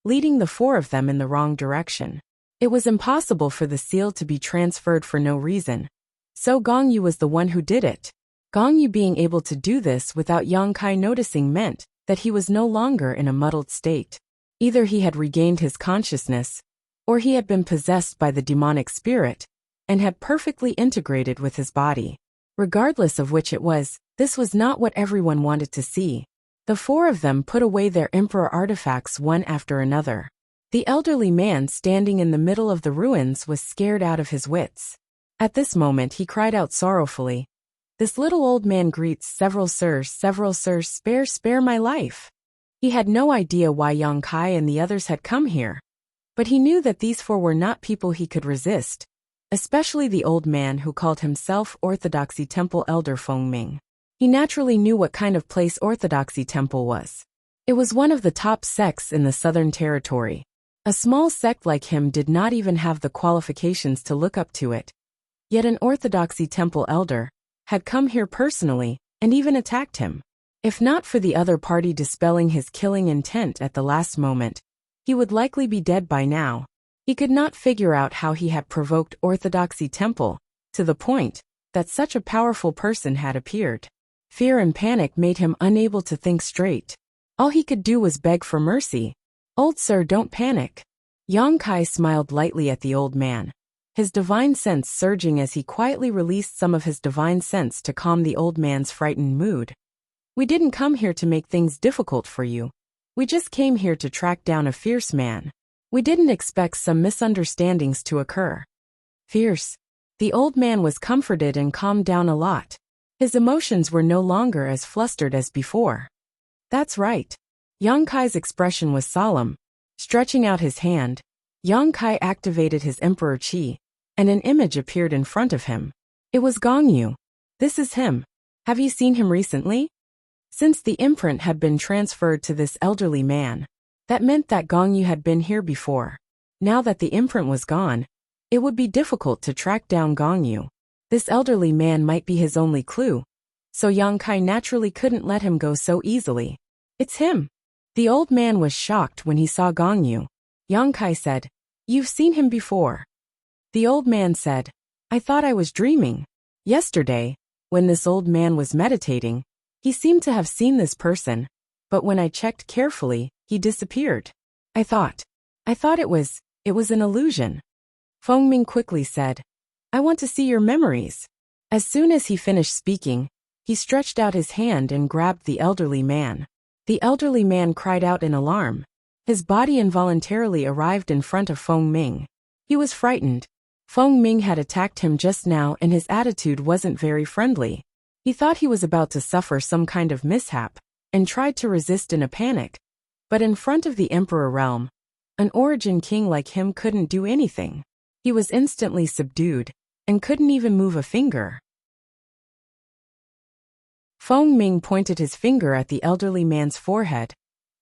leading the four of them in the wrong direction. It was impossible for the seal to be transferred for no reason, so Gong Yu was the one who did it. Gong Yu being able to do this without Yang Kai noticing meant that he was no longer in a muddled state. Either he had regained his consciousness, or he had been possessed by the demonic spirit, and had perfectly integrated with his body. Regardless of which it was, this was not what everyone wanted to see. The four of them put away their emperor artifacts one after another. The elderly man standing in the middle of the ruins was scared out of his wits. At this moment he cried out sorrowfully, This little old man greets several sirs, spare my life. He had no idea why Yang Kai and the others had come here. But he knew that these four were not people he could resist, especially the old man who called himself Orthodoxy Temple Elder Feng Ming. He naturally knew what kind of place Orthodoxy Temple was. It was one of the top sects in the Southern Territory. A small sect like him did not even have the qualifications to look up to it. Yet an Orthodoxy Temple elder had come here personally and even attacked him. If not for the other party dispelling his killing intent at the last moment, he would likely be dead by now. He could not figure out how he had provoked Orthodoxy Temple to the point that such a powerful person had appeared. Fear and panic made him unable to think straight. All he could do was beg for mercy. "Old sir, don't panic." Yang Kai smiled lightly at the old man, his divine sense surging as he quietly released some of his divine sense to calm the old man's frightened mood. "We didn't come here to make things difficult for you. We just came here to track down a fierce man. We didn't expect some misunderstandings to occur." Fierce. The old man was comforted and calmed down a lot. His emotions were no longer as flustered as before. "That's right." Yang Kai's expression was solemn. Stretching out his hand, Yang Kai activated his Emperor Qi, and an image appeared in front of him. It was Gong Yu. "This is him. Have you seen him recently?" Since the imprint had been transferred to this elderly man, that meant that Gong Yu had been here before. Now that the imprint was gone, it would be difficult to track down Gong Yu. This elderly man might be his only clue, so Yang Kai naturally couldn't let him go so easily. "It's him." The old man was shocked when he saw Gong Yu. Yang Kai said, "You've seen him before." The old man said, "I thought I was dreaming. Yesterday, when this old man was meditating, he seemed to have seen this person, but when I checked carefully, he disappeared. I thought it was an illusion." Feng Ming quickly said, "I want to see your memories." As soon as he finished speaking, he stretched out his hand and grabbed the elderly man. The elderly man cried out in alarm. His body involuntarily arrived in front of Feng Ming. He was frightened. Feng Ming had attacked him just now and his attitude wasn't very friendly. He thought he was about to suffer some kind of mishap, and tried to resist in a panic. But in front of the Emperor realm, an origin king like him couldn't do anything. He was instantly subdued, and couldn't even move a finger. Feng Ming pointed his finger at the elderly man's forehead,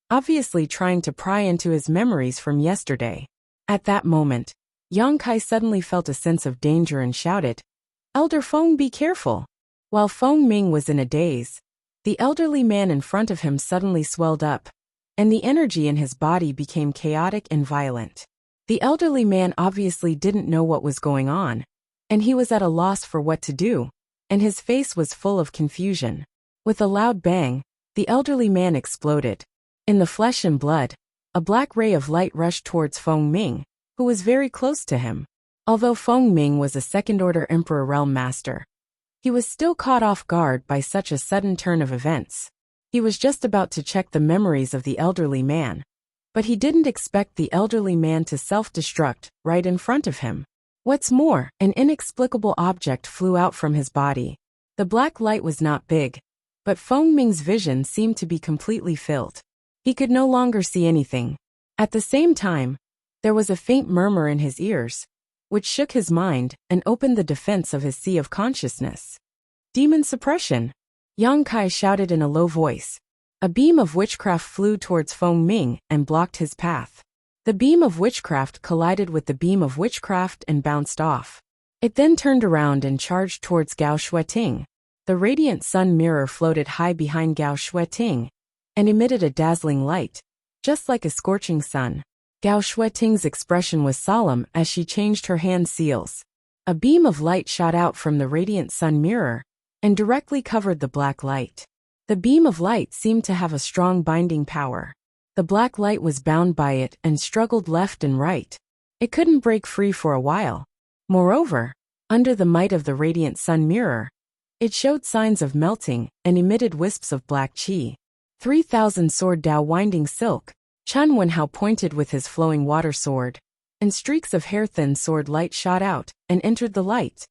obviously trying to pry into his memories from yesterday. At that moment, Yang Kai suddenly felt a sense of danger and shouted, "Elder Feng, be careful!" While Feng Ming was in a daze, the elderly man in front of him suddenly swelled up, and the energy in his body became chaotic and violent. The elderly man obviously didn't know what was going on, and he was at a loss for what to do, and his face was full of confusion. With a loud bang, the elderly man exploded. In the flesh and blood, a black ray of light rushed towards Feng Ming, who was very close to him. Although Feng Ming was a second-order Emperor Realm Master, he was still caught off guard by such a sudden turn of events. He was just about to check the memories of the elderly man, but he didn't expect the elderly man to self-destruct right in front of him. What's more, an inexplicable object flew out from his body. The black light was not big, but Feng Ming's vision seemed to be completely filled. He could no longer see anything. At the same time, there was a faint murmur in his ears, which shook his mind and opened the defense of his sea of consciousness. "Demon suppression!" Yang Kai shouted in a low voice. A beam of witchcraft flew towards Feng Ming and blocked his path. The beam of witchcraft collided with the beam of witchcraft and bounced off. It then turned around and charged towards Gao Shueting. The radiant sun mirror floated high behind Gao Shueting and emitted a dazzling light, just like a scorching sun. Gao Shueting's expression was solemn as she changed her hand seals. A beam of light shot out from the radiant sun mirror and directly covered the black light. The beam of light seemed to have a strong binding power. The black light was bound by it and struggled left and right. It couldn't break free for a while. Moreover, under the might of the radiant sun mirror, it showed signs of melting and emitted wisps of black qi. 3,000 sword Dao winding silk. Chun Wenhao pointed with his flowing water sword, and streaks of hair-thin sword light shot out and entered the light,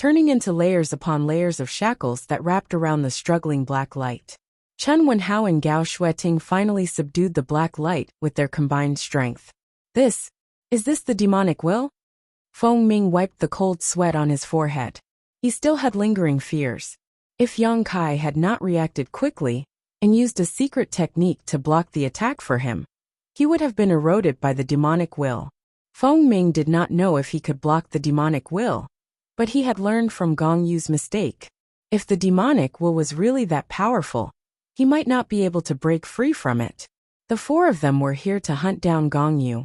turning into layers upon layers of shackles that wrapped around the struggling black light. Chen Wenhao and Gao Shueting finally subdued the black light with their combined strength. Is this the demonic will? Feng Ming wiped the cold sweat on his forehead. He still had lingering fears. If Yang Kai had not reacted quickly and used a secret technique to block the attack for him, he would have been eroded by the demonic will. Feng Ming did not know if he could block the demonic will, but he had learned from Gong Yu's mistake. If the demonic will was really that powerful, he might not be able to break free from it. The four of them were here to hunt down Gong Yu,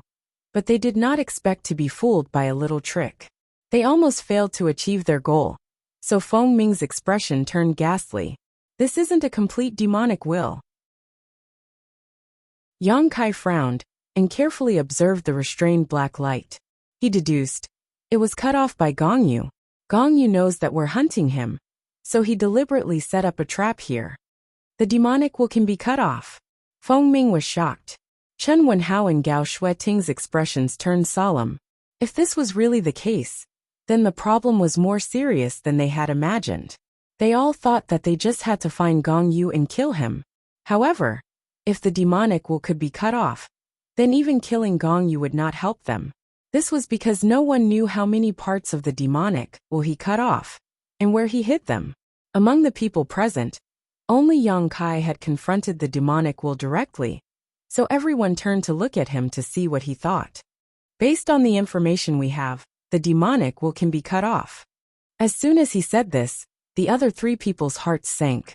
but they did not expect to be fooled by a little trick. They almost failed to achieve their goal, so Feng Ming's expression turned ghastly. This isn't a complete demonic will. Yang Kai frowned and carefully observed the restrained black light. He deduced, it was cut off by Gong Yu. Gong Yu knows that we're hunting him, so he deliberately set up a trap here. The demonic will can be cut off. Feng Ming was shocked. Chen Wenhao and Gao Shueting's expressions turned solemn. If this was really the case, then the problem was more serious than they had imagined. They all thought that they just had to find Gong Yu and kill him. However, if the demonic will could be cut off, then even killing Gong Yu would not help them. This was because no one knew how many parts of the demonic will he cut off, and where he hid them. Among the people present, only Yang Kai had confronted the demonic will directly, so everyone turned to look at him to see what he thought. Based on the information we have, the demonic will can be cut off. As soon as he said this, the other three people's hearts sank.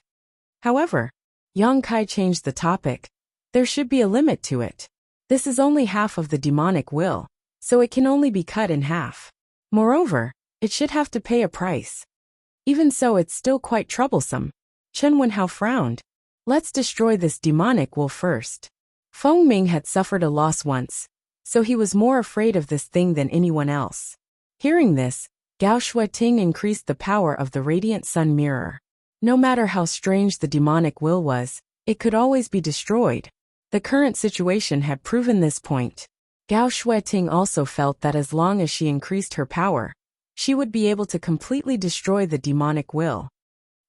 However, Yang Kai changed the topic. There should be a limit to it. This is only half of the demonic will, so it can only be cut in half. Moreover, it should have to pay a price. Even so, it's still quite troublesome. Chen Wenhao frowned. Let's destroy this demonic will first. Feng Ming had suffered a loss once, so he was more afraid of this thing than anyone else. Hearing this, Gao Shueting increased the power of the radiant sun mirror. No matter how strange the demonic will was, it could always be destroyed. The current situation had proven this point. Gao Shueting also felt that as long as she increased her power, she would be able to completely destroy the demonic will.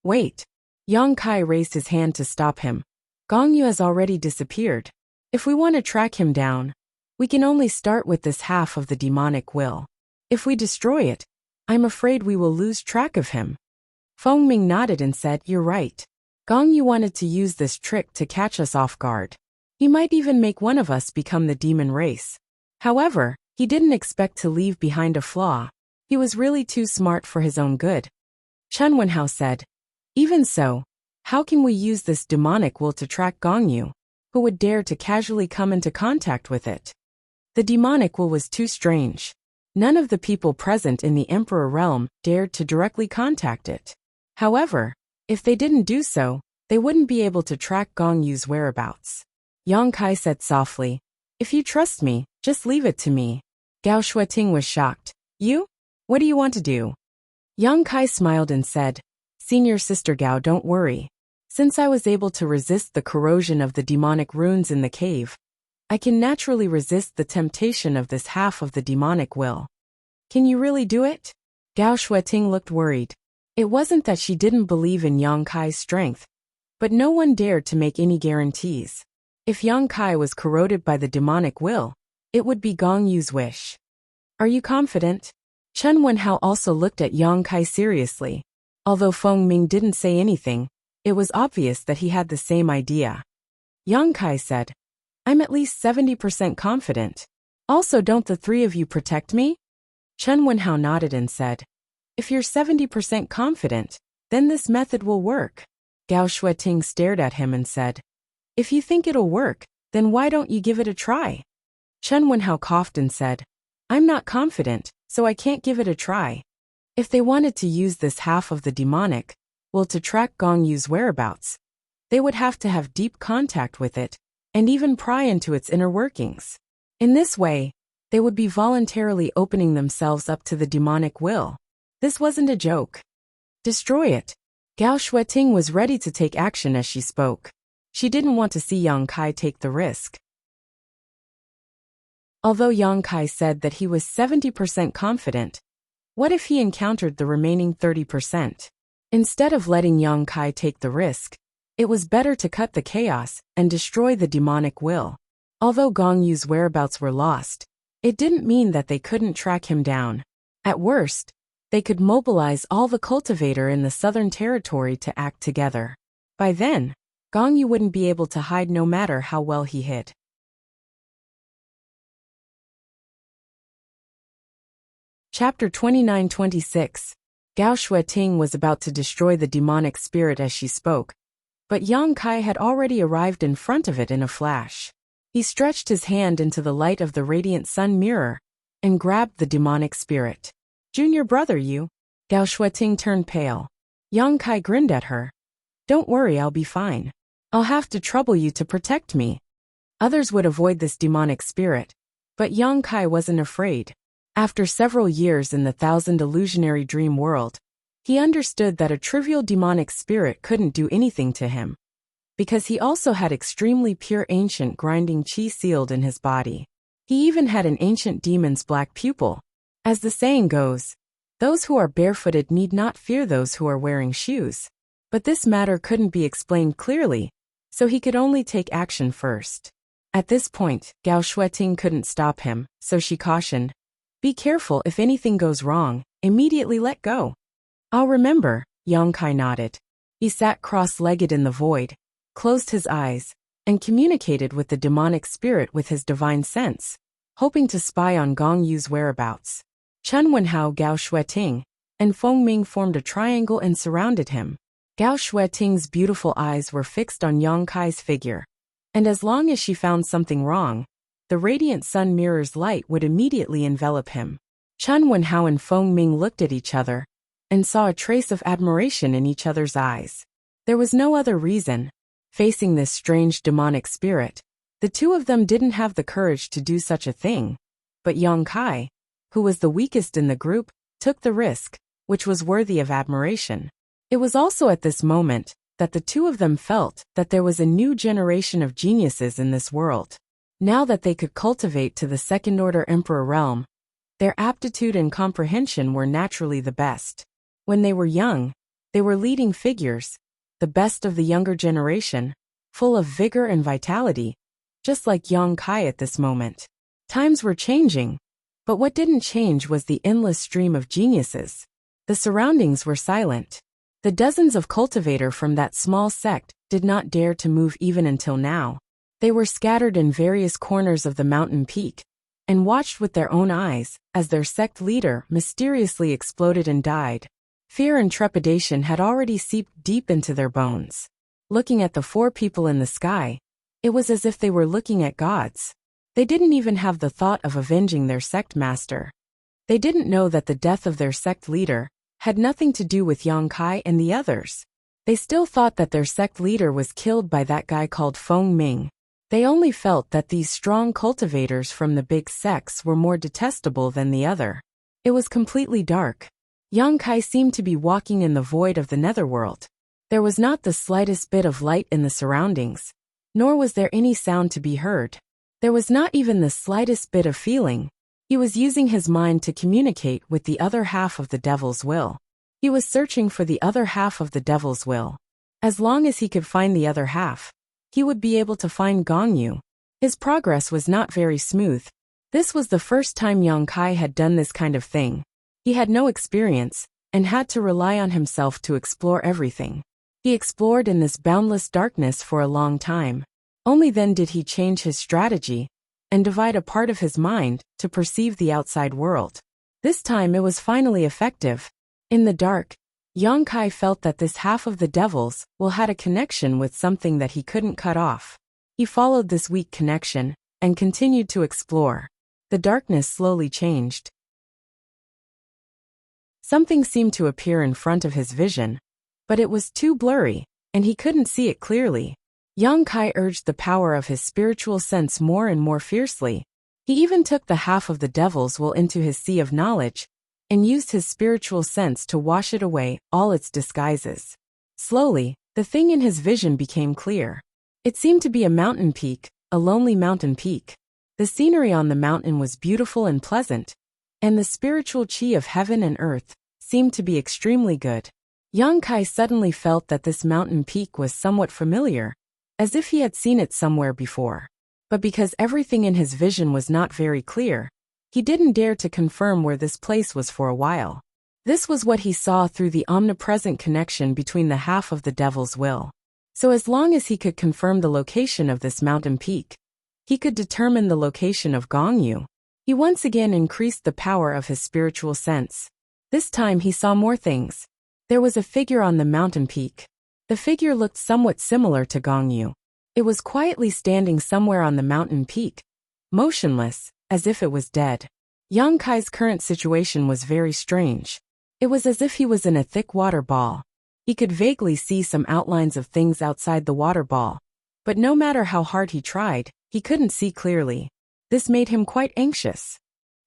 Wait! Yang Kai raised his hand to stop him. Gong Yu has already disappeared. If we want to track him down, we can only start with this half of the demonic will. If we destroy it, I'm afraid we will lose track of him. Feng Ming nodded and said, you're right. Gong Yu wanted to use this trick to catch us off guard. He might even make one of us become the demon race. However, he didn't expect to leave behind a flaw. He was really too smart for his own good. Chen Wenhao said, even so, how can we use this demonic will to track Gong Yu, who would dare to casually come into contact with it? The demonic will was too strange. None of the people present in the Emperor realm dared to directly contact it. However, if they didn't do so, they wouldn't be able to track Gong Yu's whereabouts. Yang Kai said softly, if you trust me, just leave it to me. Gao Shueting was shocked. You? What do you want to do? Yang Kai smiled and said, Senior Sister Gao, don't worry. Since I was able to resist the corrosion of the demonic runes in the cave, I can naturally resist the temptation of this half of the demonic will. Can you really do it? Gao Shueting looked worried. It wasn't that she didn't believe in Yang Kai's strength, but no one dared to make any guarantees. If Yang Kai was corroded by the demonic will, it would be Gong Yu's wish. Are you confident? Chen Wenhao also looked at Yang Kai seriously. Although Feng Ming didn't say anything, it was obvious that he had the same idea. Yang Kai said, I'm at least 70% confident. Also, don't the three of you protect me? Chen Wenhao nodded and said, if you're 70% confident, then this method will work. Gao Shueting stared at him and said, if you think it'll work, then why don't you give it a try? Chen Wenhao coughed and said, I'm not confident, so I can't give it a try. If they wanted to use this half of the demonic will to track Gong Yu's whereabouts, they would have to have deep contact with it, and even pry into its inner workings. In this way, they would be voluntarily opening themselves up to the demonic will. This wasn't a joke. Destroy it. Gao Shueting was ready to take action as she spoke. She didn't want to see Yang Kai take the risk. Although Yang Kai said that he was 70% confident, What if he encountered the remaining 30%? Instead of letting Yang Kai take the risk, it was better to cut the chaos and destroy the demonic will. Although Gong Yu's whereabouts were lost, it didn't mean that they couldn't track him down. At worst, they could mobilize all the cultivator in the southern territory to act together. By then, Gong Yu wouldn't be able to hide no matter how well he hid. Chapter 29-26. Gao Shueting was about to destroy the demonic spirit as she spoke, but Yang Kai had already arrived in front of it in a flash. He stretched his hand into the light of the radiant sun mirror and grabbed the demonic spirit. Junior brother you. Gao Shueting turned pale. Yang Kai grinned at her. Don't worry, I'll be fine. I'll have to trouble you to protect me. Others would avoid this demonic spirit, but Yang Kai wasn't afraid. After several years in the thousand illusionary dream world, he understood that a trivial demonic spirit couldn't do anything to him, because he also had extremely pure ancient grinding qi sealed in his body. He even had an ancient demon's black pupil. As the saying goes, those who are barefooted need not fear those who are wearing shoes. But this matter couldn't be explained clearly, so he could only take action first. At this point, Gao Shueting couldn't stop him, so she cautioned, be careful, if anything goes wrong, immediately let go. I'll remember, Yang Kai nodded. He sat cross-legged in the void, closed his eyes, and communicated with the demonic spirit with his divine sense, hoping to spy on Gong Yu's whereabouts. Chen Wenhao, Gao Shueting, and Feng Ming formed a triangle and surrounded him. Gao Shueting's beautiful eyes were fixed on Yang Kai's figure, and as long as she found something wrong, the radiant sun mirror's light would immediately envelop him. Chen Wenhao and Feng Ming looked at each other and saw a trace of admiration in each other's eyes. There was no other reason. Facing this strange demonic spirit, the two of them didn't have the courage to do such a thing, but Yang Kai, who was the weakest in the group, took the risk, which was worthy of admiration. It was also at this moment that the two of them felt that there was a new generation of geniuses in this world. Now that they could cultivate to the second-order emperor realm, their aptitude and comprehension were naturally the best. When they were young, they were leading figures, the best of the younger generation, full of vigor and vitality, just like Yang Kai at this moment. Times were changing, but what didn't change was the endless stream of geniuses. The surroundings were silent. The dozens of cultivator from that small sect did not dare to move even until now. They were scattered in various corners of the mountain peak, and watched with their own eyes as their sect leader mysteriously exploded and died. Fear and trepidation had already seeped deep into their bones. Looking at the four people in the sky, it was as if they were looking at gods. They didn't even have the thought of avenging their sect master. They didn't know that the death of their sect leader had nothing to do with Yang Kai and the others. They still thought that their sect leader was killed by that guy called Feng Ming. They only felt that these strong cultivators from the big sects were more detestable than the other. It was completely dark. Yang Kai seemed to be walking in the void of the netherworld. There was not the slightest bit of light in the surroundings, nor was there any sound to be heard. There was not even the slightest bit of feeling. He was using his mind to communicate with the other half of the devil's will. He was searching for the other half of the devil's will. As long as he could find the other half, he would be able to find Gong Yu. His progress was not very smooth. This was the first time Yang Kai had done this kind of thing. He had no experience, and had to rely on himself to explore everything. He explored in this boundless darkness for a long time. Only then did he change his strategy, and divide a part of his mind to perceive the outside world. This time it was finally effective. In the dark, Yang Kai felt that this half of the devil's will had a connection with something that he couldn't cut off. He followed this weak connection, and continued to explore. The darkness slowly changed. Something seemed to appear in front of his vision, but it was too blurry, and he couldn't see it clearly. Yang Kai urged the power of his spiritual sense more and more fiercely. He even took the half of the devil's will into his sea of knowledge, and used his spiritual sense to wash it away, all its disguises. Slowly, the thing in his vision became clear. It seemed to be a mountain peak, a lonely mountain peak. The scenery on the mountain was beautiful and pleasant, and the spiritual qi of heaven and earth seemed to be extremely good. Yang Kai suddenly felt that this mountain peak was somewhat familiar, as if he had seen it somewhere before. But because everything in his vision was not very clear, he didn't dare to confirm where this place was for a while. This was what he saw through the omnipresent connection between the half of the devil's will. So as long as he could confirm the location of this mountain peak, he could determine the location of Gongyu. He once again increased the power of his spiritual sense. This time he saw more things. There was a figure on the mountain peak. The figure looked somewhat similar to Gongyu. It was quietly standing somewhere on the mountain peak, motionless, as if it was dead. Yang Kai's current situation was very strange. It was as if he was in a thick water ball. He could vaguely see some outlines of things outside the water ball, but no matter how hard he tried, he couldn't see clearly. This made him quite anxious.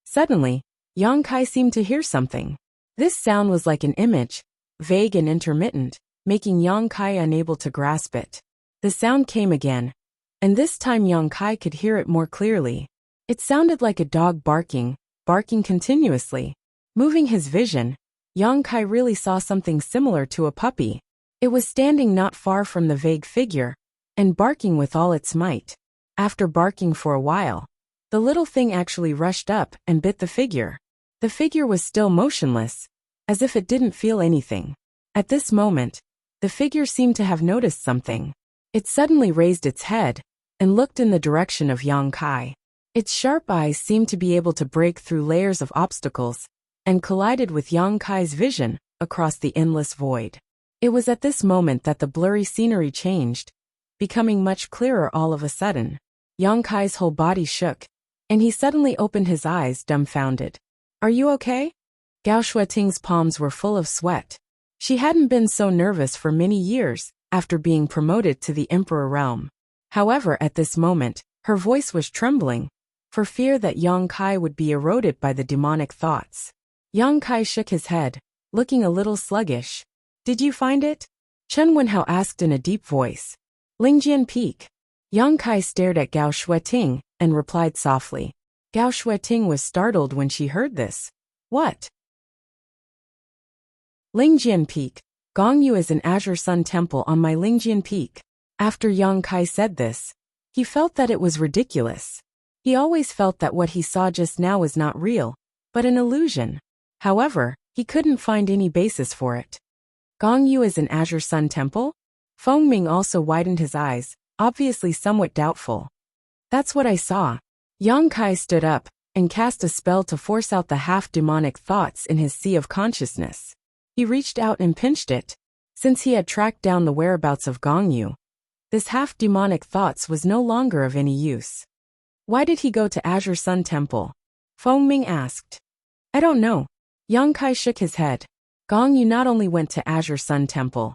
Suddenly, Yang Kai seemed to hear something. This sound was like an image, vague and intermittent, making Yang Kai unable to grasp it. The sound came again, and this time Yang Kai could hear it more clearly. It sounded like a dog barking continuously. Moving his vision, Yang Kai really saw something similar to a puppy. It was standing not far from the vague figure, and barking with all its might. After barking for a while, the little thing actually rushed up and bit the figure. The figure was still motionless, as if it didn't feel anything. At this moment, the figure seemed to have noticed something. It suddenly raised its head and looked in the direction of Yang Kai. Its sharp eyes seemed to be able to break through layers of obstacles and collided with Yang Kai's vision across the endless void. It was at this moment that the blurry scenery changed, becoming much clearer all of a sudden. Yang Kai's whole body shook, and he suddenly opened his eyes dumbfounded. "Are you okay?" Gao Shuiting's palms were full of sweat. She hadn't been so nervous for many years after being promoted to the Emperor realm. However, at this moment, her voice was trembling, for fear that Yang Kai would be eroded by the demonic thoughts. Yang Kai shook his head, looking a little sluggish. "Did you find it?" Chen Wenhao asked in a deep voice. "Lingjian Peak." Yang Kai stared at Gao Shuiting and replied softly. Gao Shuiting was startled when she heard this. "What?" "Lingjian Peak. Gongyu is an Azure Sun Temple on my Lingjian Peak." After Yang Kai said this, he felt that it was ridiculous. He always felt that what he saw just now was not real, but an illusion. However, he couldn't find any basis for it. Gongyu is an Azure Sun Temple? Feng Ming also widened his eyes, obviously somewhat doubtful. "That's what I saw." Yang Kai stood up and cast a spell to force out the half-demonic thoughts in his sea of consciousness. He reached out and pinched it. Since he had tracked down the whereabouts of Gongyu, this half-demonic thoughts was no longer of any use. "Why did he go to Azure Sun Temple?" Feng Ming asked. "I don't know." Yang Kai shook his head. Gongyu not only went to Azure Sun Temple,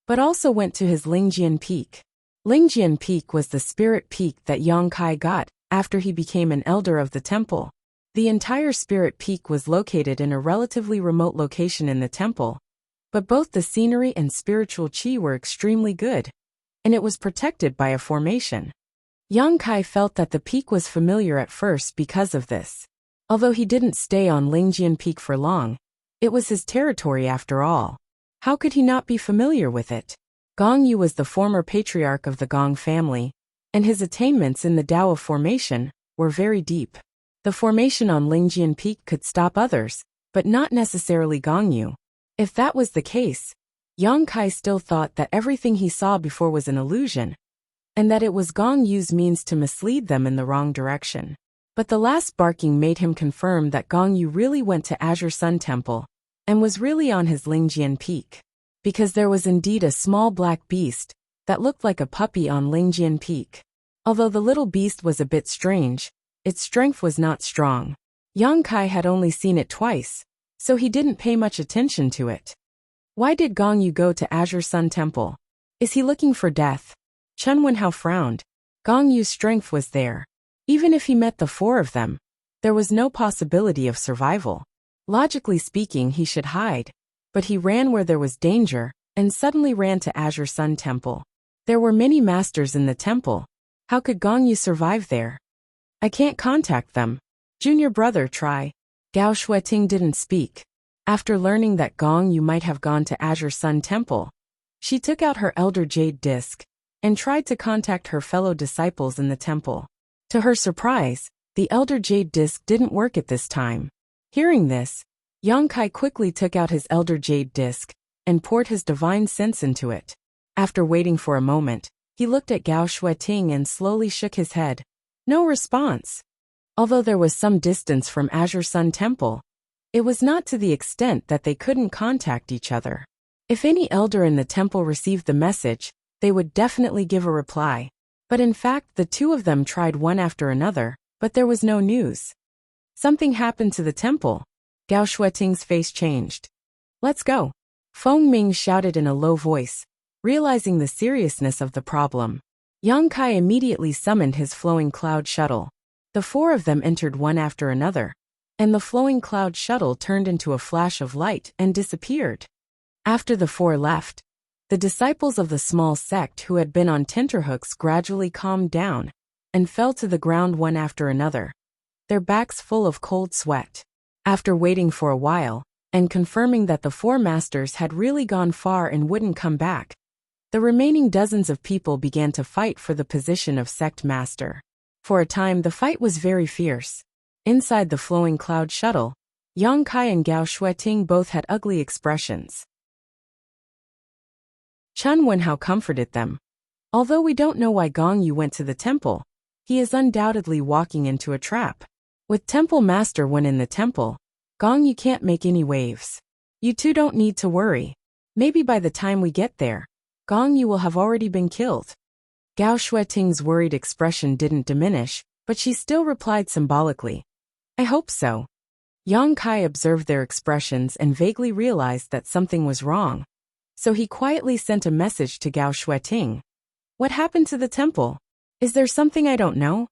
but also went to his Lingjian Peak. Lingjian Peak was the spirit peak that Yang Kai got after he became an elder of the temple. The entire spirit peak was located in a relatively remote location in the temple, but both the scenery and spiritual qi were extremely good, and it was protected by a formation. Yang Kai felt that the peak was familiar at first because of this. Although he didn't stay on Lingjian Peak for long, it was his territory after all. How could he not be familiar with it? Gongyu was the former patriarch of the Gong family, and his attainments in the Tao of formation were very deep. The formation on Lingjian Peak could stop others, but not necessarily Gongyu. If that was the case, Yang Kai still thought that everything he saw before was an illusion, and that it was Gongyu's means to mislead them in the wrong direction. But the last barking made him confirm that Gongyu really went to Azure Sun Temple, and was really on his Lingjian Peak. Because there was indeed a small black beast that looked like a puppy on Lingjian Peak. Although the little beast was a bit strange, its strength was not strong. Yang Kai had only seen it twice, so he didn't pay much attention to it. Why did Gongyu go to Azure Sun Temple? Is he looking for death? Chen Wenhao frowned. Gongyu's strength was there. Even if he met the four of them, there was no possibility of survival. Logically speaking, he should hide, but he ran where there was danger, and suddenly ran to Azure Sun Temple. There were many masters in the temple. How could Gongyu survive there? "I can't contact them." "Junior brother, try." Gao Shueting didn't speak. After learning that Gong Yu might have gone to Azure Sun Temple, she took out her Elder Jade Disc and tried to contact her fellow disciples in the temple. To her surprise, the Elder Jade Disc didn't work at this time. Hearing this, Yang Kai quickly took out his Elder Jade Disc and poured his divine sense into it. After waiting for a moment, he looked at Gao Shueting and slowly shook his head. No response. Although there was some distance from Azure Sun Temple, it was not to the extent that they couldn't contact each other. If any elder in the temple received the message, they would definitely give a reply. But in fact, the two of them tried one after another, but there was no news. Something happened to the temple. Gao Shueting's face changed. Let's go. Feng Ming shouted in a low voice, realizing the seriousness of the problem. Yang Kai immediately summoned his flowing cloud shuttle. The four of them entered one after another, and the flowing cloud shuttle turned into a flash of light and disappeared. After the four left, the disciples of the small sect who had been on tenterhooks gradually calmed down and fell to the ground one after another, their backs full of cold sweat. After waiting for a while, and confirming that the four masters had really gone far and wouldn't come back, the remaining dozens of people began to fight for the position of sect master. For a time the fight was very fierce. Inside the flowing cloud shuttle, Yang Kai and Gao Shueting both had ugly expressions. Chen Wenhao comforted them. Although we don't know why Gong Yu went to the temple, he is undoubtedly walking into a trap. With Temple Master Wen in the temple, Gong Yu can't make any waves. You two don't need to worry. Maybe by the time we get there, Gong Yu will have already been killed. Gao Shueting's worried expression didn't diminish, but she still replied symbolically. I hope so. Yang Kai observed their expressions and vaguely realized that something was wrong. So he quietly sent a message to Gao Shueting. What happened to the temple? Is there something I don't know?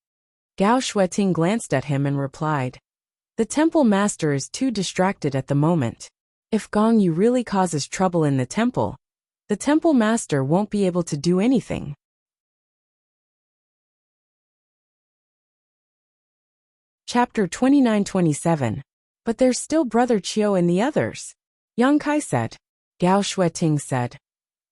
Gao Shueting glanced at him and replied. The temple master is too distracted at the moment. If Gong Yu really causes trouble in the temple master won't be able to do anything. Chapter 29-27. But there's still Brother Qiu and the others. Yang Kai said. Gao Shueting said.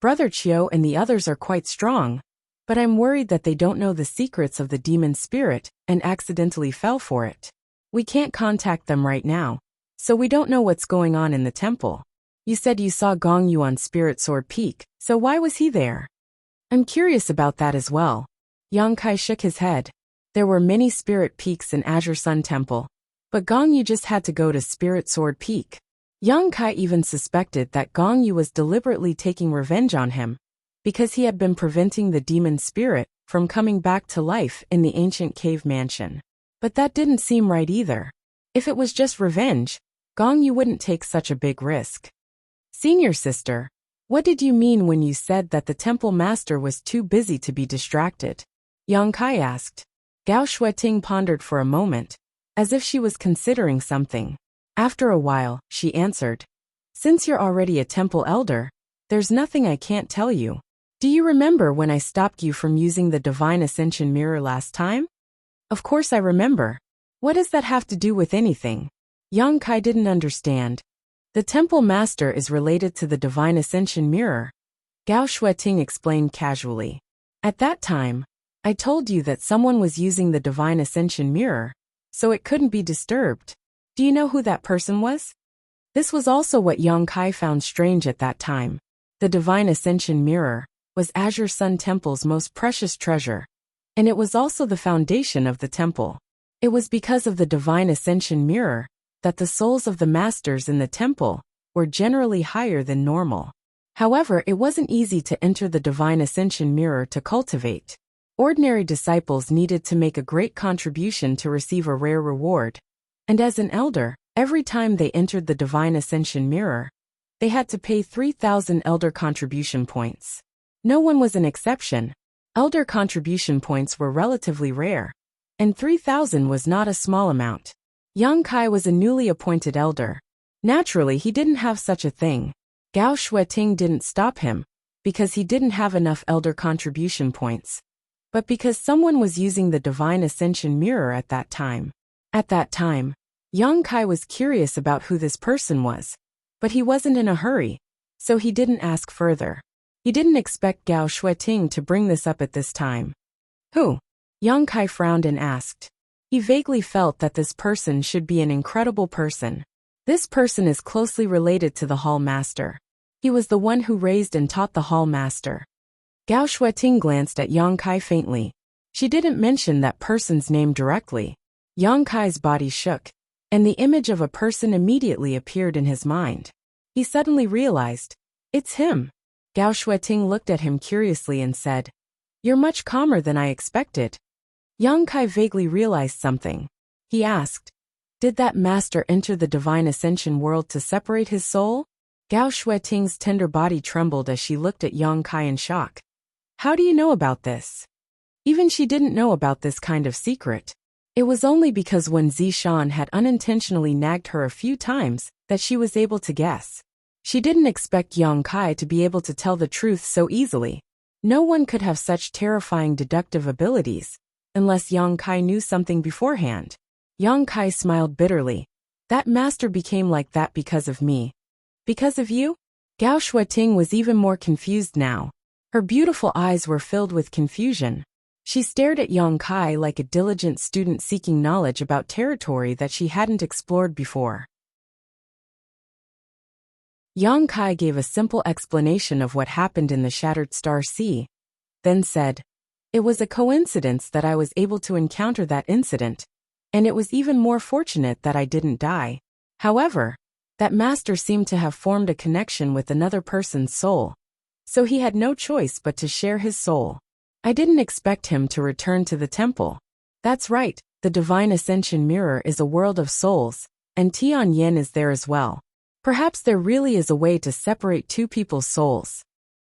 Brother Qiu and the others are quite strong, but I'm worried that they don't know the secrets of the demon spirit and accidentally fell for it. We can't contact them right now, so we don't know what's going on in the temple. You said you saw Gong Yu on Spirit Sword Peak, so why was he there? I'm curious about that as well. Yang Kai shook his head. There were many spirit peaks in Azure Sun Temple, but Gong Yu just had to go to Spirit Sword Peak. Yang Kai even suspected that Gong Yu was deliberately taking revenge on him, because he had been preventing the demon spirit from coming back to life in the ancient cave mansion. But that didn't seem right either. If it was just revenge, Gong Yu wouldn't take such a big risk. Senior sister, what did you mean when you said that the temple master was too busy to be distracted? Yang Kai asked. Gao Shueting pondered for a moment, as if she was considering something. After a while, she answered. Since you're already a temple elder, there's nothing I can't tell you. Do you remember when I stopped you from using the Divine Ascension Mirror last time? Of course I remember. What does that have to do with anything? Yang Kai didn't understand. The temple master is related to the Divine Ascension Mirror. Gao Shueting explained casually. At that time, I told you that someone was using the Divine Ascension Mirror, so it couldn't be disturbed. Do you know who that person was? This was also what Yang Kai found strange at that time. The Divine Ascension Mirror was Azure Sun Temple's most precious treasure, and it was also the foundation of the temple. It was because of the Divine Ascension Mirror that the souls of the masters in the temple were generally higher than normal. However, it wasn't easy to enter the Divine Ascension Mirror to cultivate. Ordinary disciples needed to make a great contribution to receive a rare reward. And as an elder, every time they entered the Divine Ascension Mirror, they had to pay 3,000 elder contribution points. No one was an exception. Elder contribution points were relatively rare, and 3,000 was not a small amount. Yang Kai was a newly appointed elder. Naturally, he didn't have such a thing. Gao Shueting didn't stop him, because he didn't have enough elder contribution points, but because someone was using the Divine Ascension Mirror at that time. At that time, Yang Kai was curious about who this person was, but he wasn't in a hurry, so he didn't ask further. He didn't expect Gao Shueting to bring this up at this time. Who? Yang Kai frowned and asked. He vaguely felt that this person should be an incredible person. This person is closely related to the Hall Master. He was the one who raised and taught the Hall Master. Gao Shueting glanced at Yang Kai faintly. She didn't mention that person's name directly. Yang Kai's body shook, and the image of a person immediately appeared in his mind. He suddenly realized, it's him. Gao Shueting looked at him curiously and said, "You're much calmer than I expected." Yang Kai vaguely realized something. He asked, "Did that master enter the divine ascension world to separate his soul?" Gao Shueting's tender body trembled as she looked at Yang Kai in shock. How do you know about this? Even she didn't know about this kind of secret. It was only because when Zishan had unintentionally nagged her a few times that she was able to guess. She didn't expect Yang Kai to be able to tell the truth so easily. No one could have such terrifying deductive abilities, unless Yang Kai knew something beforehand. Yang Kai smiled bitterly. That master became like that because of me. Because of you? Gao Shueting was even more confused now. Her beautiful eyes were filled with confusion. She stared at Yang Kai like a diligent student seeking knowledge about territory that she hadn't explored before. Yang Kai gave a simple explanation of what happened in the Shattered Star Sea, then said, "It was a coincidence that I was able to encounter that incident, and it was even more fortunate that I didn't die. However, that master seemed to have formed a connection with another person's soul, so he had no choice but to share his soul. I didn't expect him to return to the temple. That's right, the Divine Ascension Mirror is a world of souls, and Tian Yen is there as well. Perhaps there really is a way to separate two people's souls.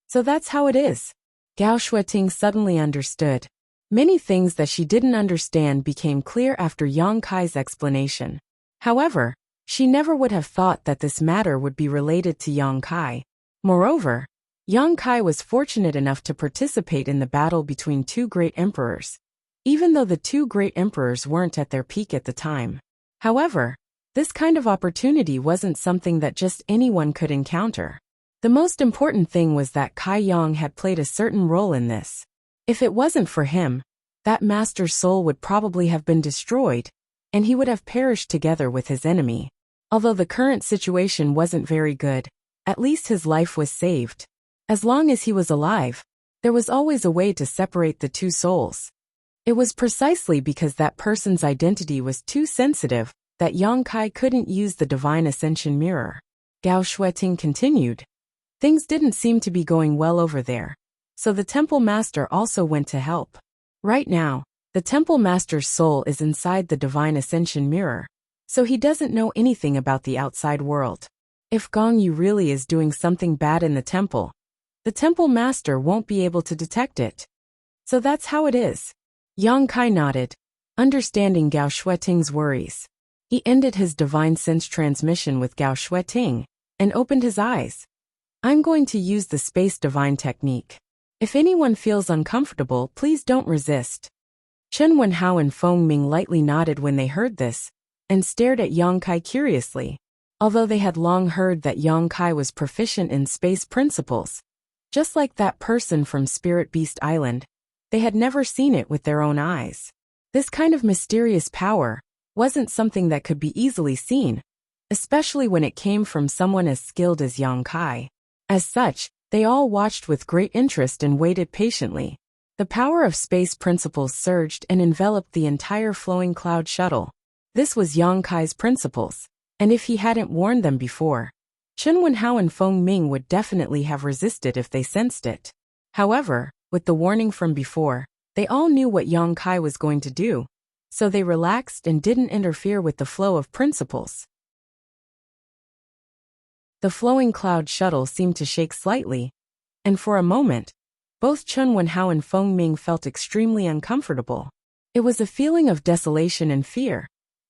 So that's how it is." Gao Shueting suddenly understood. Many things that she didn't understand became clear after Yang Kai's explanation. However, she never would have thought that this matter would be related to Yang Kai. Moreover, Yang Kai was fortunate enough to participate in the battle between two great emperors, even though the two great emperors weren't at their peak at the time. However, this kind of opportunity wasn't something that just anyone could encounter. The most important thing was that Kai Yang had played a certain role in this. If it wasn't for him, that master's soul would probably have been destroyed, and he would have perished together with his enemy. Although the current situation wasn't very good, at least his life was saved. As long as he was alive, there was always a way to separate the two souls. It was precisely because that person's identity was too sensitive that Yang Kai couldn't use the Divine Ascension Mirror. Gao Shueting continued. Things didn't seem to be going well over there, so the Temple Master also went to help. Right now, the Temple Master's soul is inside the Divine Ascension Mirror, so he doesn't know anything about the outside world. If Gong Yu really is doing something bad in the temple Master won't be able to detect it. So that's how it is. Yang Kai nodded, understanding Gao Shueting's worries. He ended his divine sense transmission with Gao Shueting, and opened his eyes. I'm going to use the space divine technique. If anyone feels uncomfortable, please don't resist. Chen Wenhao and Feng Ming lightly nodded when they heard this, and stared at Yang Kai curiously. Although they had long heard that Yang Kai was proficient in space principles, just like that person from Spirit Beast Island, they had never seen it with their own eyes. This kind of mysterious power wasn't something that could be easily seen, especially when it came from someone as skilled as Yang Kai. As such, they all watched with great interest and waited patiently. The power of space principles surged and enveloped the entire flowing cloud shuttle. This was Yang Kai's principles, and if he hadn't warned them before, Chen Wenhao and Feng Ming would definitely have resisted if they sensed it. However, with the warning from before, they all knew what Yang Kai was going to do, so they relaxed and didn't interfere with the flow of principles. The flowing cloud shuttle seemed to shake slightly, and for a moment, both Chen Wenhao and Feng Ming felt extremely uncomfortable. It was a feeling of desolation and fear,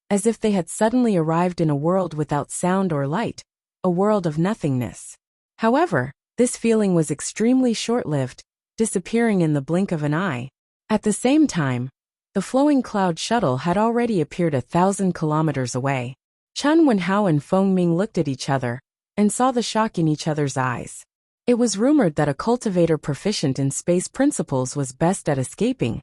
as if they had suddenly arrived in a world without sound or light, a world of nothingness. However, this feeling was extremely short-lived, disappearing in the blink of an eye. At the same time, The flowing cloud shuttle had already appeared 1,000 kilometers away. Chen Wenhao and Feng Ming looked at each other and saw the shock in each other's eyes. It was rumored that a cultivator proficient in space principles was best at escaping,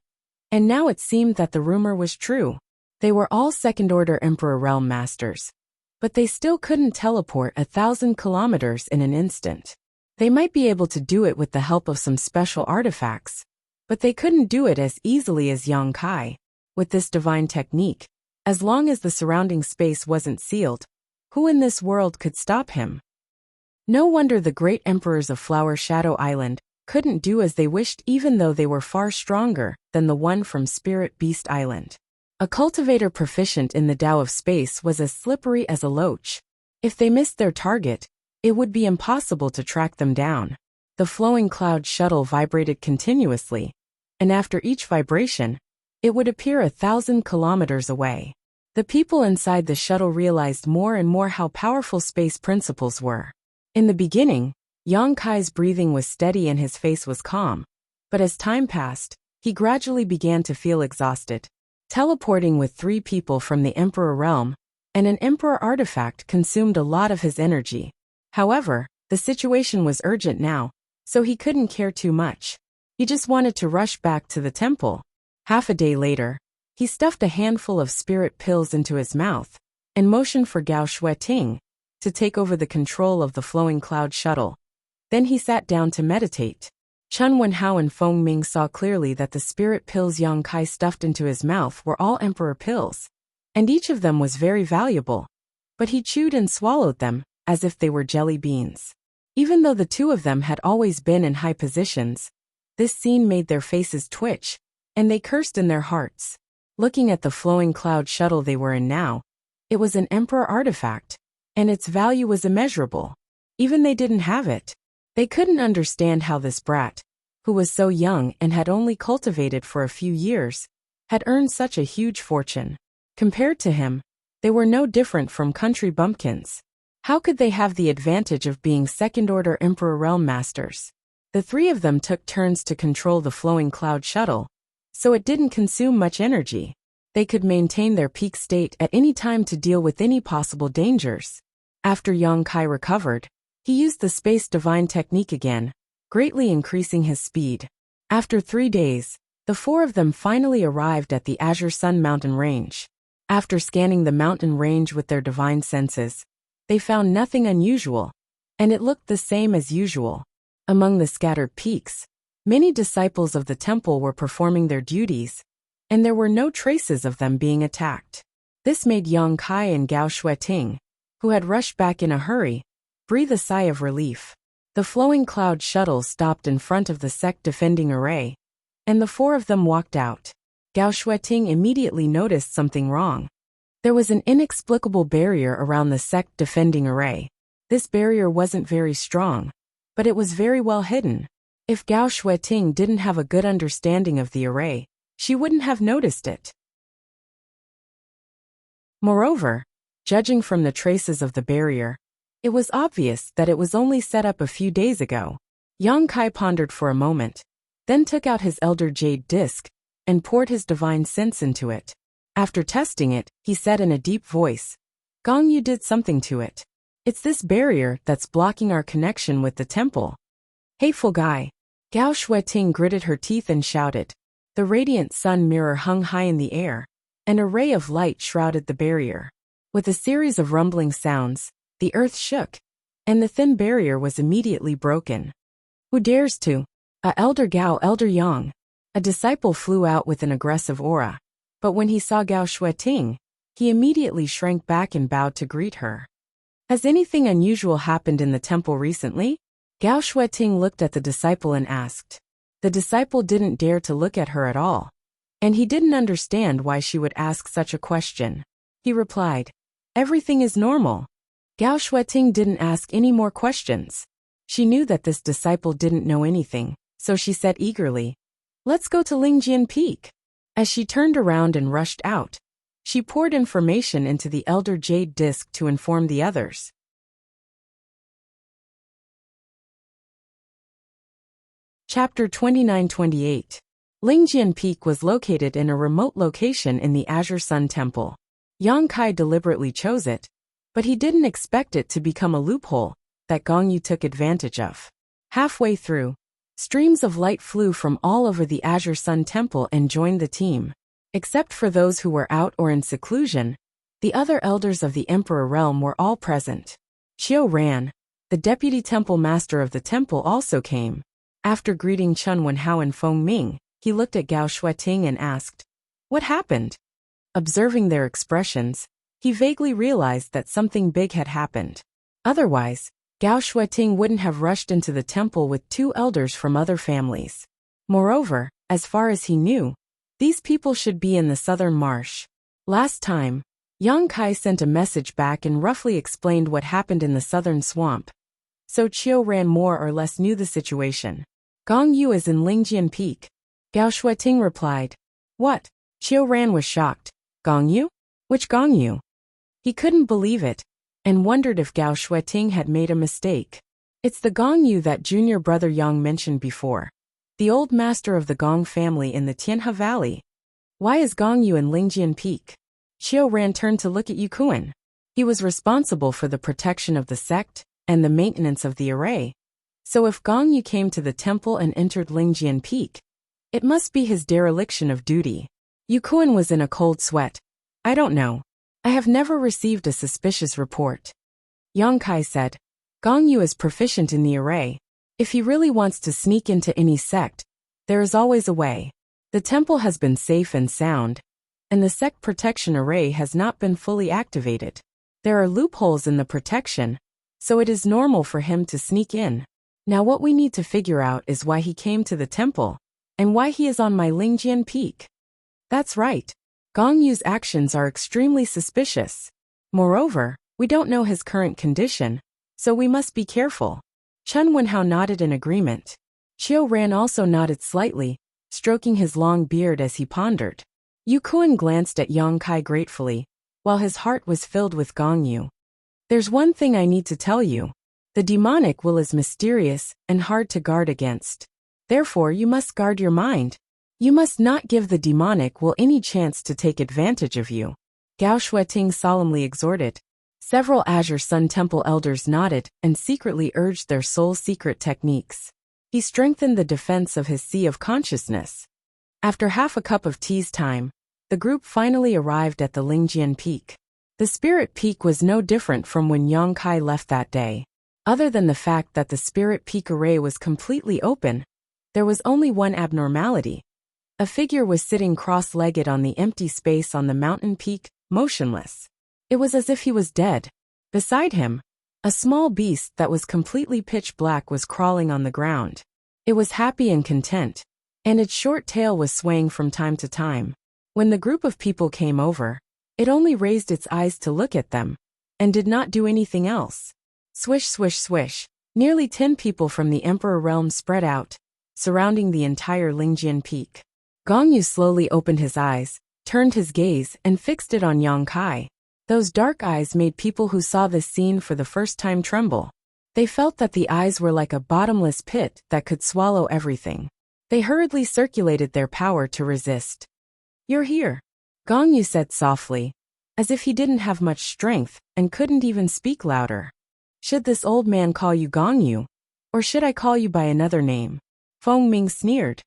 and now it seemed that the rumor was true. They were all second-order Emperor Realm Masters, but they still couldn't teleport 1,000 kilometers in an instant. They might be able to do it with the help of some special artifacts, but they couldn't do it as easily as Yang Kai. With this divine technique, as long as the surrounding space wasn't sealed, who in this world could stop him? No wonder the great emperors of Flower Shadow Island couldn't do as they wished, even though they were far stronger than the one from Spirit Beast Island. A cultivator proficient in the Tao of space was as slippery as a loach. If they missed their target, it would be impossible to track them down. The flowing cloud shuttle vibrated continuously, and after each vibration, it would appear 1,000 kilometers away. The people inside the shuttle realized more and more how powerful space principles were. In the beginning, Yang Kai's breathing was steady and his face was calm, but as time passed, he gradually began to feel exhausted. Teleporting with 3 people from the Emperor realm and an Emperor artifact consumed a lot of his energy. However, the situation was urgent now, so he couldn't care too much. He just wanted to rush back to the temple. Half a day later, he stuffed a handful of spirit pills into his mouth and motioned for Gao Shueting to take over the control of the flowing cloud shuttle. Then he sat down to meditate. Chen Wenhao and Feng Ming saw clearly that the spirit pills Yang Kai stuffed into his mouth were all emperor pills, and each of them was very valuable. But he chewed and swallowed them as if they were jelly beans. Even though the two of them had always been in high positions, this scene made their faces twitch, and they cursed in their hearts. Looking at the flowing cloud shuttle they were in now, it was an emperor artifact, and its value was immeasurable. Even they didn't have it. They couldn't understand how this brat, who was so young and had only cultivated for a few years, had earned such a huge fortune. Compared to him, they were no different from country bumpkins. How could they have the advantage of being second-order Emperor Realm Masters? The 3 of them took turns to control the flowing cloud shuttle, so it didn't consume much energy. They could maintain their peak state at any time to deal with any possible dangers. After Yang Kai recovered, he used the space divine technique again, greatly increasing his speed. After 3 days, the 4 of them finally arrived at the Azure Sun mountain range. After scanning the mountain range with their divine senses, they found nothing unusual, and it looked the same as usual. Among the scattered peaks, many disciples of the temple were performing their duties, and there were no traces of them being attacked. This made Yang Kai and Gao Shueting, who had rushed back in a hurry, breathe a sigh of relief. The flowing cloud shuttle stopped in front of the sect defending array, and the 4 of them walked out. Gao Shueting immediately noticed something wrong. There was an inexplicable barrier around the sect defending array. This barrier wasn't very strong, but it was very well hidden. If Gao Shueting didn't have a good understanding of the array, she wouldn't have noticed it. Moreover, judging from the traces of the barrier, it was obvious that it was only set up a few days ago. Yang Kai pondered for a moment, then took out his Elder Jade disc and poured his divine sense into it. After testing it, he said in a deep voice, "Gong, you did something to it. It's this barrier that's blocking our connection with the temple." Hateful guy. Gao Shueting gritted her teeth and shouted. The radiant sun mirror hung high in the air. An array of light shrouded the barrier. With a series of rumbling sounds, the earth shook, and the thin barrier was immediately broken. Who dares to? Elder Gao, Elder Yang. A disciple flew out with an aggressive aura, but when he saw Gao Shueting, he immediately shrank back and bowed to greet her. Has anything unusual happened in the temple recently? Gao Shueting looked at the disciple and asked. The disciple didn't dare to look at her at all, and he didn't understand why she would ask such a question. He replied, "Everything is normal." Gao Shueting didn't ask any more questions. She knew that this disciple didn't know anything, so she said eagerly, "Let's go to Lingjian Peak." As she turned around and rushed out, she poured information into the Elder Jade disc to inform the others. Chapter 29-28. Lingjian Peak was located in a remote location in the Azure Sun Temple. Yang Kai deliberately chose it, but he didn't expect it to become a loophole that Gongyu took advantage of. Halfway through, streams of light flew from all over the Azure Sun Temple and joined the team. Except for those who were out or in seclusion, the other elders of the Emperor Realm were all present. Qiu Ran, the deputy temple master of the temple, also came. After greeting Chen Wenhao and Feng Ming, he looked at Gao Shueting and asked, "What happened?" Observing their expressions, he vaguely realized that something big had happened. Otherwise, Gao Shueting wouldn't have rushed into the temple with 2 elders from other families. Moreover, as far as he knew, these people should be in the southern marsh. Last time, Yang Kai sent a message back and roughly explained what happened in the southern swamp. So Qiu Ran more or less knew the situation. "Gongyu is in Lingjian Peak," Gao Shueting replied. "What?" Qiu Ran was shocked. "Gongyu? Which Gongyu?" He couldn't believe it, and wondered if Gao Shueting had made a mistake. "It's the Gongyu that junior brother Yang mentioned before. The old master of the Gong family in the Tianhe Valley. Why is Gongyu in Lingjian Peak?" Qiu Ran turned to look at Yu Kuan. He was responsible for the protection of the sect and the maintenance of the array. So if Gongyu came to the temple and entered Lingjian Peak, it must be his dereliction of duty. Yu Kuan was in a cold sweat. "I don't know. I have never received a suspicious report." Yang Kai said, "Gongyu is proficient in the array. If he really wants to sneak into any sect, there is always a way. The temple has been safe and sound, and the sect protection array has not been fully activated. There are loopholes in the protection, so it is normal for him to sneak in. Now what we need to figure out is why he came to the temple, and why he is on my Lingjian Peak." "That's right. Gongyu's actions are extremely suspicious. Moreover, we don't know his current condition, so we must be careful." Chen Wenhao nodded in agreement. Qiu Ran also nodded slightly, stroking his long beard as he pondered. Yu Kuan glanced at Yang Kai gratefully, while his heart was filled with Gongyu. "There's one thing I need to tell you. The demonic will is mysterious and hard to guard against. Therefore you must guard your mind. You must not give the demonic will any chance to take advantage of you," Gao Shueting solemnly exhorted. Several Azure Sun Temple elders nodded and secretly urged their soul secret techniques. He strengthened the defense of his sea of consciousness. After half a cup of tea's time, the group finally arrived at the Lingjian Peak. The Spirit Peak was no different from when Yang Kai left that day. Other than the fact that the Spirit Peak array was completely open, there was only one abnormality. A figure was sitting cross-legged on the empty space on the mountain peak, motionless. It was as if he was dead. Beside him, a small beast that was completely pitch black was crawling on the ground. It was happy and content, and its short tail was swaying from time to time. When the group of people came over, it only raised its eyes to look at them, and did not do anything else. Swish, swish, swish. Nearly 10 people from the Emperor Realm spread out, surrounding the entire Lingjian Peak. Gongyu slowly opened his eyes, turned his gaze, and fixed it on Yang Kai. Those dark eyes made people who saw this scene for the first time tremble. They felt that the eyes were like a bottomless pit that could swallow everything. They hurriedly circulated their power to resist. "You're here," Gongyu said softly, as if he didn't have much strength and couldn't even speak louder. "Should this old man call you Gongyu, or should I call you by another name?" Feng Ming sneered.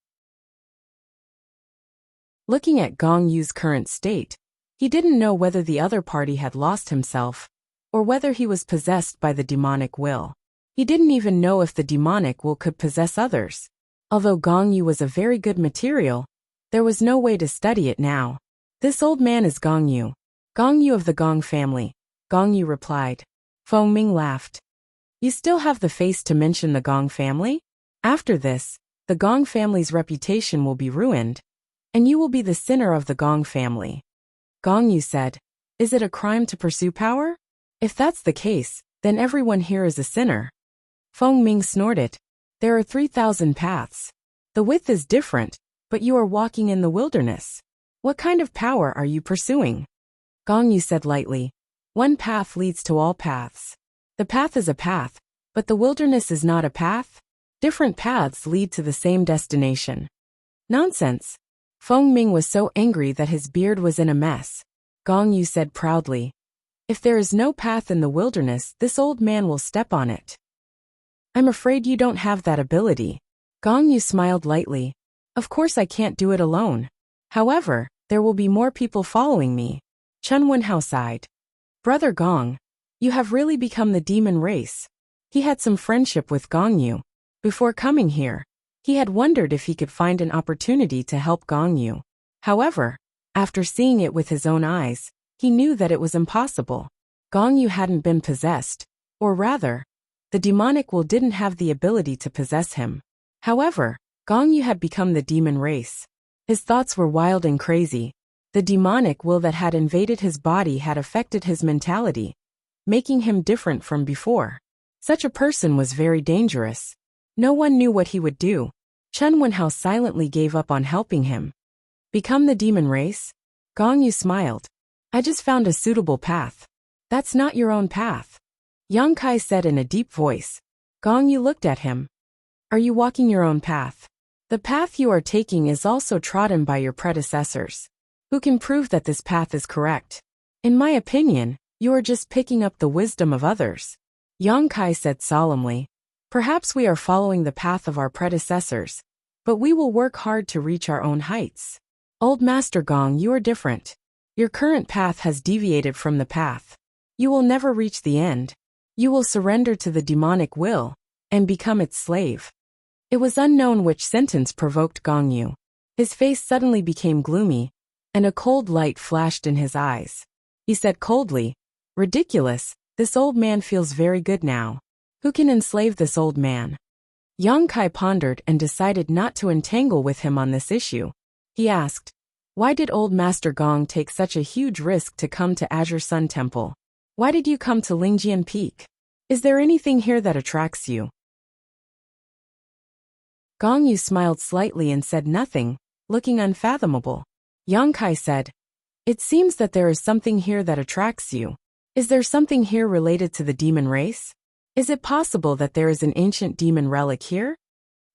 Looking at Gongyu's current state, he didn't know whether the other party had lost himself, or whether he was possessed by the demonic will. He didn't even know if the demonic will could possess others. Although Gongyu was a very good material, there was no way to study it now. "This old man is Gongyu. Gongyu of the Gong family," Gongyu replied. Feng Ming laughed. "You still have the face to mention the Gong family? After this, the Gong family's reputation will be ruined, and you will be the sinner of the Gong family." Gongyu said, "Is it a crime to pursue power? If that's the case, then everyone here is a sinner." Feng Ming snorted. "There are 3,000 paths. The width is different, but you are walking in the wilderness. What kind of power are you pursuing?" Gongyu said lightly, "One path leads to all paths. The path is a path, but the wilderness is not a path. Different paths lead to the same destination." Nonsense. Feng Ming was so angry that his beard was in a mess. Gong Yu said proudly, "If there is no path in the wilderness, this old man will step on it." "I'm afraid you don't have that ability." Gong Yu smiled lightly. "Of course I can't do it alone. However, there will be more people following me." Chen Wenhao sighed. "Brother Gong, you have really become the demon race." He had some friendship with Gong Yu. Before coming here, he had wondered if he could find an opportunity to help Gong Yu. However, after seeing it with his own eyes, he knew that it was impossible. Gong Yu hadn't been possessed, or rather, the demonic will didn't have the ability to possess him. However, Gong Yu had become the demon race. His thoughts were wild and crazy. The demonic will that had invaded his body had affected his mentality, making him different from before. Such a person was very dangerous. No one knew what he would do. Chen Wenhao silently gave up on helping him. Become the demon race? Gong Yu smiled. I just found a suitable path. That's not your own path. Yang Kai said in a deep voice. Gong Yu looked at him. Are you walking your own path? The path you are taking is also trodden by your predecessors. Who can prove that this path is correct? In my opinion, you are just picking up the wisdom of others. Yang Kai said solemnly. Perhaps we are following the path of our predecessors, but we will work hard to reach our own heights. Old Master Gong, you are different. Your current path has deviated from the path. You will never reach the end. You will surrender to the demonic will and become its slave. It was unknown which sentence provoked Gong Yu. His face suddenly became gloomy, and a cold light flashed in his eyes. He said coldly, Ridiculous, this old man feels very good now. Who can enslave this old man? Yang Kai pondered and decided not to entangle with him on this issue. He asked, why did old Master Gong take such a huge risk to come to Azure Sun Temple? Why did you come to Lingjian Peak? Is there anything here that attracts you? Gong Yu smiled slightly and said nothing, looking unfathomable. Yang Kai said, it seems that there is something here that attracts you. Is there something here related to the demon race? Is it possible that there is an ancient demon relic here?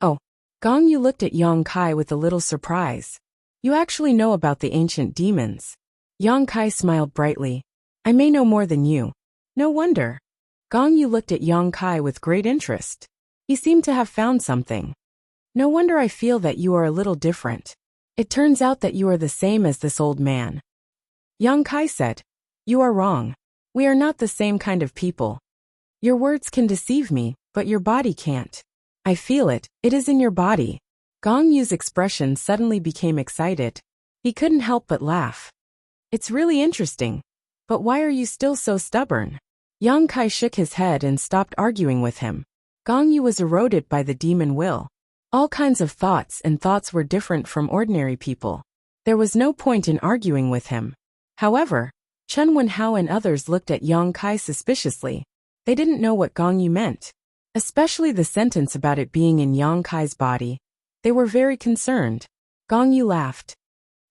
Oh. Gong Yu looked at Yang Kai with a little surprise. You actually know about the ancient demons. Yang Kai smiled brightly. I may know more than you. No wonder. Gong Yu looked at Yang Kai with great interest. He seemed to have found something. No wonder I feel that you are a little different. It turns out that you are the same as this old man. Yang Kai said, you are wrong. We are not the same kind of people. Your words can deceive me, but your body can't. I feel it, it is in your body. Gong Yu's expression suddenly became excited. He couldn't help but laugh. It's really interesting. But why are you still so stubborn? Yang Kai shook his head and stopped arguing with him. Gong Yu was eroded by the demon will. All kinds of thoughts were different from ordinary people. There was no point in arguing with him. However, Chen Wenhao and others looked at Yang Kai suspiciously. They didn't know what Gong Yu meant, especially the sentence about it being in Yang Kai's body. They were very concerned. Gong Yu laughed.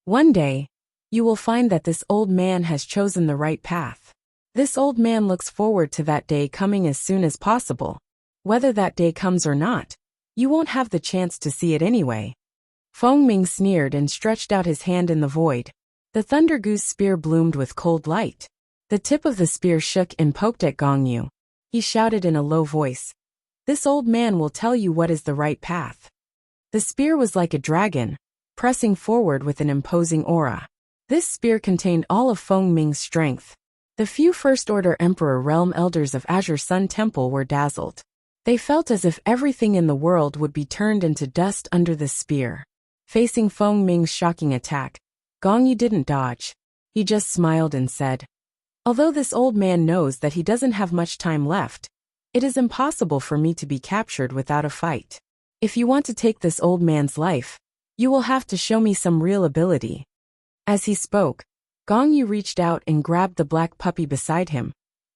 One day, you will find that this old man has chosen the right path. This old man looks forward to that day coming as soon as possible. Whether that day comes or not, you won't have the chance to see it anyway. Feng Ming sneered and stretched out his hand in the void. The Thunder Goose spear bloomed with cold light. The tip of the spear shook and poked at Gong Yu. He shouted in a low voice. This old man will tell you what is the right path. The spear was like a dragon, pressing forward with an imposing aura. This spear contained all of Feng Ming's strength. The few First Order Emperor Realm Elders of Azure Sun Temple were dazzled. They felt as if everything in the world would be turned into dust under this spear. Facing Feng Ming's shocking attack, Gong Yu didn't dodge. He just smiled and said, although this old man knows that he doesn't have much time left, it is impossible for me to be captured without a fight. If you want to take this old man's life, you will have to show me some real ability. As he spoke, Gong Yu reached out and grabbed the black puppy beside him,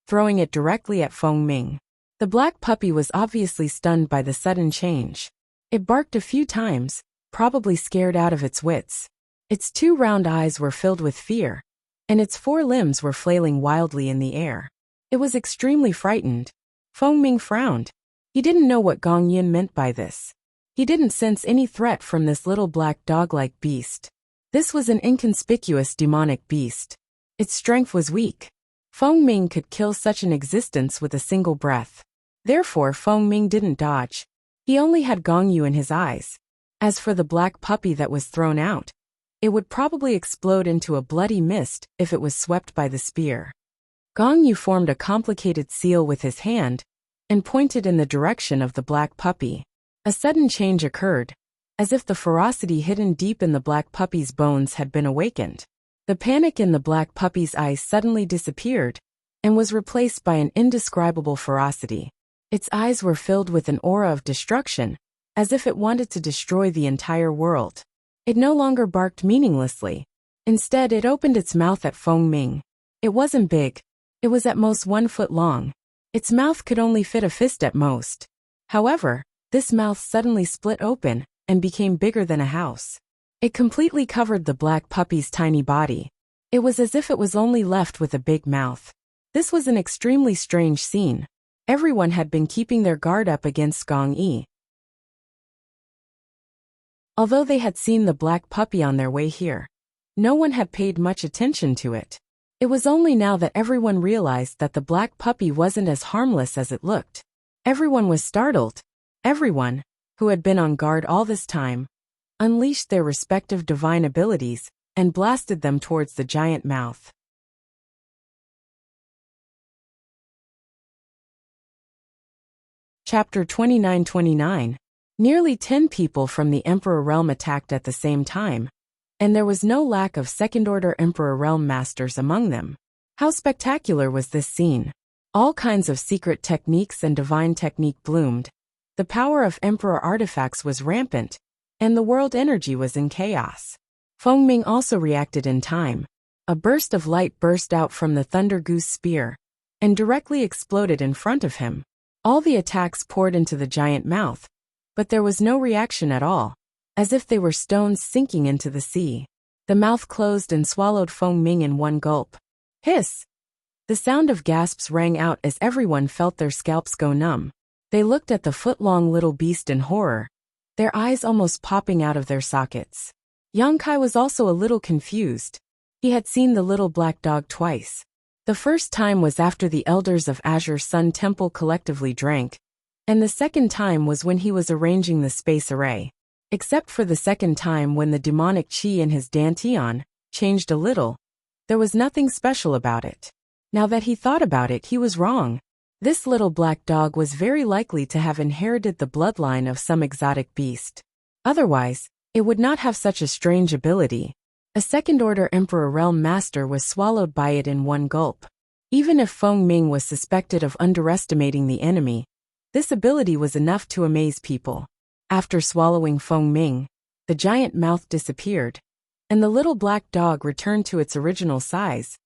throwing it directly at Feng Ming. The black puppy was obviously stunned by the sudden change. It barked a few times, probably scared out of its wits. Its 2 round eyes were filled with fear, and its 4 limbs were flailing wildly in the air. It was extremely frightened. Feng Ming frowned. He didn't know what Gong Yin meant by this. He didn't sense any threat from this little black dog-like beast. This was an inconspicuous demonic beast. Its strength was weak. Feng Ming could kill such an existence with a single breath. Therefore Feng Ming didn't dodge. He only had Gong Yu in his eyes. As for the black puppy that was thrown out, it would probably explode into a bloody mist if it was swept by the spear. Gong Yu formed a complicated seal with his hand and pointed in the direction of the black puppy. A sudden change occurred, as if the ferocity hidden deep in the black puppy's bones had been awakened. The panic in the black puppy's eyes suddenly disappeared and was replaced by an indescribable ferocity. Its eyes were filled with an aura of destruction, as if it wanted to destroy the entire world. It no longer barked meaninglessly. Instead, it opened its mouth at Feng Ming. It wasn't big. It was at most 1 foot long. Its mouth could only fit a fist at most. However, this mouth suddenly split open and became bigger than a house. It completely covered the black puppy's tiny body. It was as if it was only left with a big mouth. This was an extremely strange scene. Everyone had been keeping their guard up against Gong Yi. Although they had seen the black puppy on their way here, no one had paid much attention to it. It was only now that everyone realized that the black puppy wasn't as harmless as it looked. Everyone was startled. Everyone, who had been on guard all this time, unleashed their respective divine abilities and blasted them towards the giant mouth. Chapter 29-29. Nearly 10 people from the Emperor Realm attacked at the same time, and there was no lack of second-order Emperor Realm masters among them. How spectacular was this scene! All kinds of secret techniques and divine technique bloomed. The power of Emperor artifacts was rampant, and the world energy was in chaos. Feng Ming also reacted in time. A burst of light burst out from the Thunder Goose spear, and directly exploded in front of him. All the attacks poured into the giant mouth, but there was no reaction at all, as if they were stones sinking into the sea. The mouth closed and swallowed Feng Ming in one gulp. Hiss! The sound of gasps rang out as everyone felt their scalps go numb. They looked at the foot-long little beast in horror, their eyes almost popping out of their sockets. Yang Kai was also a little confused. He had seen the little black dog twice. The first time was after the elders of Azure Sun Temple collectively drank, and the second time was when he was arranging the space array. Except for the second time when the demonic chi in his dantian changed a little, there was nothing special about it. Now that he thought about it, he was wrong. This little black dog was very likely to have inherited the bloodline of some exotic beast. Otherwise, it would not have such a strange ability. A second-order Emperor Realm Master was swallowed by it in one gulp. Even if Feng Ming was suspected of underestimating the enemy, this ability was enough to amaze people. After swallowing Feng Ming, the giant mouth disappeared, and the little black dog returned to its original size,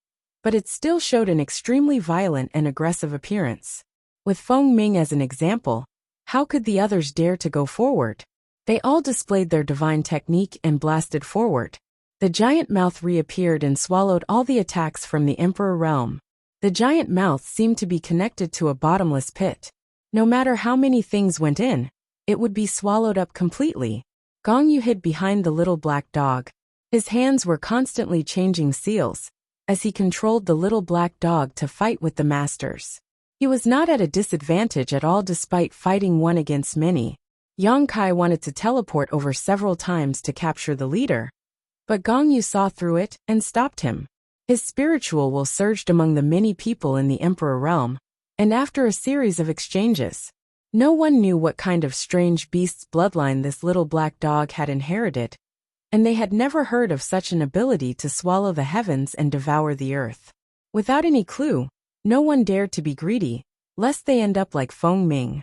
but it still showed an extremely violent and aggressive appearance. With Feng Ming as an example, how could the others dare to go forward? They all displayed their divine technique and blasted forward. The giant mouth reappeared and swallowed all the attacks from the Emperor Realm. The giant mouth seemed to be connected to a bottomless pit. No matter how many things went in, it would be swallowed up completely. Gong Yu hid behind the little black dog. His hands were constantly changing seals, as he controlled the little black dog to fight with the masters. He was not at a disadvantage at all despite fighting one against many. Yang Kai wanted to teleport over several times to capture the leader, but Gong Yu saw through it and stopped him. His spiritual will surged among the many people in the Emperor Realm, and after a series of exchanges, no one knew what kind of strange beast's bloodline this little black dog had inherited, and they had never heard of such an ability to swallow the heavens and devour the earth. Without any clue, no one dared to be greedy, lest they end up like Feng Ming.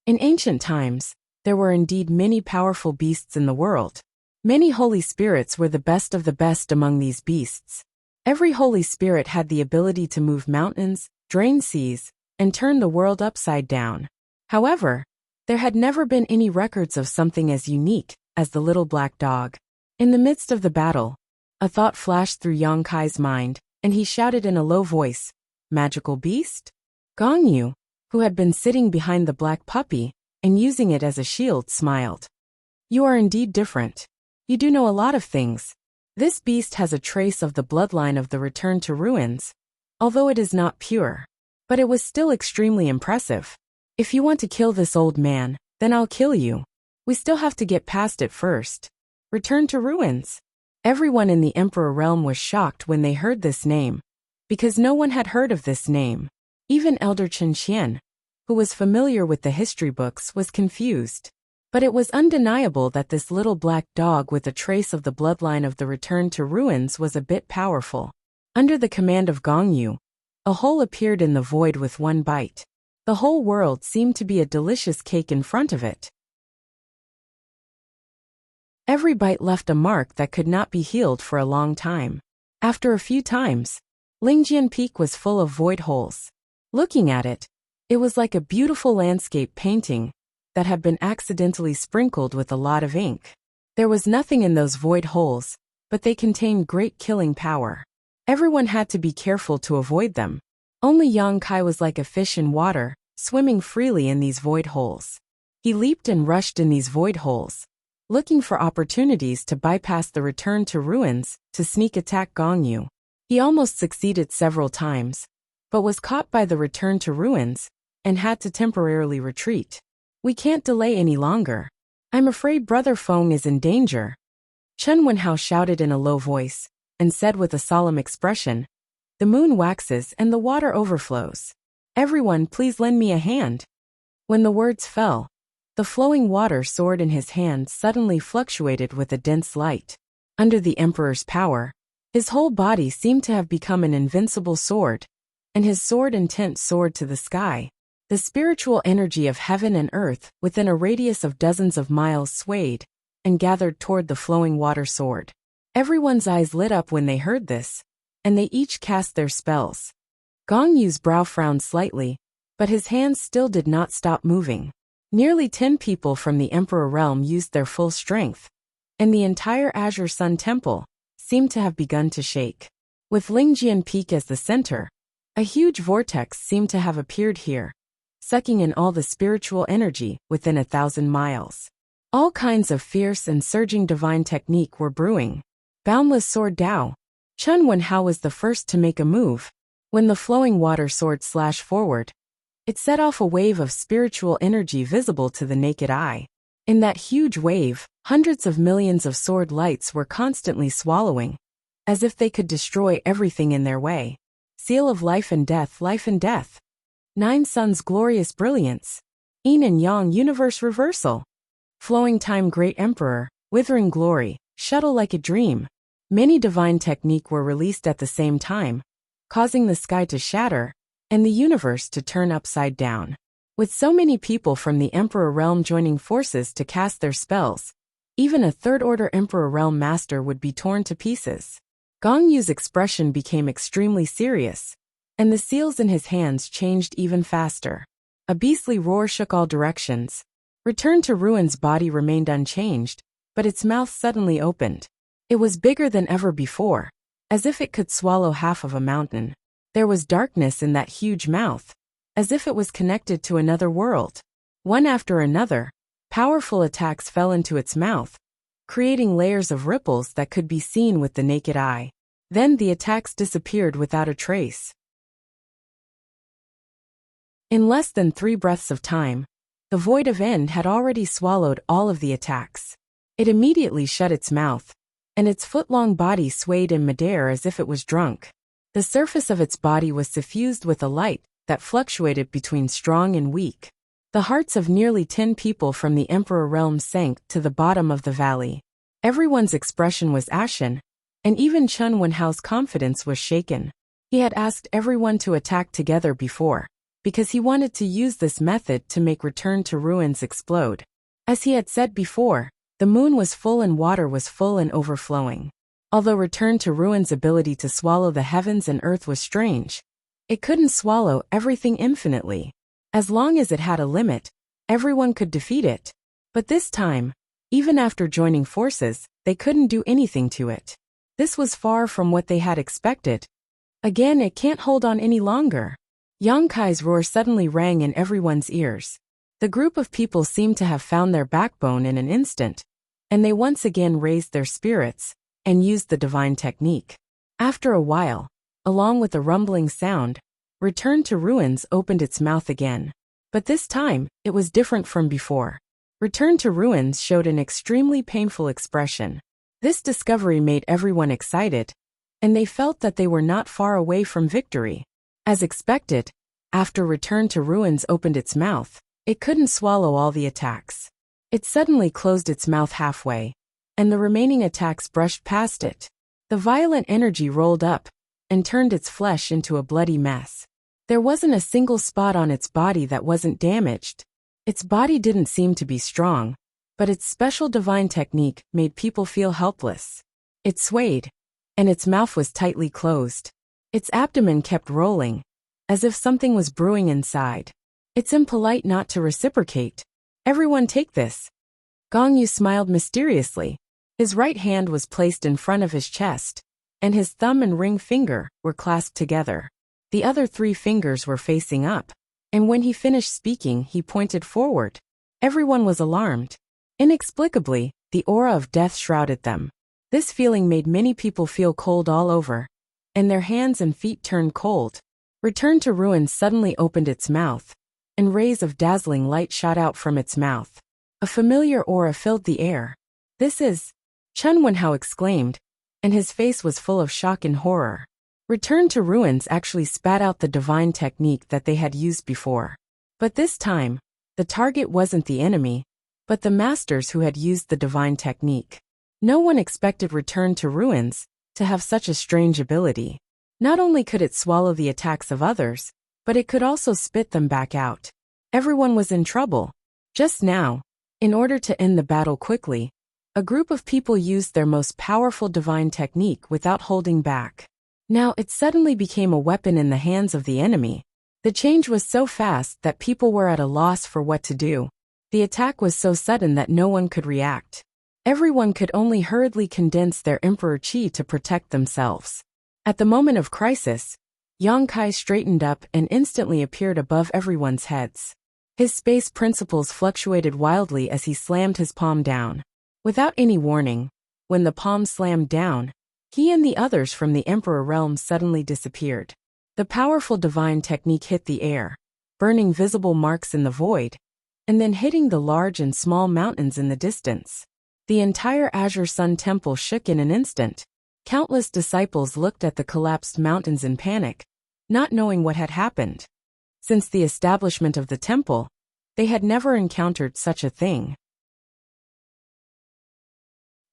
In ancient times, there were indeed many powerful beasts in the world. Many holy spirits were the best of the best among these beasts. Every holy spirit had the ability to move mountains, drain seas, and turn the world upside down. However, there had never been any records of something as unique as the little black dog. In the midst of the battle, a thought flashed through Yang Kai's mind, and he shouted in a low voice, "Magical beast?" Gong Yu, who had been sitting behind the black puppy and using it as a shield, smiled. You are indeed different. You do know a lot of things. This beast has a trace of the bloodline of the return to ruins, although it is not pure. But it was still extremely impressive. If you want to kill this old man, then I'll kill you. We still have to get past it first. Return to ruins. Everyone in the Emperor realm was shocked when they heard this name, because no one had heard of this name. Even Elder Chen Qian, who was familiar with the history books, was confused. But it was undeniable that this little black dog with a trace of the bloodline of the return to ruins was a bit powerful. Under the command of Gong Yu, a hole appeared in the void with one bite. The whole world seemed to be a delicious cake in front of it. Every bite left a mark that could not be healed for a long time. After a few times, Lingjian Peak was full of void holes. Looking at it, it was like a beautiful landscape painting that had been accidentally sprinkled with a lot of ink. There was nothing in those void holes, but they contained great killing power. Everyone had to be careful to avoid them. Only Yang Kai was like a fish in water, swimming freely in these void holes. He leaped and rushed in these void holes, looking for opportunities to bypass the return to ruins to sneak attack Gong Yu. He almost succeeded several times, but was caught by the return to ruins and had to temporarily retreat. We can't delay any longer. I'm afraid Brother Feng is in danger. Chen Wenhao shouted in a low voice and said with a solemn expression, "The moon waxes and the water overflows. Everyone, please lend me a hand." When the words fell, the flowing water sword in his hand suddenly fluctuated with a dense light. Under the Emperor's power, his whole body seemed to have become an invincible sword, and his sword intent soared to the sky. The spiritual energy of heaven and earth within a radius of dozens of miles swayed and gathered toward the flowing water sword. Everyone's eyes lit up when they heard this, and they each cast their spells. Gong Yu's brow frowned slightly, but his hands still did not stop moving. Nearly 10 people from the Emperor realm used their full strength, and the entire Azure Sun Temple seemed to have begun to shake. With Lingjian Peak as the center, a huge vortex seemed to have appeared here, sucking in all the spiritual energy within 1,000 miles. All kinds of fierce and surging divine technique were brewing. Boundless Sword Dao. Chen Wenhao was the first to make a move. When the flowing water sword slashed forward, it set off a wave of spiritual energy visible to the naked eye. In that huge wave, hundreds of millions of sword lights were constantly swallowing, as if they could destroy everything in their way. Seal of life and death, life and death. 9 suns glorious brilliance. Yin and Yang universe reversal. Flowing time great emperor, withering glory, shuttle like a dream. Many divine technique were released at the same time, causing the sky to shatter and the universe to turn upside down. With so many people from the Emperor realm joining forces to cast their spells, even a third-order Emperor realm master would be torn to pieces. Gong Yu's expression became extremely serious, and the seals in his hands changed even faster. A beastly roar shook all directions. Return to Ruin's body remained unchanged, but its mouth suddenly opened. It was bigger than ever before, as if it could swallow half of a mountain. There was darkness in that huge mouth, as if it was connected to another world. One after another, powerful attacks fell into its mouth, creating layers of ripples that could be seen with the naked eye. Then the attacks disappeared without a trace. In less than 3 breaths of time, the void of end had already swallowed all of the attacks. It immediately shut its mouth, and its foot-long body swayed in midair as if it was drunk. The surface of its body was suffused with a light that fluctuated between strong and weak. The hearts of nearly 10 people from the Emperor realm sank to the bottom of the valley. Everyone's expression was ashen, and even Chen Wenhao's confidence was shaken. He had asked everyone to attack together before, because he wanted to use this method to make Return to Ruins explode. As he had said before, the moon was full and water was full and overflowing. Although Return to Ruins' ability to swallow the heavens and earth was strange, it couldn't swallow everything infinitely. As long as it had a limit, everyone could defeat it. But this time, even after joining forces, they couldn't do anything to it. This was far from what they had expected. Again, it can't hold on any longer. Yang Kai's roar suddenly rang in everyone's ears. The group of people seemed to have found their backbone in an instant, and they once again raised their spirits and used the divine technique. After a while, along with a rumbling sound, Return to Ruins opened its mouth again. But this time, it was different from before. Return to Ruins showed an extremely painful expression. This discovery made everyone excited, and they felt that they were not far away from victory. As expected, after Return to Ruins opened its mouth, it couldn't swallow all the attacks. It suddenly closed its mouth halfway, and the remaining attacks brushed past it. The violent energy rolled up and turned its flesh into a bloody mess. There wasn't a single spot on its body that wasn't damaged. Its body didn't seem to be strong, but its special divine technique made people feel helpless. It swayed, and its mouth was tightly closed. Its abdomen kept rolling, as if something was brewing inside. It's impolite not to reciprocate. Everyone take this. Gong Yu smiled mysteriously. His right hand was placed in front of his chest, and his thumb and ring finger were clasped together. The other 3 fingers were facing up, and when he finished speaking, he pointed forward. Everyone was alarmed. Inexplicably, the aura of death shrouded them. This feeling made many people feel cold all over, and their hands and feet turned cold. Return to Ruins suddenly opened its mouth, and rays of dazzling light shot out from its mouth. A familiar aura filled the air. This is... Chun Wenhao exclaimed, and his face was full of shock and horror. Return to Ruins actually spat out the divine technique that they had used before. But this time, the target wasn't the enemy, but the masters who had used the divine technique. No one expected Return to Ruins to have such a strange ability. Not only could it swallow the attacks of others, but it could also spit them back out. Everyone was in trouble. Just now, in order to end the battle quickly, a group of people used their most powerful divine technique without holding back. Now it suddenly became a weapon in the hands of the enemy. The change was so fast that people were at a loss for what to do. The attack was so sudden that no one could react. Everyone could only hurriedly condense their Emperor Qi to protect themselves. At the moment of crisis, Yang Kai straightened up and instantly appeared above everyone's heads. His space principles fluctuated wildly as he slammed his palm down. Without any warning, when the palm slammed down, he and the others from the Emperor realm suddenly disappeared. The powerful divine technique hit the air, burning visible marks in the void, and then hitting the large and small mountains in the distance. The entire Azure Sun Temple shook in an instant. Countless disciples looked at the collapsed mountains in panic, not knowing what had happened. Since the establishment of the temple, they had never encountered such a thing.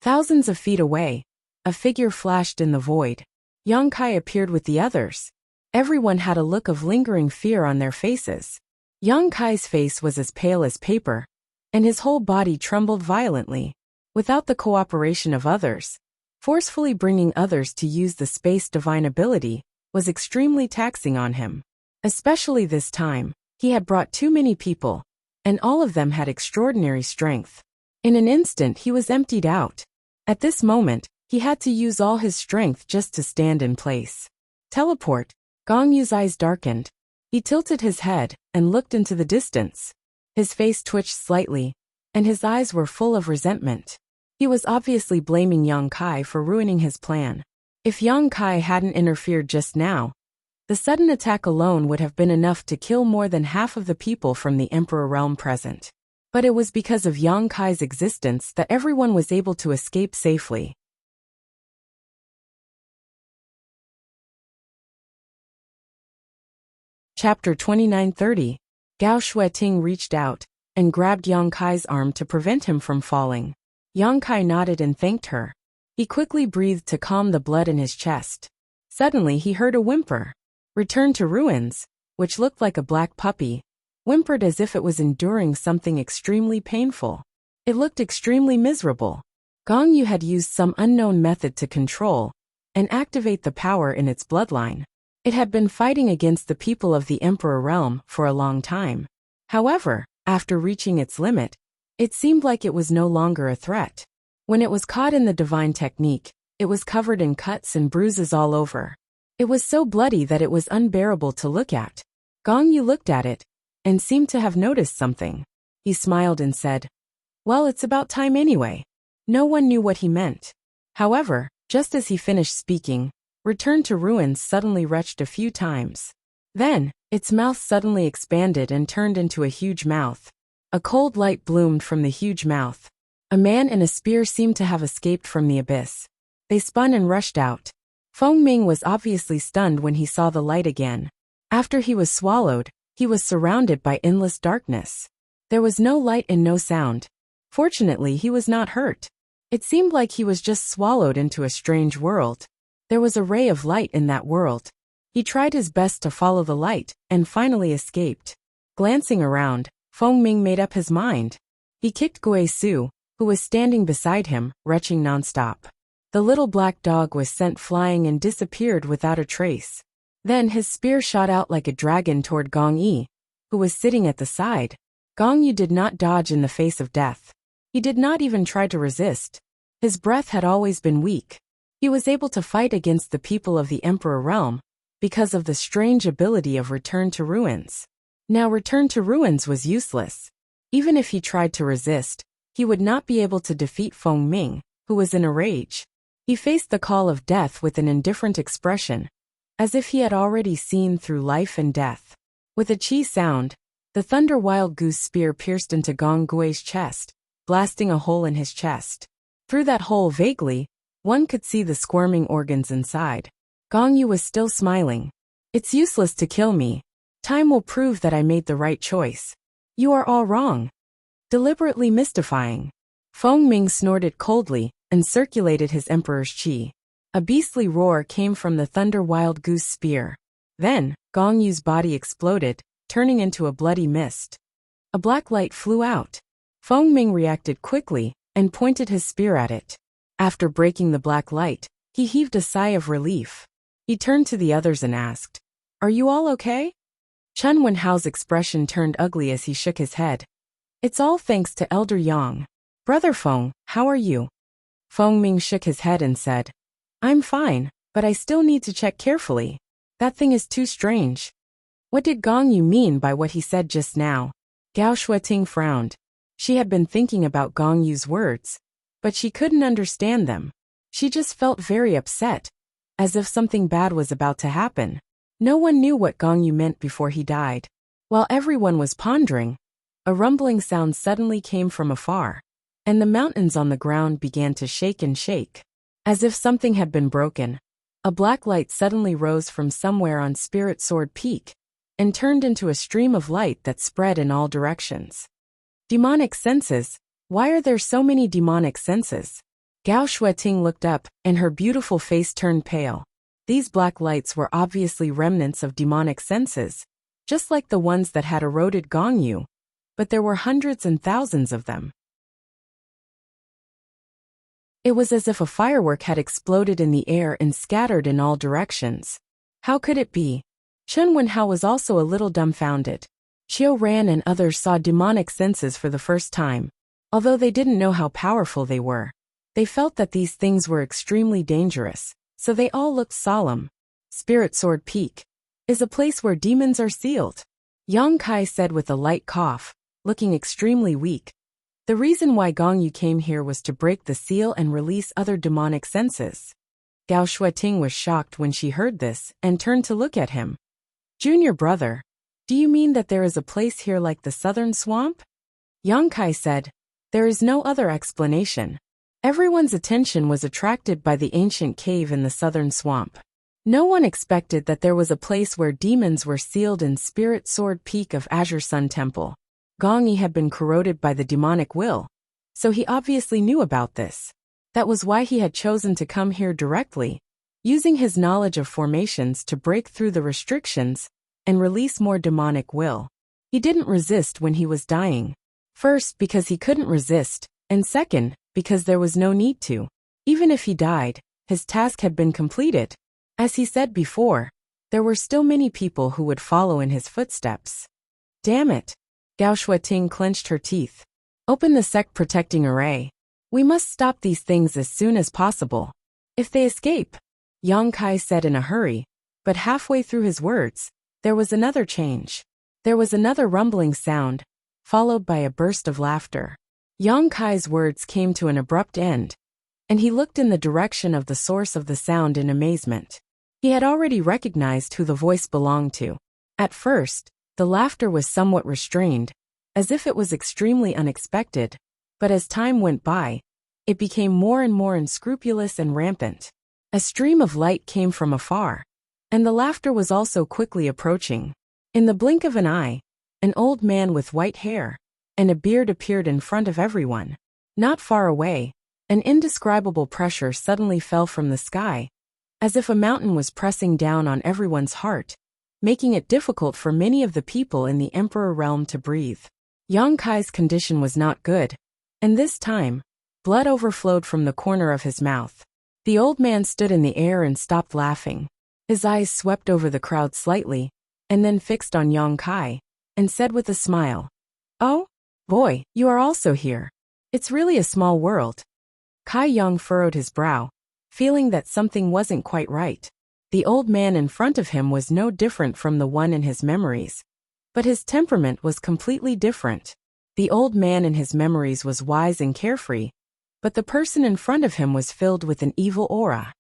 Thousands of feet away, a figure flashed in the void. Yang Kai appeared with the others. Everyone had a look of lingering fear on their faces. Yang Kai's face was as pale as paper, and his whole body trembled violently. Without the cooperation of others, forcefully bringing others to use the space divine ability was extremely taxing on him. Especially this time, he had brought too many people, and all of them had extraordinary strength. In an instant he was emptied out. At this moment, he had to use all his strength just to stand in place. Teleport. Gong Yu's eyes darkened. He tilted his head and looked into the distance. His face twitched slightly, and his eyes were full of resentment. He was obviously blaming Yang Kai for ruining his plan. If Yang Kai hadn't interfered just now, the sudden attack alone would have been enough to kill more than half of the people from the Emperor realm present. But it was because of Yang Kai's existence that everyone was able to escape safely. Chapter 29:30. Gao Shueting reached out and grabbed Yang Kai's arm to prevent him from falling. Yang Kai nodded and thanked her. He quickly breathed to calm the blood in his chest. Suddenly he heard a whimper. Return to Ruins, which looked like a black puppy, whimpered as if it was enduring something extremely painful. It looked extremely miserable. Gong Yu had used some unknown method to control and activate the power in its bloodline. It had been fighting against the people of the Emperor realm for a long time. However, after reaching its limit, it seemed like it was no longer a threat. When it was caught in the divine technique, it was covered in cuts and bruises all over. It was so bloody that it was unbearable to look at. Gong Yu looked at it and seemed to have noticed something. He smiled and said, "Well, it's about time anyway." No one knew what he meant. However, just as he finished speaking, Return to Ruins suddenly retched a few times. Then, its mouth suddenly expanded and turned into a huge mouth. A cold light bloomed from the huge mouth. A man and a spear seemed to have escaped from the abyss. They spun and rushed out. Feng Ming was obviously stunned when he saw the light again. After he was swallowed, he was surrounded by endless darkness. There was no light and no sound. Fortunately, he was not hurt. It seemed like he was just swallowed into a strange world. There was a ray of light in that world. He tried his best to follow the light, and finally escaped. Glancing around, Feng Ming made up his mind. He kicked Gui Su, who was standing beside him, retching nonstop. The little black dog was sent flying and disappeared without a trace. Then his spear shot out like a dragon toward Gong Yi, who was sitting at the side. Gong Yi did not dodge in the face of death. He did not even try to resist. His breath had always been weak. He was able to fight against the people of the Emperor Realm because of the strange ability of Return to Ruins. Now Return to Ruins was useless. Even if he tried to resist, he would not be able to defeat Feng Ming, who was in a rage. He faced the call of death with an indifferent expression, as if he had already seen through life and death. With a chi sound, the Thunder Wild Goose spear pierced into Gong Gui's chest, blasting a hole in his chest. Through that hole vaguely, one could see the squirming organs inside. Gong Yu was still smiling. It's useless to kill me. Time will prove that I made the right choice. You are all wrong. Deliberately mystifying. Feng Ming snorted coldly and circulated his emperor's chi. A beastly roar came from the Thunder Wild Goose spear. Then, Gong Yu's body exploded, turning into a bloody mist. A black light flew out. Feng Ming reacted quickly and pointed his spear at it. After breaking the black light, he heaved a sigh of relief. He turned to the others and asked, "Are you all okay?" Chen Wenhao's expression turned ugly as he shook his head. "It's all thanks to Elder Yang. Brother Feng, how are you?" Feng Ming shook his head and said, "I'm fine, but I still need to check carefully. That thing is too strange." What did Gong Yu mean by what he said just now? Gao Shueting frowned. She had been thinking about Gong Yu's words, but she couldn't understand them. She just felt very upset, as if something bad was about to happen. No one knew what Gong Yu meant before he died. While everyone was pondering, a rumbling sound suddenly came from afar, and the mountains on the ground began to shake and shake. As if something had been broken, a black light suddenly rose from somewhere on Spirit Sword Peak, and turned into a stream of light that spread in all directions. Demonic senses? Why are there so many demonic senses? Gao Shueting looked up, and her beautiful face turned pale. These black lights were obviously remnants of demonic senses, just like the ones that had eroded Gong Yu, but there were hundreds and thousands of them. It was as if a firework had exploded in the air and scattered in all directions. How could it be? Chen Wenhao was also a little dumbfounded. Qiu Ran and others saw demonic senses for the first time. Although they didn't know how powerful they were, they felt that these things were extremely dangerous, so they all looked solemn. Spirit Sword Peak is a place where demons are sealed, Yang Kai said with a light cough, looking extremely weak. The reason why Gong Yu came here was to break the seal and release other demonic senses. Gao Shueting was shocked when she heard this and turned to look at him. "Junior brother, do you mean that there is a place here like the Southern Swamp?" Yang Kai said, "There is no other explanation." Everyone's attention was attracted by the ancient cave in the Southern Swamp. No one expected that there was a place where demons were sealed in Spirit Sword Peak of Azure Sun Temple. Gong Yi had been corroded by the demonic will, so he obviously knew about this. That was why he had chosen to come here directly, using his knowledge of formations to break through the restrictions and release more demonic will. He didn't resist when he was dying. First, because he couldn't resist, and second, because there was no need to. Even if he died, his task had been completed. As he said before, there were still many people who would follow in his footsteps. Damn it! Gao Shueting clenched her teeth. Open the sect protecting array. We must stop these things as soon as possible. If they escape, Yang Kai said in a hurry, but halfway through his words, there was another change. There was another rumbling sound, followed by a burst of laughter. Yang Kai's words came to an abrupt end, and he looked in the direction of the source of the sound in amazement. He had already recognized who the voice belonged to. At first, the laughter was somewhat restrained, as if it was extremely unexpected, but as time went by, it became more and more unscrupulous and rampant. A stream of light came from afar, and the laughter was also quickly approaching. In the blink of an eye, an old man with white hair and a beard appeared in front of everyone. Not far away, an indescribable pressure suddenly fell from the sky, as if a mountain was pressing down on everyone's heart, making it difficult for many of the people in the Emperor realm to breathe. Yang Kai's condition was not good, and this time, blood overflowed from the corner of his mouth. The old man stood in the air and stopped laughing. His eyes swept over the crowd slightly, and then fixed on Yang Kai, and said with a smile, "Oh, boy, you are also here. It's really a small world." Kai Yang furrowed his brow, feeling that something wasn't quite right. The old man in front of him was no different from the one in his memories, but his temperament was completely different. The old man in his memories was wise and carefree, but the person in front of him was filled with an evil aura.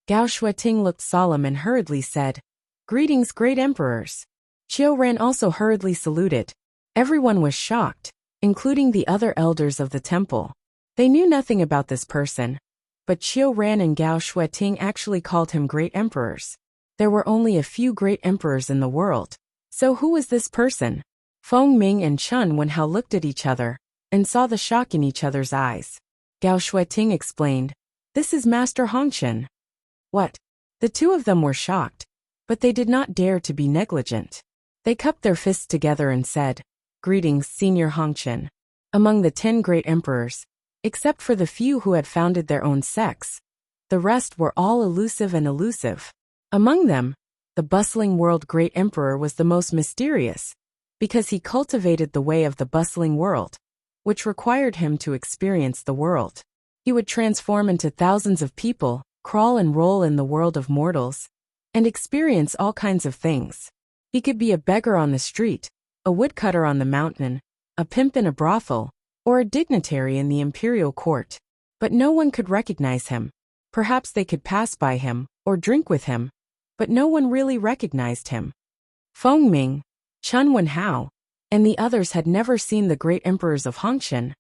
Gao Shueting looked solemn and hurriedly said, "Greetings, great emperors." Qiu Ran also hurriedly saluted. Everyone was shocked, including the other elders of the temple. They knew nothing about this person, but Qiu Ran and Gao Shueting actually called him great emperors. There were only a few great emperors in the world. So who was this person? Feng Ming and Chen Wenhao looked at each other and saw the shock in each other's eyes. Gao Shueting explained, "This is Master Hongchen." What? The two of them were shocked, but they did not dare to be negligent. They cupped their fists together and said, "Greetings, Senior Hongchen." Among the 10 great emperors, except for the few who had founded their own sects, the rest were all elusive and elusive. Among them, the bustling world great emperor was the most mysterious, because he cultivated the way of the bustling world, which required him to experience the world. He would transform into thousands of people, crawl and roll in the world of mortals, and experience all kinds of things. He could be a beggar on the street, a woodcutter on the mountain, a pimp in a brothel, or a dignitary in the imperial court. But no one could recognize him. Perhaps they could pass by him, or drink with him, but no one really recognized him. Feng Ming, Chen Wenhao, and the others had never seen the great emperors of Hongchen,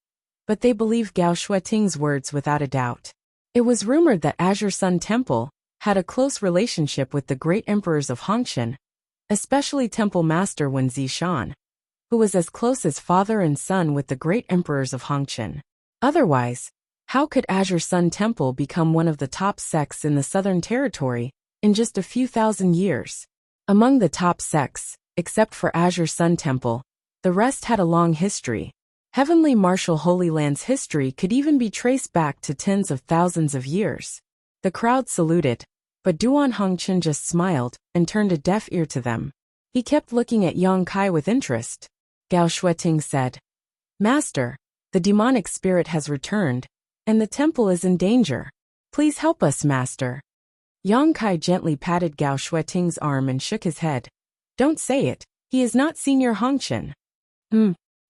but they believed Gao Shueting's words without a doubt. It was rumored that Azure Sun Temple had a close relationship with the great emperors of Hongchen, especially Temple Master Wen Zishan, who was as close as father and son with the great emperors of Hongchen. Otherwise, how could Azure Sun Temple become one of the top sects in the Southern Territory in just a few thousand years? Among the top sects, except for Azure Sun Temple, the rest had a long history. Heavenly Martial Holy Land's history could even be traced back to tens of thousands of years. The crowd saluted, but Duan Hongchen just smiled and turned a deaf ear to them. He kept looking at Yang Kai with interest. Gao Shueting said, "Master, the demonic spirit has returned, and the temple is in danger. Please help us, Master." Yang Kai gently patted Gao Shueting's arm and shook his head. "Don't say it, he is not Senior Hongchen."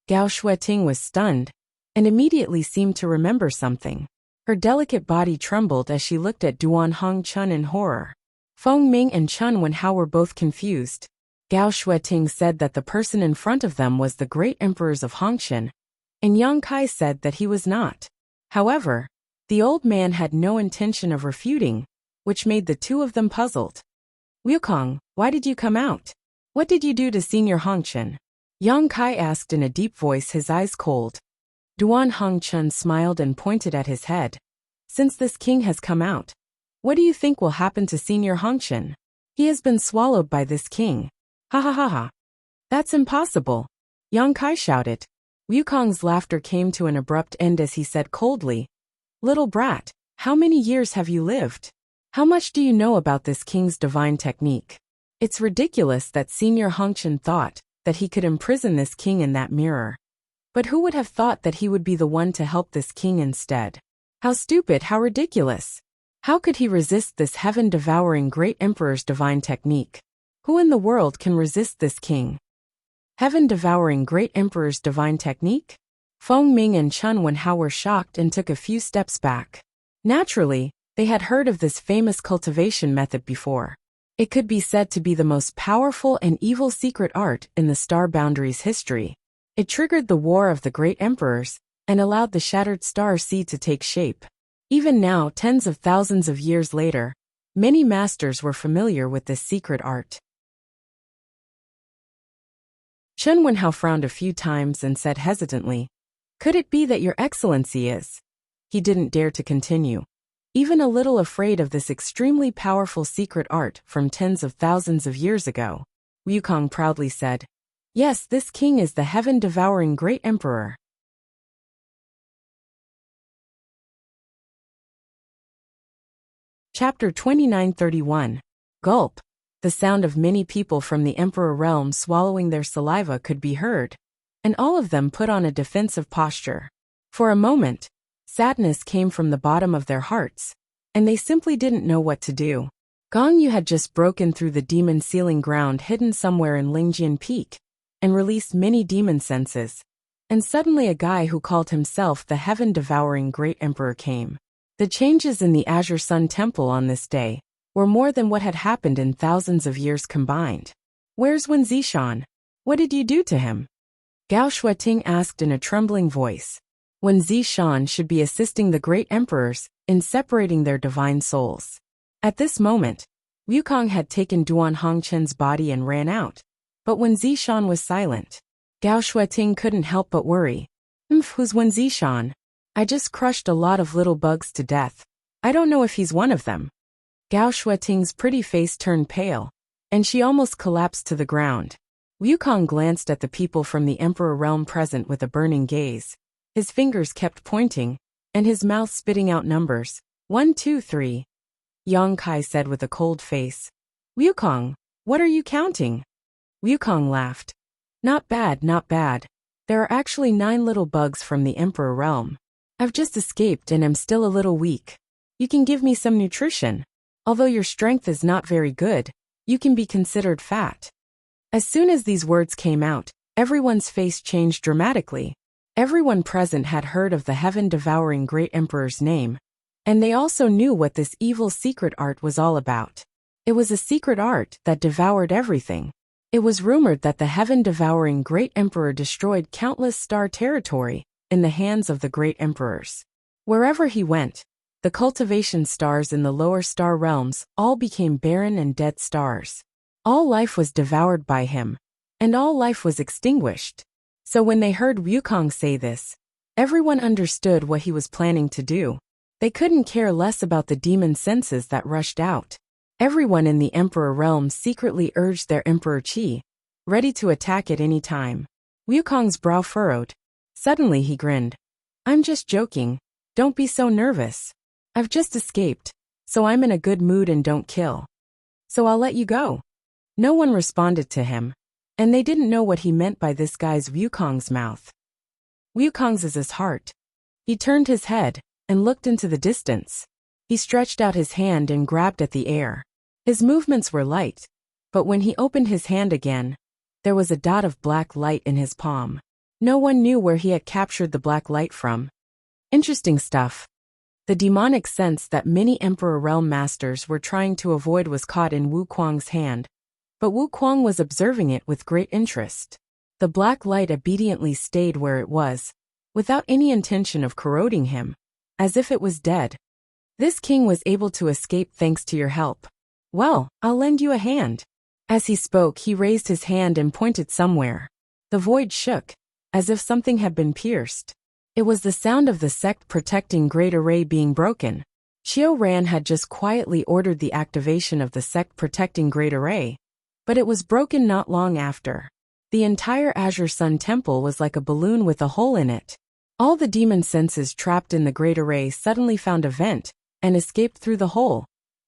Gao Shueting was stunned, and immediately seemed to remember something. Her delicate body trembled as she looked at Duan Hongchen in horror. Feng Ming and Chen Wenhao were both confused. Gao Shueting said that the person in front of them was the great emperors of Hongchen, and Yang Kai said that he was not. However, the old man had no intention of refuting, which made the two of them puzzled. "Wukong, why did you come out? What did you do to Senior Hongchen?" Yang Kai asked in a deep voice, his eyes cold. Duan Hongchen smiled and pointed at his head. "Since this king has come out, what do you think will happen to Senior Hongchen? He has been swallowed by this king." "Ha ha ha ha. That's impossible," Yang Kai shouted. Wukong's laughter came to an abrupt end as he said coldly, "Little brat, how many years have you lived? How much do you know about this king's divine technique? It's ridiculous that Senior Hongchen thought that he could imprison this king in that mirror. But who would have thought that he would be the one to help this king instead? How stupid, how ridiculous. How could he resist this heaven-devouring great emperor's divine technique? Who in the world can resist this king?" Heaven-devouring great emperor's divine technique? Feng Ming and Chen Wenhao were shocked and took a few steps back. Naturally, they had heard of this famous cultivation method before. It could be said to be the most powerful and evil secret art in the Star Boundaries history. It triggered the War of the Great Emperors and allowed the shattered star seed to take shape. Even now, tens of thousands of years later, many masters were familiar with this secret art. Chen Wenhao frowned a few times and said hesitantly, "Could it be that your excellency is?" He didn't dare to continue. Even a little afraid of this extremely powerful secret art from tens of thousands of years ago, Wukong proudly said, "Yes, this king is the heaven-devouring great emperor." Chapter 2931. Gulp. The sound of many people from the Emperor realm swallowing their saliva could be heard, and all of them put on a defensive posture. For a moment, sadness came from the bottom of their hearts, and they simply didn't know what to do. Gong Yu had just broken through the demon sealing ground hidden somewhere in Lingjian Peak, and released many demon senses, and suddenly a guy who called himself the heaven-devouring great emperor came. The changes in the Azure Sun Temple on this day were more than what had happened in thousands of years combined. "Where's Wen Zishan? What did you do to him?" Gao Shuating asked in a trembling voice. Wen Zishan should be assisting the great emperors in separating their divine souls. At this moment, Wukong had taken Duan Hongchen's body and ran out, but Wen Zishan was silent. Gao Shuating couldn't help but worry. Who's Wen Zishan? I just crushed a lot of little bugs to death. I don't know if he's one of them." Gao Shuating's pretty face turned pale, and she almost collapsed to the ground. Wukong glanced at the people from the Emperor realm present with a burning gaze. His fingers kept pointing, and his mouth spitting out numbers. 1, 2, 3. Yang Kai said with a cold face. "Wukong, what are you counting?" Wukong laughed. Not bad, not bad. There are actually 9 little bugs from the Emperor realm. I've just escaped and am still a little weak. You can give me some nutrition. Although your strength is not very good, you can be considered fat." As soon as these words came out, everyone's face changed dramatically. Everyone present had heard of the heaven-devouring great emperor's name, and they also knew what this evil secret art was all about. It was a secret art that devoured everything. It was rumored that the heaven-devouring great emperor destroyed countless star territory in the hands of the great emperors. Wherever he went, the cultivation stars in the lower star realms all became barren and dead stars. All life was devoured by him, and all life was extinguished. So when they heard Wukong say this, everyone understood what he was planning to do. They couldn't care less about the demon senses that rushed out. Everyone in the Emperor realm secretly urged their Emperor Qi, ready to attack at any time. Wukong's brow furrowed. Suddenly he grinned. "I'm just joking. Don't be so nervous. I've just escaped, so I'm in a good mood and don't kill. So I'll let you go." No one responded to him, and they didn't know what he meant by this guy's Wukong's mouth. Wukong's is his heart. He turned his head and looked into the distance. He stretched out his hand and grabbed at the air. His movements were light, but when he opened his hand again, there was a dot of black light in his palm. No one knew where he had captured the black light from. Interesting stuff. The demonic sense that many Emperor Realm Masters were trying to avoid was caught in Wukong's hand, but Wukong was observing it with great interest. The black light obediently stayed where it was, without any intention of corroding him, as if it was dead. This king was able to escape thanks to your help. Well, I'll lend you a hand. As he spoke, he raised his hand and pointed somewhere. The void shook, as if something had been pierced. It was the sound of the sect-protecting Great Array being broken. Xiao Ran had just quietly ordered the activation of the sect-protecting Great Array, but it was broken not long after. The entire Azure Sun Temple was like a balloon with a hole in it. All the demon senses trapped in the Great Array suddenly found a vent and escaped through the hole,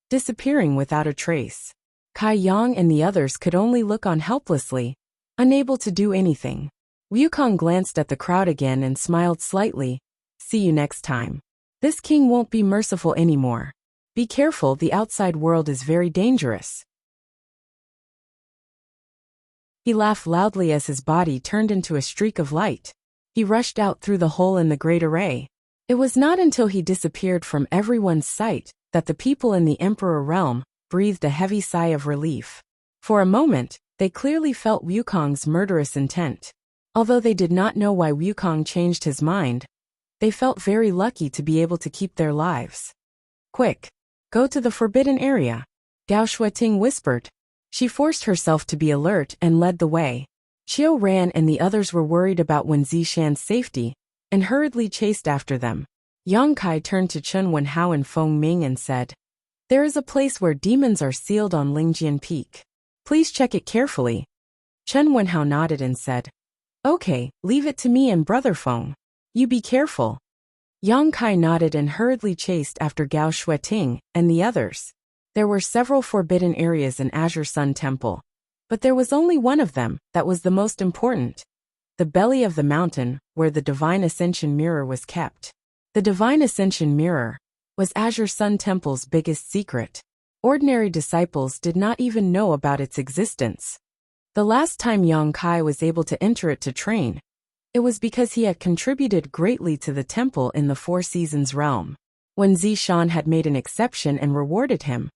disappearing without a trace. Kai Yang and the others could only look on helplessly, unable to do anything. Wukong glanced at the crowd again and smiled slightly. "See you next time. This king won't be merciful anymore. Be careful, the outside world is very dangerous." He laughed loudly as his body turned into a streak of light. He rushed out through the hole in the great array. It was not until he disappeared from everyone's sight that the people in the Emperor realm breathed a heavy sigh of relief. For a moment, they clearly felt Wukong's murderous intent. Although they did not know why Wukong changed his mind, they felt very lucky to be able to keep their lives. Quick! Go to the forbidden area, Gao Shuiting whispered. She forced herself to be alert and led the way. Qiu ran and the others were worried about Wen Zishan's safety, and hurriedly chased after them. Yang Kai turned to Chen Wenhao and Feng Ming and said, "There is a place where demons are sealed on Lingjian Peak. Please check it carefully." Chen Wenhao nodded and said, "Okay, leave it to me and Brother Feng. You be careful." Yang Kai nodded and hurriedly chased after Gao Shuiting and the others. There were several forbidden areas in Azure Sun Temple, but there was only one of them that was the most important: the belly of the mountain where the Divine Ascension Mirror was kept. The Divine Ascension Mirror was Azure Sun Temple's biggest secret. Ordinary disciples did not even know about its existence. The last time Yang Kai was able to enter it to train, it was because he had contributed greatly to the temple in the Four Seasons realm. Wen Zishan had made an exception and rewarded him,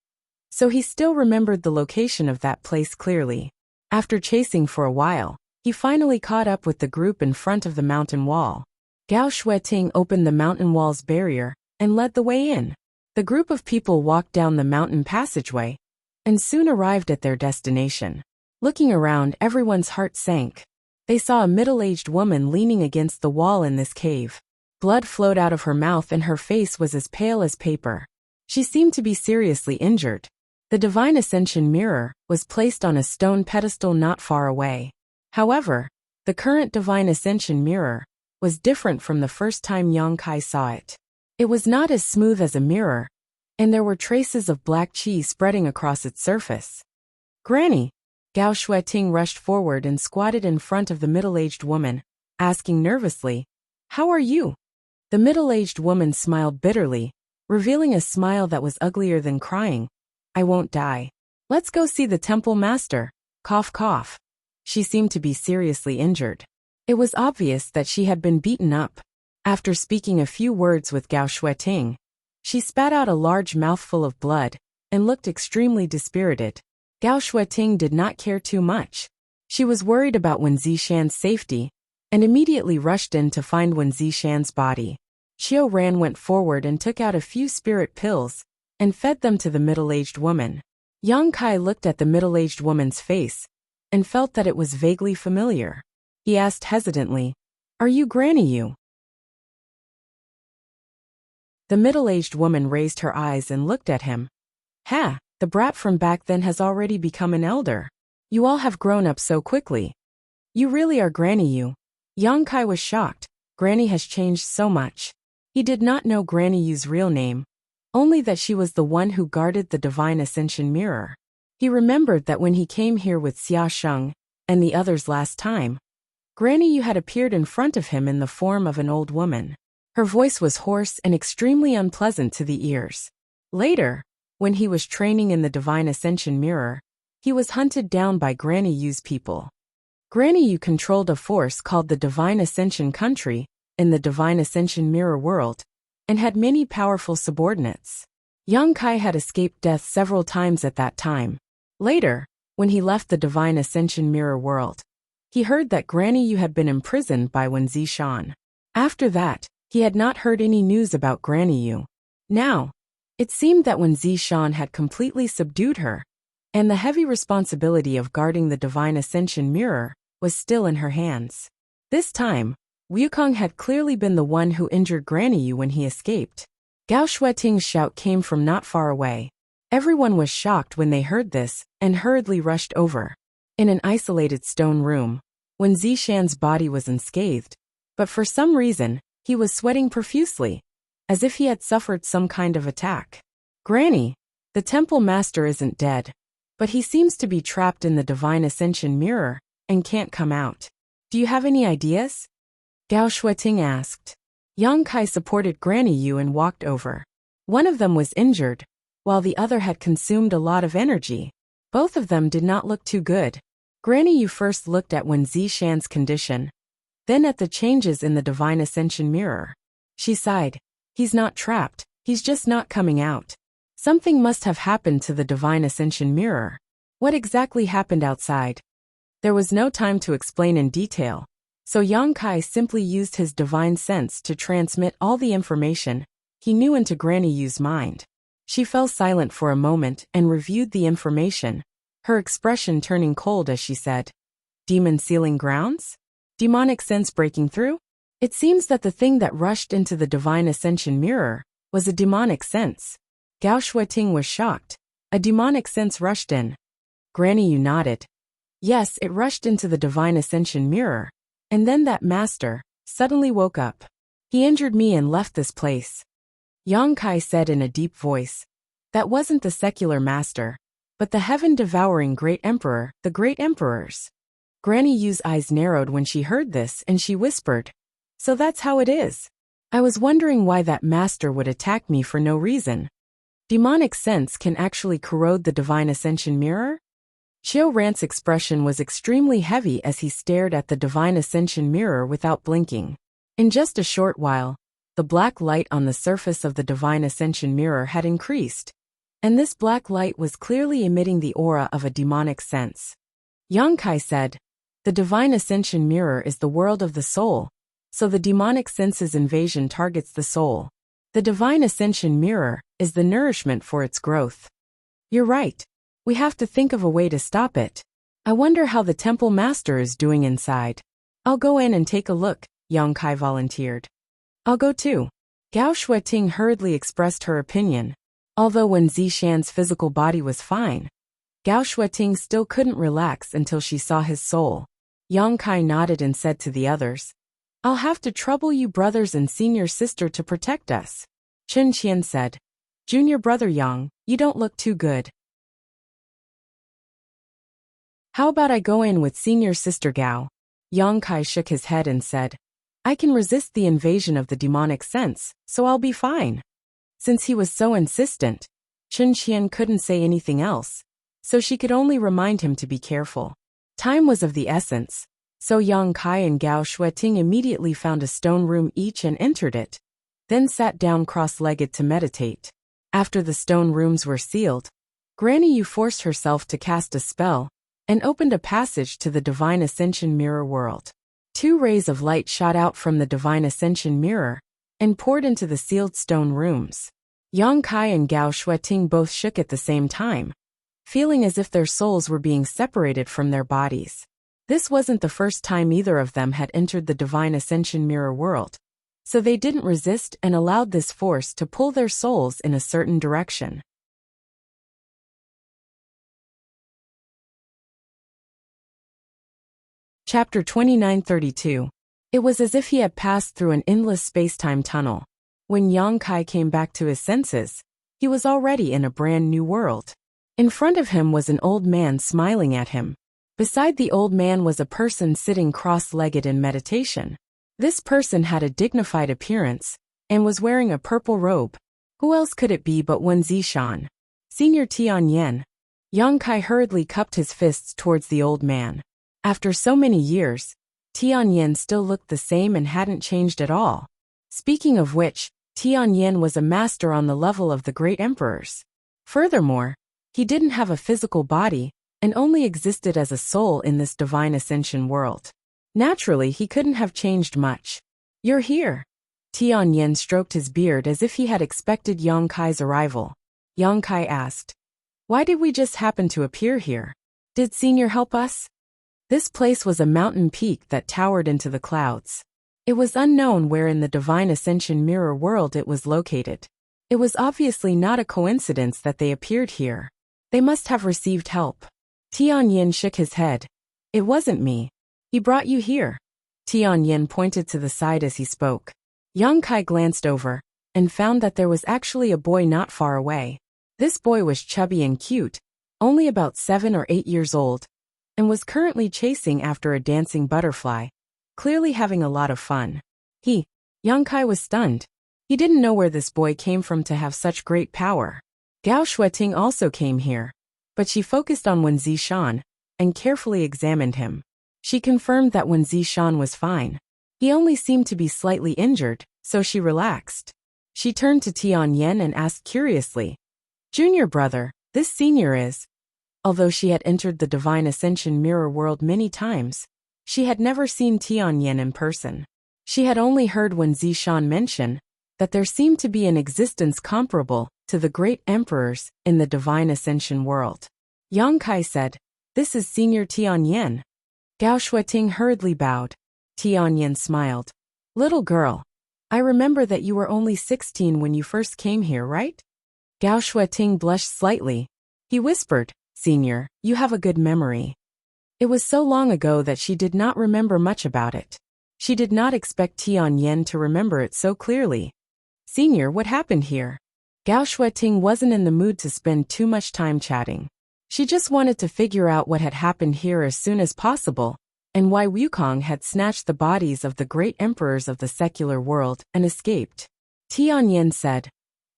so he still remembered the location of that place clearly. After chasing for a while, he finally caught up with the group in front of the mountain wall. Gao Shuiting opened the mountain wall's barrier and led the way in. The group of people walked down the mountain passageway and soon arrived at their destination. Looking around, everyone's heart sank. They saw a middle-aged woman leaning against the wall in this cave. Blood flowed out of her mouth and her face was as pale as paper. She seemed to be seriously injured. The Divine Ascension Mirror was placed on a stone pedestal not far away. However, the current Divine Ascension Mirror was different from the first time Yang Kai saw it. It was not as smooth as a mirror, and there were traces of black qi spreading across its surface. "Granny!" Gao Shuiting rushed forward and squatted in front of the middle-aged woman, asking nervously, "How are you?" The middle-aged woman smiled bitterly, revealing a smile that was uglier than crying. "I won't die. Let's go see the temple master." Cough cough. She seemed to be seriously injured. It was obvious that she had been beaten up. After speaking a few words with Gao Shuiting, she spat out a large mouthful of blood and looked extremely dispirited. Gao Shuiting did not care too much. She was worried about Wen Zishan's safety and immediately rushed in to find Wen Zishan's body. Qiu Ran went forward and took out a few spirit pills and fed them to the middle-aged woman. Yang Kai looked at the middle-aged woman's face and felt that it was vaguely familiar. He asked hesitantly, "Are you Granny Yu?" The middle-aged woman raised her eyes and looked at him. "Ha, the brat from back then has already become an elder. You all have grown up so quickly. You really are Granny Yu." Yang Kai was shocked. Granny has changed so much. He did not know Granny Yu's real name, only that she was the one who guarded the Divine Ascension Mirror. He remembered that when he came here with Xia Sheng and the others last time, Granny Yu had appeared in front of him in the form of an old woman. Her voice was hoarse and extremely unpleasant to the ears. Later, when he was training in the Divine Ascension Mirror, he was hunted down by Granny Yu's people. Granny Yu controlled a force called the Divine Ascension Country in the Divine Ascension Mirror world, and had many powerful subordinates. Yang Kai had escaped death several times at that time. Later, when he left the Divine Ascension Mirror world, he heard that Granny Yu had been imprisoned by Wen Zishan. After that, he had not heard any news about Granny Yu. Now, it seemed that Wen Zishan had completely subdued her, and the heavy responsibility of guarding the Divine Ascension Mirror was still in her hands. This time, Wukong had clearly been the one who injured Granny Yu when he escaped. Gao Shuiting's shout came from not far away. Everyone was shocked when they heard this and hurriedly rushed over. In an isolated stone room, Wen Zishan's body was unscathed, but for some reason, he was sweating profusely, as if he had suffered some kind of attack. "Granny, the temple master isn't dead, but he seems to be trapped in the Divine Ascension Mirror and can't come out. Do you have any ideas?" Gao Shuiting asked. Yang Kai supported Granny Yu and walked over. One of them was injured, while the other had consumed a lot of energy. Both of them did not look too good. Granny Yu first looked at Wen Zishan's condition, then at the changes in the Divine Ascension mirror. She sighed. He's not trapped, he's just not coming out. Something must have happened to the Divine Ascension mirror. What exactly happened outside? There was no time to explain in detail, so Yang Kai simply used his divine sense to transmit all the information he knew into Granny Yu's mind. She fell silent for a moment and reviewed the information, her expression turning cold as she said, "Demon sealing grounds? Demonic sense breaking through? It seems that the thing that rushed into the Divine Ascension mirror was a demonic sense." Gao Shueting was shocked. A demonic sense rushed in. Granny Yu nodded. Yes, it rushed into the Divine Ascension mirror, and then that master suddenly woke up. He injured me and left this place. Yang Kai said in a deep voice. That wasn't the secular master, but the heaven-devouring great emperor, the great emperors. Granny Yu's eyes narrowed when she heard this and she whispered, "So that's how it is. I was wondering why that master would attack me for no reason." Demonic sense can actually corrode the Divine Ascension mirror? Xiao Rant's expression was extremely heavy as he stared at the Divine Ascension mirror without blinking. In just a short while, the black light on the surface of the Divine Ascension mirror had increased, and this black light was clearly emitting the aura of a demonic sense. Yang Kai said, "The Divine Ascension mirror is the world of the soul, so the demonic sense's invasion targets the soul. The Divine Ascension mirror is the nourishment for its growth." You're right. We have to think of a way to stop it. I wonder how the temple master is doing inside. I'll go in and take a look, Yang Kai volunteered. I'll go too. Gao Shueting hurriedly expressed her opinion. Although Wen Zishan's physical body was fine, Gao Shueting still couldn't relax until she saw his soul. Yang Kai nodded and said to the others, "I'll have to trouble you brothers and senior sister to protect us." Chen Qian said, "Junior brother Yang, you don't look too good. How about I go in with senior sister Gao?" Yang Kai shook his head and said, "I can resist the invasion of the demonic sense, so I'll be fine." Since he was so insistent, Chen Qian couldn't say anything else, so she could only remind him to be careful. Time was of the essence, so Yang Kai and Gao Shueting immediately found a stone room each and entered it, then sat down cross-legged to meditate. After the stone rooms were sealed, Granny Yu forced herself to cast a spell and opened a passage to the Divine Ascension mirror world. 2 rays of light shot out from the Divine Ascension mirror and poured into the sealed stone rooms. Yang Kai and Gao Shueting both shook at the same time, feeling as if their souls were being separated from their bodies. This wasn't the first time either of them had entered the Divine Ascension mirror world, so they didn't resist and allowed this force to pull their souls in a certain direction. Chapter 2932. It was as if he had passed through an endless space-time tunnel. When Yang Kai came back to his senses, he was already in a brand new world. In front of him was an old man smiling at him. Beside the old man was a person sitting cross-legged in meditation. This person had a dignified appearance and was wearing a purple robe. Who else could it be but Wen Zishan? Senior Tianyan. Yang Kai hurriedly cupped his fists towards the old man. After so many years, Tianyan still looked the same and hadn't changed at all. Speaking of which, Tianyan was a master on the level of the great emperors. Furthermore, he didn't have a physical body and only existed as a soul in this Divine Ascension world. Naturally, he couldn't have changed much. "You're here." Tianyan stroked his beard as if he had expected Yang Kai's arrival. Yang Kai asked, "Why did we just happen to appear here? Did Senior help us?" This place was a mountain peak that towered into the clouds. It was unknown where in the Divine Ascension mirror world it was located. It was obviously not a coincidence that they appeared here. They must have received help. Tianyan shook his head. "It wasn't me. He brought you here." Tianyan pointed to the side as he spoke. Yang Kai glanced over and found that there was actually a boy not far away. This boy was chubby and cute, only about 7 or 8 years old, and was currently chasing after a dancing butterfly, clearly having a lot of fun. Yang Kai was stunned. He didn't know where this boy came from to have such great power. Gao Shueting also came here, but she focused on Wen Zishan, and carefully examined him. She confirmed that when Zishan was fine. He only seemed to be slightly injured, so she relaxed. She turned to Tianyan and asked curiously, "Junior brother, this senior is..." Although she had entered the Divine Ascension mirror world many times, she had never seen Tianyan in person. She had only heard when Zishan mention that there seemed to be an existence comparable to the great emperors in the Divine Ascension world. Yang Kai said, "This is Senior Tianyan." Gao Shueting hurriedly bowed. Tianyan smiled. "Little girl, I remember that you were only 16 when you first came here, right?" Gao Shueting blushed slightly. He whispered, "Senior, you have a good memory." It was so long ago that she did not remember much about it. She did not expect Tianyan to remember it so clearly. "Senior, what happened here?" Gao Shueting wasn't in the mood to spend too much time chatting. She just wanted to figure out what had happened here as soon as possible, and why Wukong had snatched the bodies of the great emperors of the secular world and escaped. Tianyan said,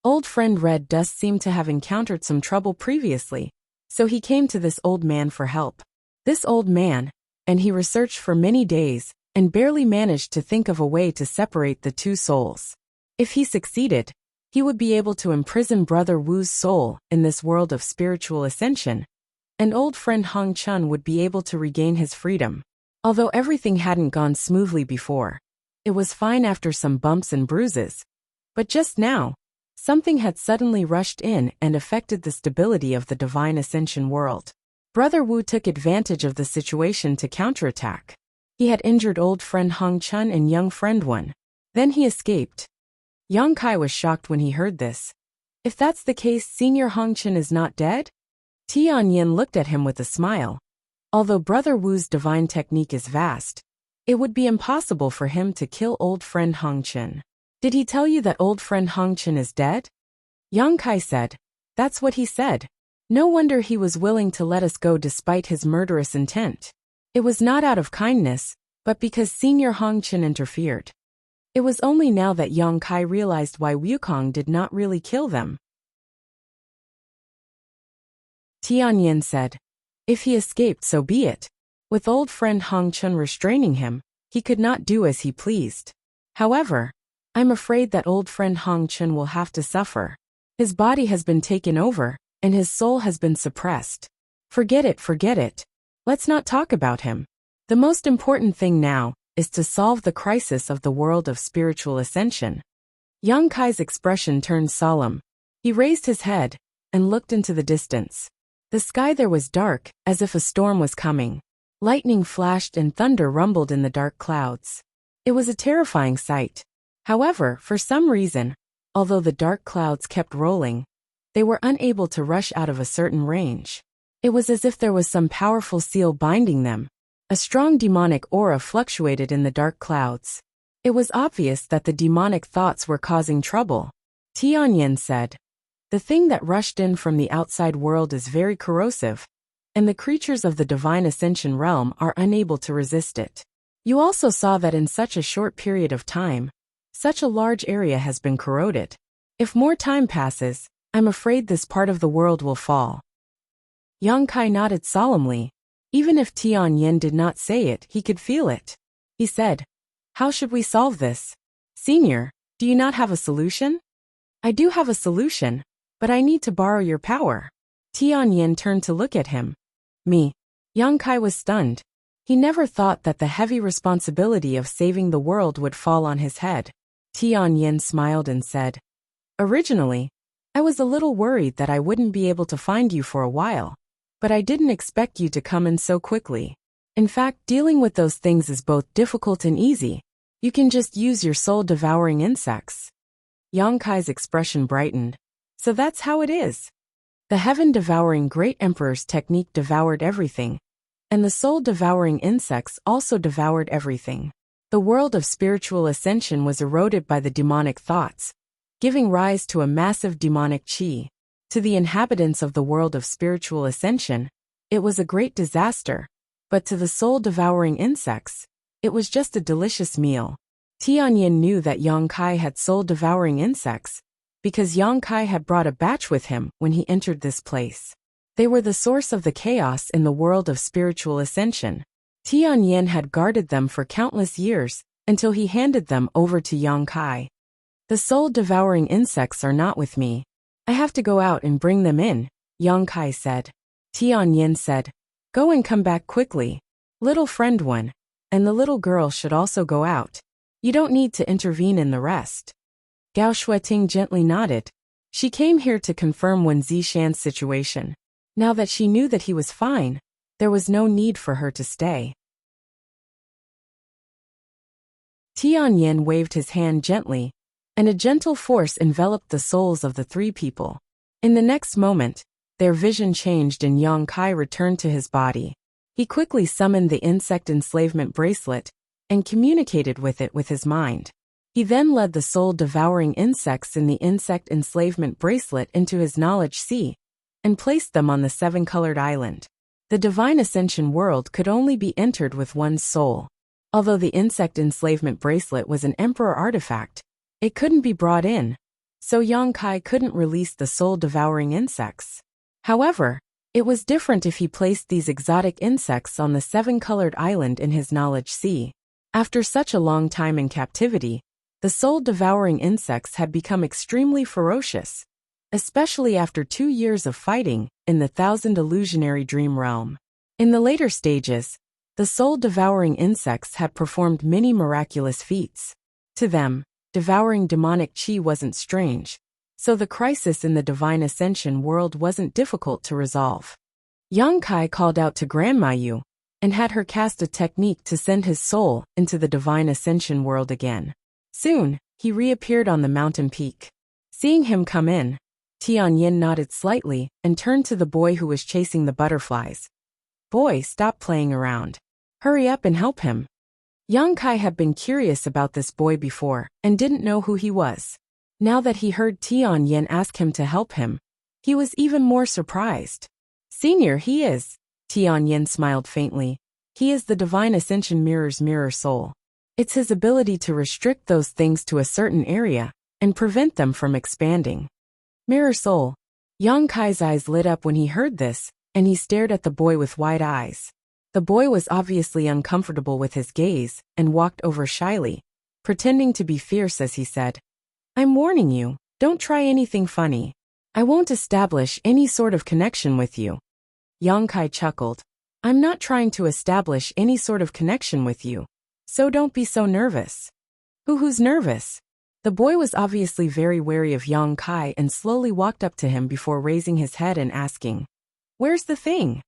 "Old friend Red Dust seemed to have encountered some trouble previously, so he came to this old man for help. This old man, and he researched for many days, and barely managed to think of a way to separate the two souls. If he succeeded, he would be able to imprison Brother Wu's soul in this world of spiritual ascension, and old friend Hong Chun would be able to regain his freedom. Although everything hadn't gone smoothly before, it was fine after some bumps and bruises. But just now, something had suddenly rushed in and affected the stability of the Divine Ascension world. Brother Wu took advantage of the situation to counterattack. He had injured old friend Hong Chun and young friend Wen. Then he escaped." Yang Kai was shocked when he heard this. "If that's the case, Senior Hong Chun is not dead?" Tianyan looked at him with a smile. Although Brother Wu's divine technique is vast, it would be impossible for him to kill old friend Hong Chun. "Did he tell you that old friend Hong Chun is dead?" Yang Kai said, "That's what he said. No wonder he was willing to let us go despite his murderous intent. It was not out of kindness, but because Senior Hong Chun interfered." It was only now that Yang Kai realized why Wukong did not really kill them. Tianyan said, "If he escaped, so be it. With old friend Hong Chun restraining him, he could not do as he pleased. However, I'm afraid that old friend Hong Chun will have to suffer. His body has been taken over, and his soul has been suppressed. Forget it, forget it. Let's not talk about him. The most important thing now is to solve the crisis of the world of spiritual ascension." Yang Kai's expression turned solemn. He raised his head and looked into the distance. The sky there was dark, as if a storm was coming. Lightning flashed and thunder rumbled in the dark clouds. It was a terrifying sight. However, for some reason, although the dark clouds kept rolling, they were unable to rush out of a certain range. It was as if there was some powerful seal binding them. A strong demonic aura fluctuated in the dark clouds. It was obvious that the demonic thoughts were causing trouble. Tianyan said, "The thing that rushed in from the outside world is very corrosive, and the creatures of the Divine Ascension realm are unable to resist it. You also saw that in such a short period of time, such a large area has been corroded. If more time passes, I'm afraid this part of the world will fall." Yang Kai nodded solemnly. Even if Tianyan did not say it, he could feel it. He said, "How should we solve this? Senior, do you not have a solution?" "I do have a solution, but I need to borrow your power." Tianyan turned to look at him. "Me?" Yang Kai was stunned. He never thought that the heavy responsibility of saving the world would fall on his head. Tianyan smiled and said, "Originally, I was a little worried that I wouldn't be able to find you for a while. But I didn't expect you to come in so quickly. In fact, dealing with those things is both difficult and easy. You can just use your soul-devouring insects." Yang Kai's expression brightened. "So that's how it is." The heaven-devouring great emperor's technique devoured everything, and the soul-devouring insects also devoured everything. The world of spiritual ascension was eroded by the demonic thoughts, giving rise to a massive demonic chi. To the inhabitants of the world of spiritual ascension, it was a great disaster, but to the soul-devouring insects, it was just a delicious meal. Tianyan knew that Yang Kai had soul-devouring insects, because Yang Kai had brought a batch with him when he entered this place. They were the source of the chaos in the world of spiritual ascension. Tianyin had guarded them for countless years, until he handed them over to Yang Kai. The soul-devouring insects are not with me. I have to go out and bring them in, Yang Kai said. Tianyin said, go and come back quickly. Little friend one, and the little girl should also go out. You don't need to intervene in the rest. Gao Shueting gently nodded. She came here to confirm Wen Zishan's situation. Now that she knew that he was fine, there was no need for her to stay. Tianyin waved his hand gently, and a gentle force enveloped the souls of the three people. In the next moment, their vision changed and Yang Kai returned to his body. He quickly summoned the insect enslavement bracelet and communicated with it with his mind. He then led the soul-devouring insects in the insect enslavement bracelet into his knowledge sea and placed them on the seven-colored island. The divine ascension world could only be entered with one's soul. Although the insect enslavement bracelet was an emperor artifact, it couldn't be brought in, so Yang Kai couldn't release the soul-devouring insects. However, it was different if he placed these exotic insects on the seven-colored island in his knowledge sea. After such a long time in captivity, the soul-devouring insects had become extremely ferocious, especially after 2 years of fighting in the Thousand Illusionary Dream Realm. In the later stages, the soul-devouring insects had performed many miraculous feats. To them, devouring demonic chi wasn't strange, so the crisis in the divine ascension world wasn't difficult to resolve. Yang Kai called out to Grandma Yu and had her cast a technique to send his soul into the divine ascension world again. Soon, he reappeared on the mountain peak. Seeing him come in, Tianyin nodded slightly and turned to the boy who was chasing the butterflies. Boy, stop playing around. Hurry up and help him. Yang Kai had been curious about this boy before and didn't know who he was. Now that he heard Tianyin ask him to help him, he was even more surprised. Senior, he is. Tianyin smiled faintly. He is the divine ascension mirror's mirror soul. It's his ability to restrict those things to a certain area and prevent them from expanding. Mirror soul. Yang Kai's eyes lit up when he heard this, and he stared at the boy with wide eyes. The boy was obviously uncomfortable with his gaze and walked over shyly, pretending to be fierce as he said, I'm warning you, don't try anything funny. I won't establish any sort of connection with you. Yang Kai chuckled. I'm not trying to establish any sort of connection with you, so don't be so nervous. Who's nervous? The boy was obviously very wary of Yang Kai and slowly walked up to him before raising his head and asking, Where's the thing?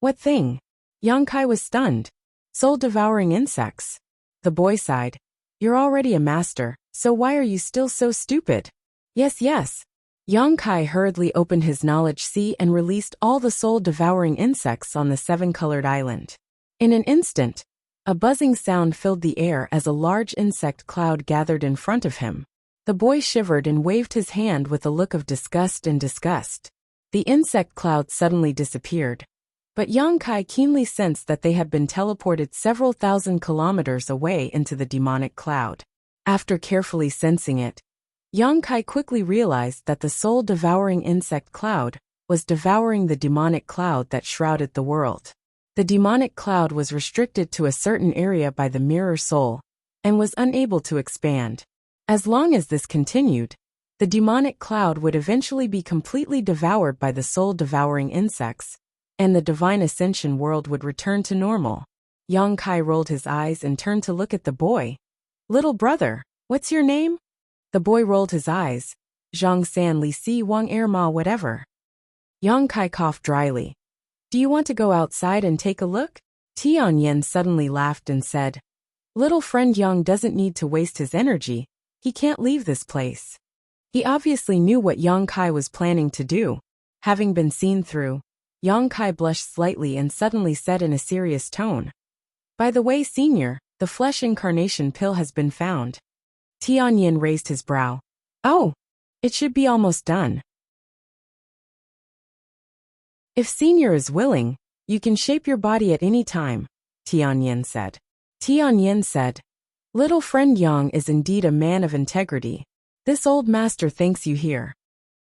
What thing? Yang Kai was stunned. Soul-devouring insects. The boy sighed. You're already a master, so why are you still so stupid? Yes. Yang Kai hurriedly opened his knowledge sea and released all the soul-devouring insects on the seven-colored island. In an instant, a buzzing sound filled the air as a large insect cloud gathered in front of him. The boy shivered and waved his hand with a look of disgust and disgust. The insect cloud suddenly disappeared. But Yang Kai keenly sensed that they had been teleported several thousand kilometers away into the demonic cloud. After carefully sensing it, Yang Kai quickly realized that the soul-devouring insect cloud was devouring the demonic cloud that shrouded the world. The demonic cloud was restricted to a certain area by the mirror soul and was unable to expand. As long as this continued, the demonic cloud would eventually be completely devoured by the soul-devouring insects, and the divine ascension world would return to normal. Yang Kai rolled his eyes and turned to look at the boy. Little brother, what's your name? The boy rolled his eyes. Zhang San Li Si Wang Er Ma whatever. Yang Kai coughed dryly. Do you want to go outside and take a look? Tianyin suddenly laughed and said, Little friend Yang doesn't need to waste his energy. He can't leave this place. He obviously knew what Yang Kai was planning to do. Having been seen through, Yang Kai blushed slightly and suddenly said in a serious tone, By the way, senior, the flesh incarnation pill has been found. Tianyin raised his brow. Oh, it should be almost done. If senior is willing, you can shape your body at any time, Tianyin said. Tianyin said, Little friend Yang is indeed a man of integrity. This old master thanks you here.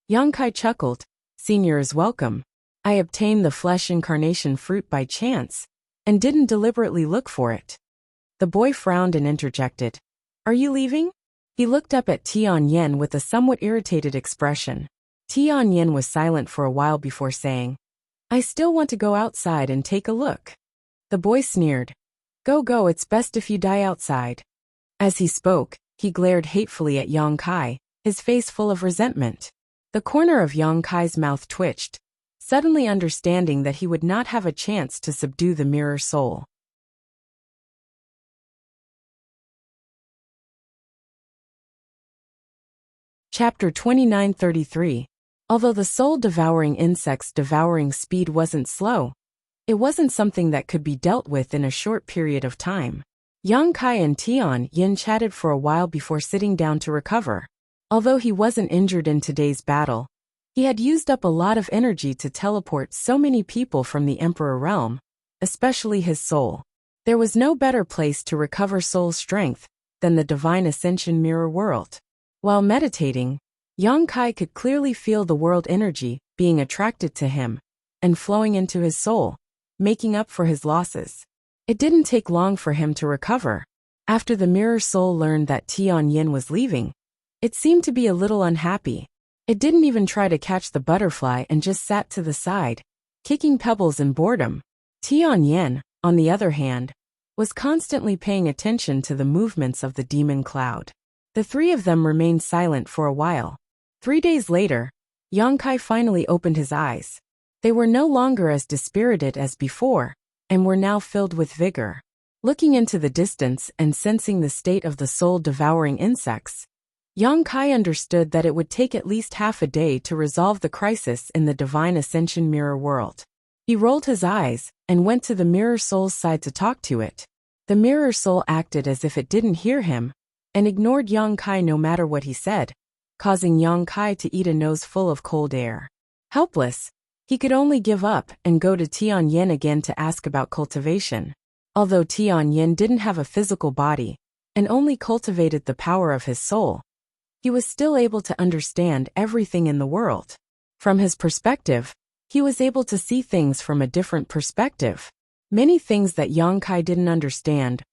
Yang Kai chuckled. Senior is welcome. I obtained the flesh incarnation fruit by chance, and didn't deliberately look for it. The boy frowned and interjected. Are you leaving? He looked up at Tianyan with a somewhat irritated expression. Tianyan was silent for a while before saying, I still want to go outside and take a look. The boy sneered. Go, it's best if you die outside. As he spoke, he glared hatefully at Yang Kai, his face full of resentment. The corner of Yang Kai's mouth twitched, suddenly understanding that he would not have a chance to subdue the mirror soul. Chapter 2933. Although the soul-devouring insect's devouring speed wasn't slow, it wasn't something that could be dealt with in a short period of time. Yang Kai and Tianyan chatted for a while before sitting down to recover. Although he wasn't injured in today's battle, he had used up a lot of energy to teleport so many people from the Emperor realm, especially his soul. There was no better place to recover soul strength than the Divine Ascension Mirror World. While meditating, Yang Kai could clearly feel the world energy being attracted to him and flowing into his soul, making up for his losses. It didn't take long for him to recover. After the mirror soul learned that Tianyan was leaving, it seemed to be a little unhappy. It didn't even try to catch the butterfly and just sat to the side, kicking pebbles in boredom. Tianyan, on the other hand, was constantly paying attention to the movements of the demon cloud. The three of them remained silent for a while. 3 days later, Yang Kai finally opened his eyes. They were no longer as dispirited as before, and were now filled with vigor. Looking into the distance and sensing the state of the soul-devouring insects, Yang Kai understood that it would take at least half a day to resolve the crisis in the Divine Ascension Mirror World. He rolled his eyes and went to the Mirror Soul's side to talk to it. The Mirror Soul acted as if it didn't hear him, and ignored Yang Kai no matter what he said, causing Yang Kai to eat a nose full of cold air. Helpless, he could only give up and go to Tianyan again to ask about cultivation. Although Tianyan didn't have a physical body, and only cultivated the power of his soul, he was still able to understand everything in the world. From his perspective, he was able to see things from a different perspective. Many things that Yang Kai didn't understand,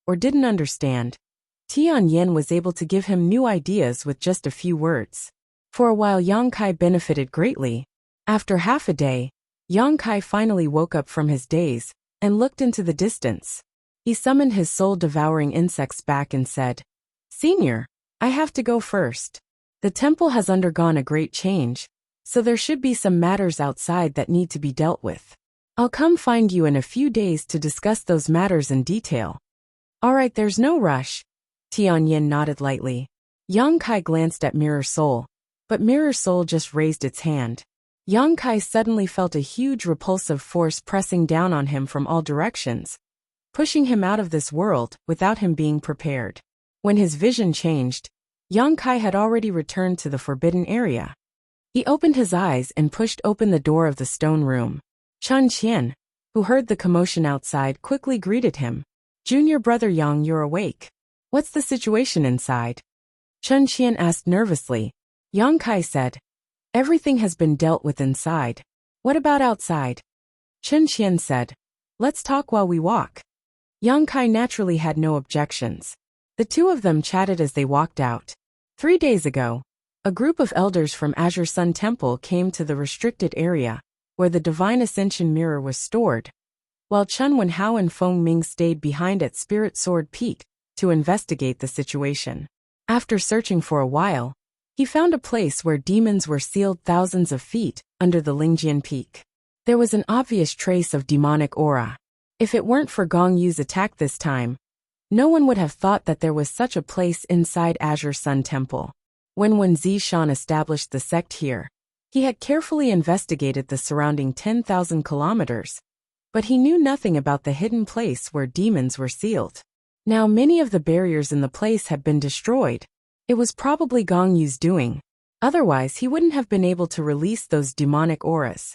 Tianyan was able to give him new ideas with just a few words. For a while Yang Kai benefited greatly. After half a day, Yang Kai finally woke up from his daze and looked into the distance. He summoned his soul-devouring insects back and said, Senior, I have to go first. The temple has undergone a great change, so there should be some matters outside that need to be dealt with. I'll come find you in a few days to discuss those matters in detail. All right, there's no rush. Tianyan nodded lightly. Yang Kai glanced at Mirror Soul, but Mirror Soul just raised its hand. Yang Kai suddenly felt a huge repulsive force pressing down on him from all directions, pushing him out of this world without him being prepared. When his vision changed, Yang Kai had already returned to the forbidden area. He opened his eyes and pushed open the door of the stone room. Chun Qian, who heard the commotion outside, quickly greeted him. Junior brother Yang, you're awake. What's the situation inside? Chun Qian asked nervously. Yang Kai said, everything has been dealt with inside. What about outside? Chun Qian said, let's talk while we walk. Yang Kai naturally had no objections. The two of them chatted as they walked out. 3 days ago, a group of elders from Azure Sun Temple came to the restricted area, where the Divine Ascension Mirror was stored, while Chun Wenhao and Feng Ming stayed behind at Spirit Sword Peak to investigate the situation. After searching for a while, he found a place where demons were sealed thousands of feet under the Lingjian Peak. There was an obvious trace of demonic aura. If it weren't for Gong Yu's attack this time, no one would have thought that there was such a place inside Azure Sun Temple. When Wen Zishan established the sect here, he had carefully investigated the surrounding 10,000 kilometers, but he knew nothing about the hidden place where demons were sealed. Now many of the barriers in the place had been destroyed. It was probably Gong Yu's doing. Otherwise he wouldn't have been able to release those demonic auras.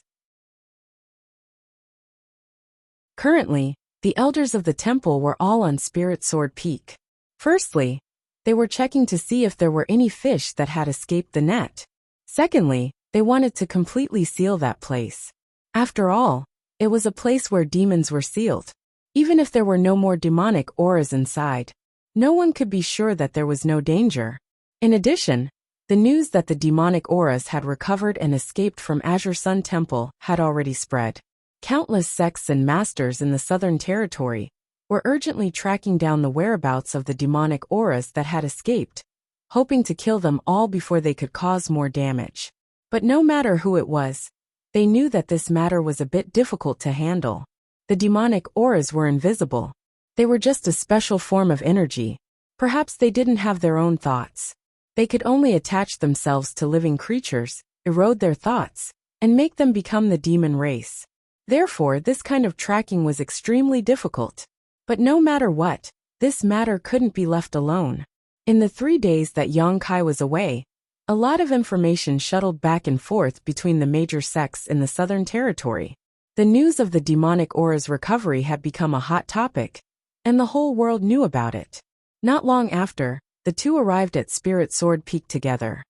Currently, the elders of the temple were all on Spirit Sword Peak. Firstly, they were checking to see if there were any fish that had escaped the net. Secondly, they wanted to completely seal that place. After all, it was a place where demons were sealed. Even if there were no more demonic auras inside, no one could be sure that there was no danger. In addition, the news that the demonic auras had recovered and escaped from Azure Sun Temple had already spread. Countless sects and masters in the Southern Territory were urgently tracking down the whereabouts of the demonic auras that had escaped, hoping to kill them all before they could cause more damage. But no matter who it was, they knew that this matter was a bit difficult to handle. The demonic auras were invisible. They were just a special form of energy. Perhaps they didn't have their own thoughts. They could only attach themselves to living creatures, erode their thoughts, and make them become the demon race. Therefore, this kind of tracking was extremely difficult. But no matter what, this matter couldn't be left alone. In the 3 days that Yang Kai was away, a lot of information shuttled back and forth between the major sects in the Southern Territory. The news of the demonic aura's recovery had become a hot topic, and the whole world knew about it. Not long after, the two arrived at Spirit Sword Peak together.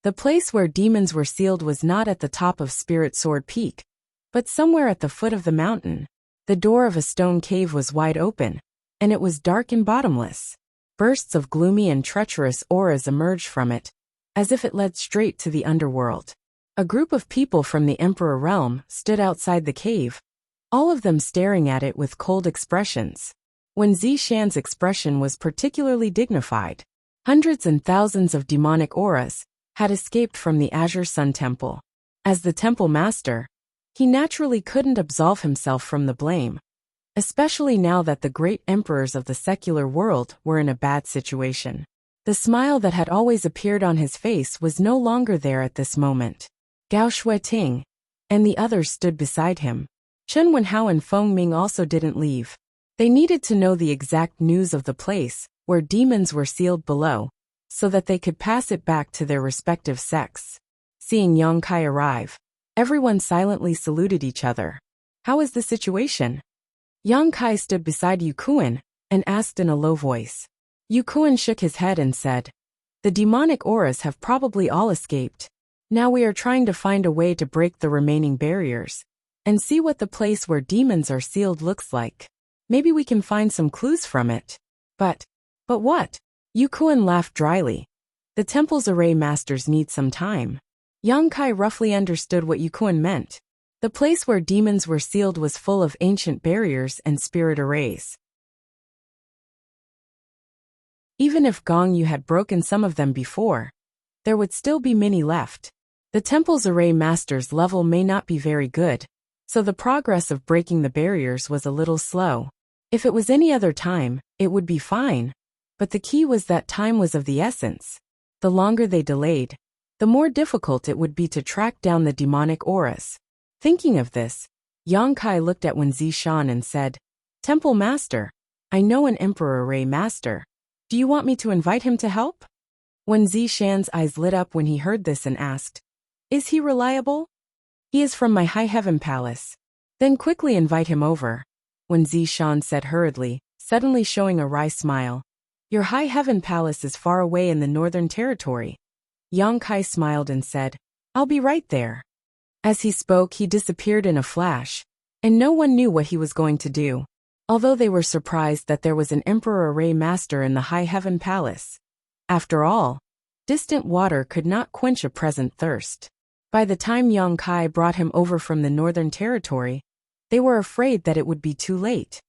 The place where demons were sealed was not at the top of Spirit Sword Peak, but somewhere at the foot of the mountain. The door of a stone cave was wide open, and it was dark and bottomless. Bursts of gloomy and treacherous auras emerged from it, as if it led straight to the underworld. A group of people from the Emperor realm stood outside the cave, all of them staring at it with cold expressions. Wen Zishan's expression was particularly dignified. Hundreds and thousands of demonic auras had escaped from the Azure Sun Temple. As the temple master, he naturally couldn't absolve himself from the blame, especially now that the great emperors of the secular world were in a bad situation. The smile that had always appeared on his face was no longer there at this moment. Gao Shuiting and the others stood beside him. Chen Wenhao and Feng Ming also didn't leave. They needed to know the exact news of the place where demons were sealed below, so that they could pass it back to their respective sects. Seeing Yang Kai arrive, everyone silently saluted each other. How is the situation? Yang Kai stood beside Yu Kuan and asked in a low voice. Yu Kuan shook his head and said, "The demonic auras have probably all escaped. Now we are trying to find a way to break the remaining barriers and see what the place where demons are sealed looks like. Maybe we can find some clues from it." But what? Yu Kuan laughed dryly. The temple's array masters need some time. Yang Kai roughly understood what Yu Kuan meant. The place where demons were sealed was full of ancient barriers and spirit arrays. Even if Gong Yu had broken some of them before, there would still be many left. The temple's array master's level may not be very good, so the progress of breaking the barriers was a little slow. If it was any other time, it would be fine, but the key was that time was of the essence. The longer they delayed, the more difficult it would be to track down the demonic auras. Thinking of this, Yang Kai looked at Wen Zishan and said, "Temple Master, I know an Emperor Array Master. Do you want me to invite him to help?" Wen Zishan's eyes lit up when he heard this and asked, "Is he reliable?" "He is from my High Heaven Palace." "Then quickly invite him over," Wen Zishan said hurriedly, suddenly showing a wry smile. "Your High Heaven Palace is far away in the Northern Territory." Yang Kai smiled and said, "I'll be right there." As he spoke, he disappeared in a flash, and no one knew what he was going to do, although they were surprised that there was an Emperor Array Master in the High Heaven Palace. After all, distant water could not quench a present thirst. By the time Yang Kai brought him over from the Northern Territory, they were afraid that it would be too late.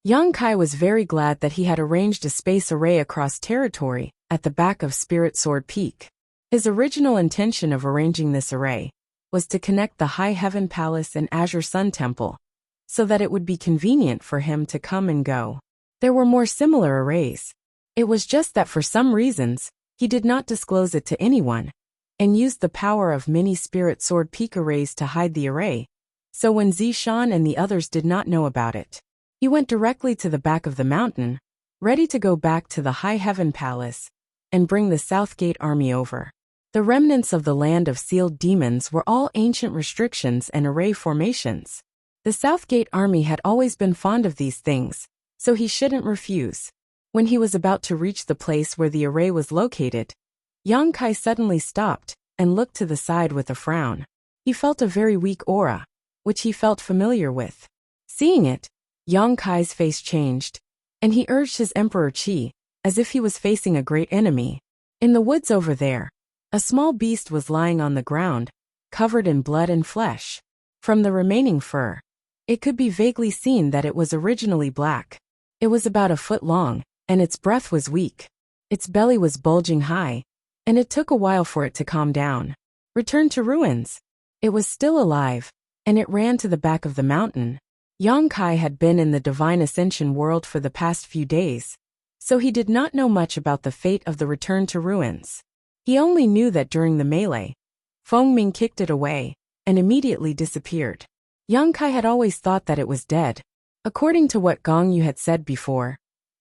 Yang Kai was very glad that he had arranged a space array across territory at the back of Spirit Sword Peak. His original intention of arranging this array was to connect the High Heaven Palace and Azure Sun Temple, so that it would be convenient for him to come and go. There were more similar arrays. It was just that for some reasons, he did not disclose it to anyone, and used the power of many Spirit Sword Peak arrays to hide the array, so when Zishan and the others did not know about it. He went directly to the back of the mountain, ready to go back to the High Heaven Palace, and bring the Southgate army over. The remnants of the land of sealed demons were all ancient restrictions and array formations. The Southgate army had always been fond of these things, so he shouldn't refuse. When he was about to reach the place where the array was located, Yang Kai suddenly stopped and looked to the side with a frown. He felt a very weak aura. which he felt familiar with. Seeing it, Yang Kai's face changed, and he urged his Emperor Qi, as if he was facing a great enemy. In the woods over there, a small beast was lying on the ground, covered in blood and flesh. From the remaining fur, it could be vaguely seen that it was originally black. It was about a foot long, and its breath was weak. Its belly was bulging high, and it took a while for it to calm down. Return to ruins. It was still alive, and it ran to the back of the mountain. Yang Kai had been in the divine ascension world for the past few days, so he did not know much about the fate of the return to ruins. He only knew that during the melee, Feng Ming kicked it away and immediately disappeared. Yang Kai had always thought that it was dead. According to what Gong Yu had said before,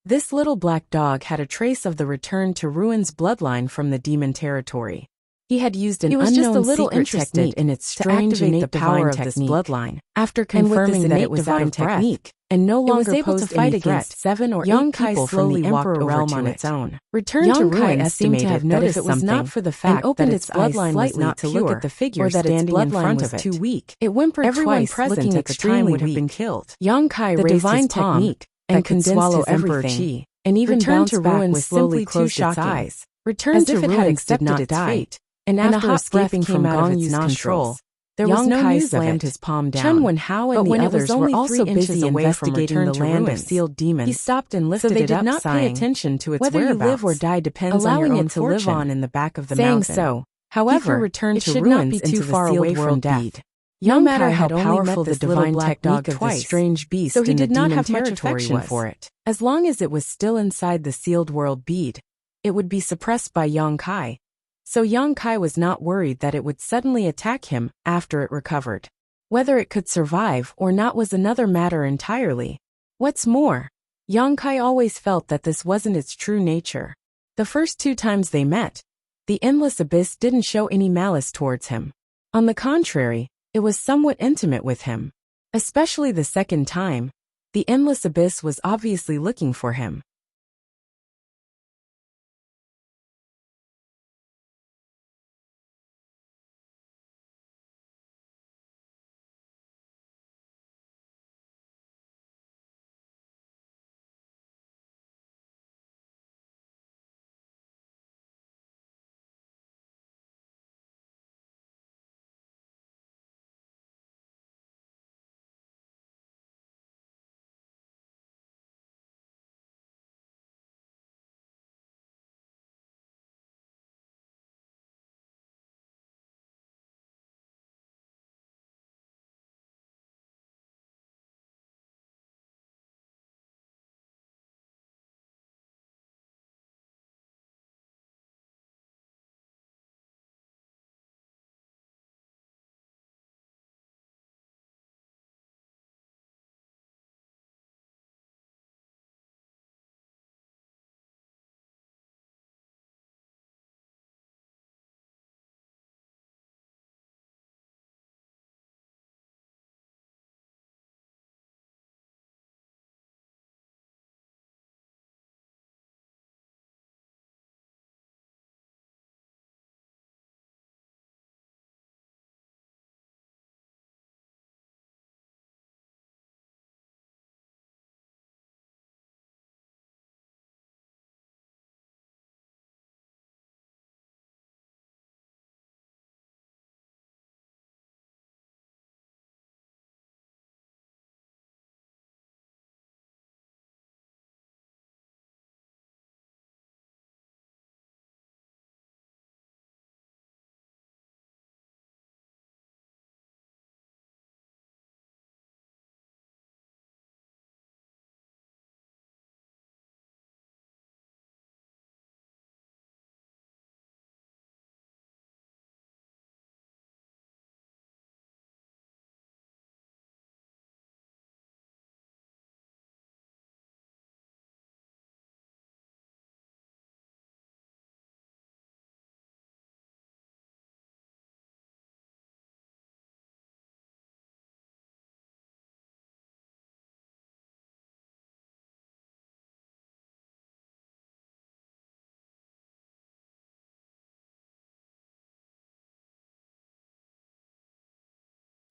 this little black dog had a trace of the return to ruins bloodline from the demon territory. He had used an unknown secret technique in its strange innate power of this bloodline. After confirming that it was out of breath and no longer posed any threat, 7 or 8 people slowly walked over to its own. Return to ruins seemed to have noticed if it was not for the fact that its bloodline was not to look at the figure standing in front of it. Too weak. It whimpered twice, looking at the time would have been killed. Yang Kai raised his palm and condensed his everything, and even bounced back with slowly closed its eyes. Return to ruins did not die. And after escaping from Gong Yu's control, there was no news of it. His palm down. Chen Wenhao and the others were also busy investigating the land of sealed demons. He stopped and lifted it up, did not pay attention to its whereabouts. Whether you live or die depends on your own fortune. Allowing it to live on in the back of the mountain. Saying so, however, it should not be too far away from death. No matter how powerful the divine technique of the strange beast, so he did not have much affection for it. As long as it was still inside the sealed world bead, it would be suppressed by Yang Kai. So Yang Kai was not worried that it would suddenly attack him after it recovered. Whether it could survive or not was another matter entirely. What's more, Yang Kai always felt that this wasn't its true nature. The first 2 times they met, the endless abyss didn't show any malice towards him. On the contrary, it was somewhat intimate with him. Especially the second time, the endless abyss was obviously looking for him.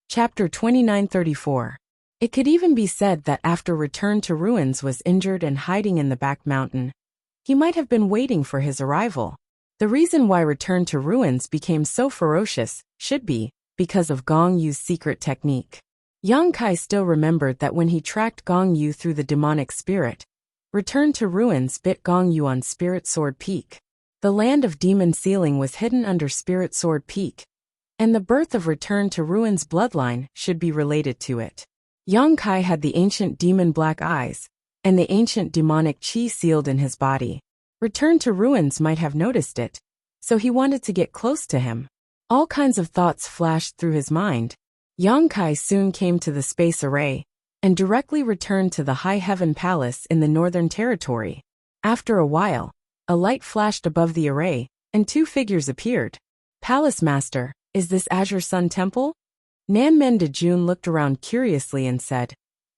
Chapter 2934. It could even be said that after Return to Ruins was injured and hiding in the back mountain, he might have been waiting for his arrival. The reason why Return to Ruins became so ferocious should be because of Gong Yu's secret technique. Yang Kai still remembered that when he tracked Gong Yu through the demonic spirit, Return to Ruins bit Gong Yu on Spirit Sword Peak. The land of Demon Sealing was hidden under Spirit Sword Peak, and the birth of Return to Ruins' bloodline should be related to it. Yang Kai had the ancient demon black eyes, and the ancient demonic chi sealed in his body. Return to Ruins might have noticed it, so he wanted to get close to him. All kinds of thoughts flashed through his mind. Yang Kai soon came to the space array, and directly returned to the High Heaven Palace in the Northern Territory. After a while, a light flashed above the array, and two figures appeared. Palace Master, is this Azure Sun Temple? Nanmen Dejun looked around curiously and said,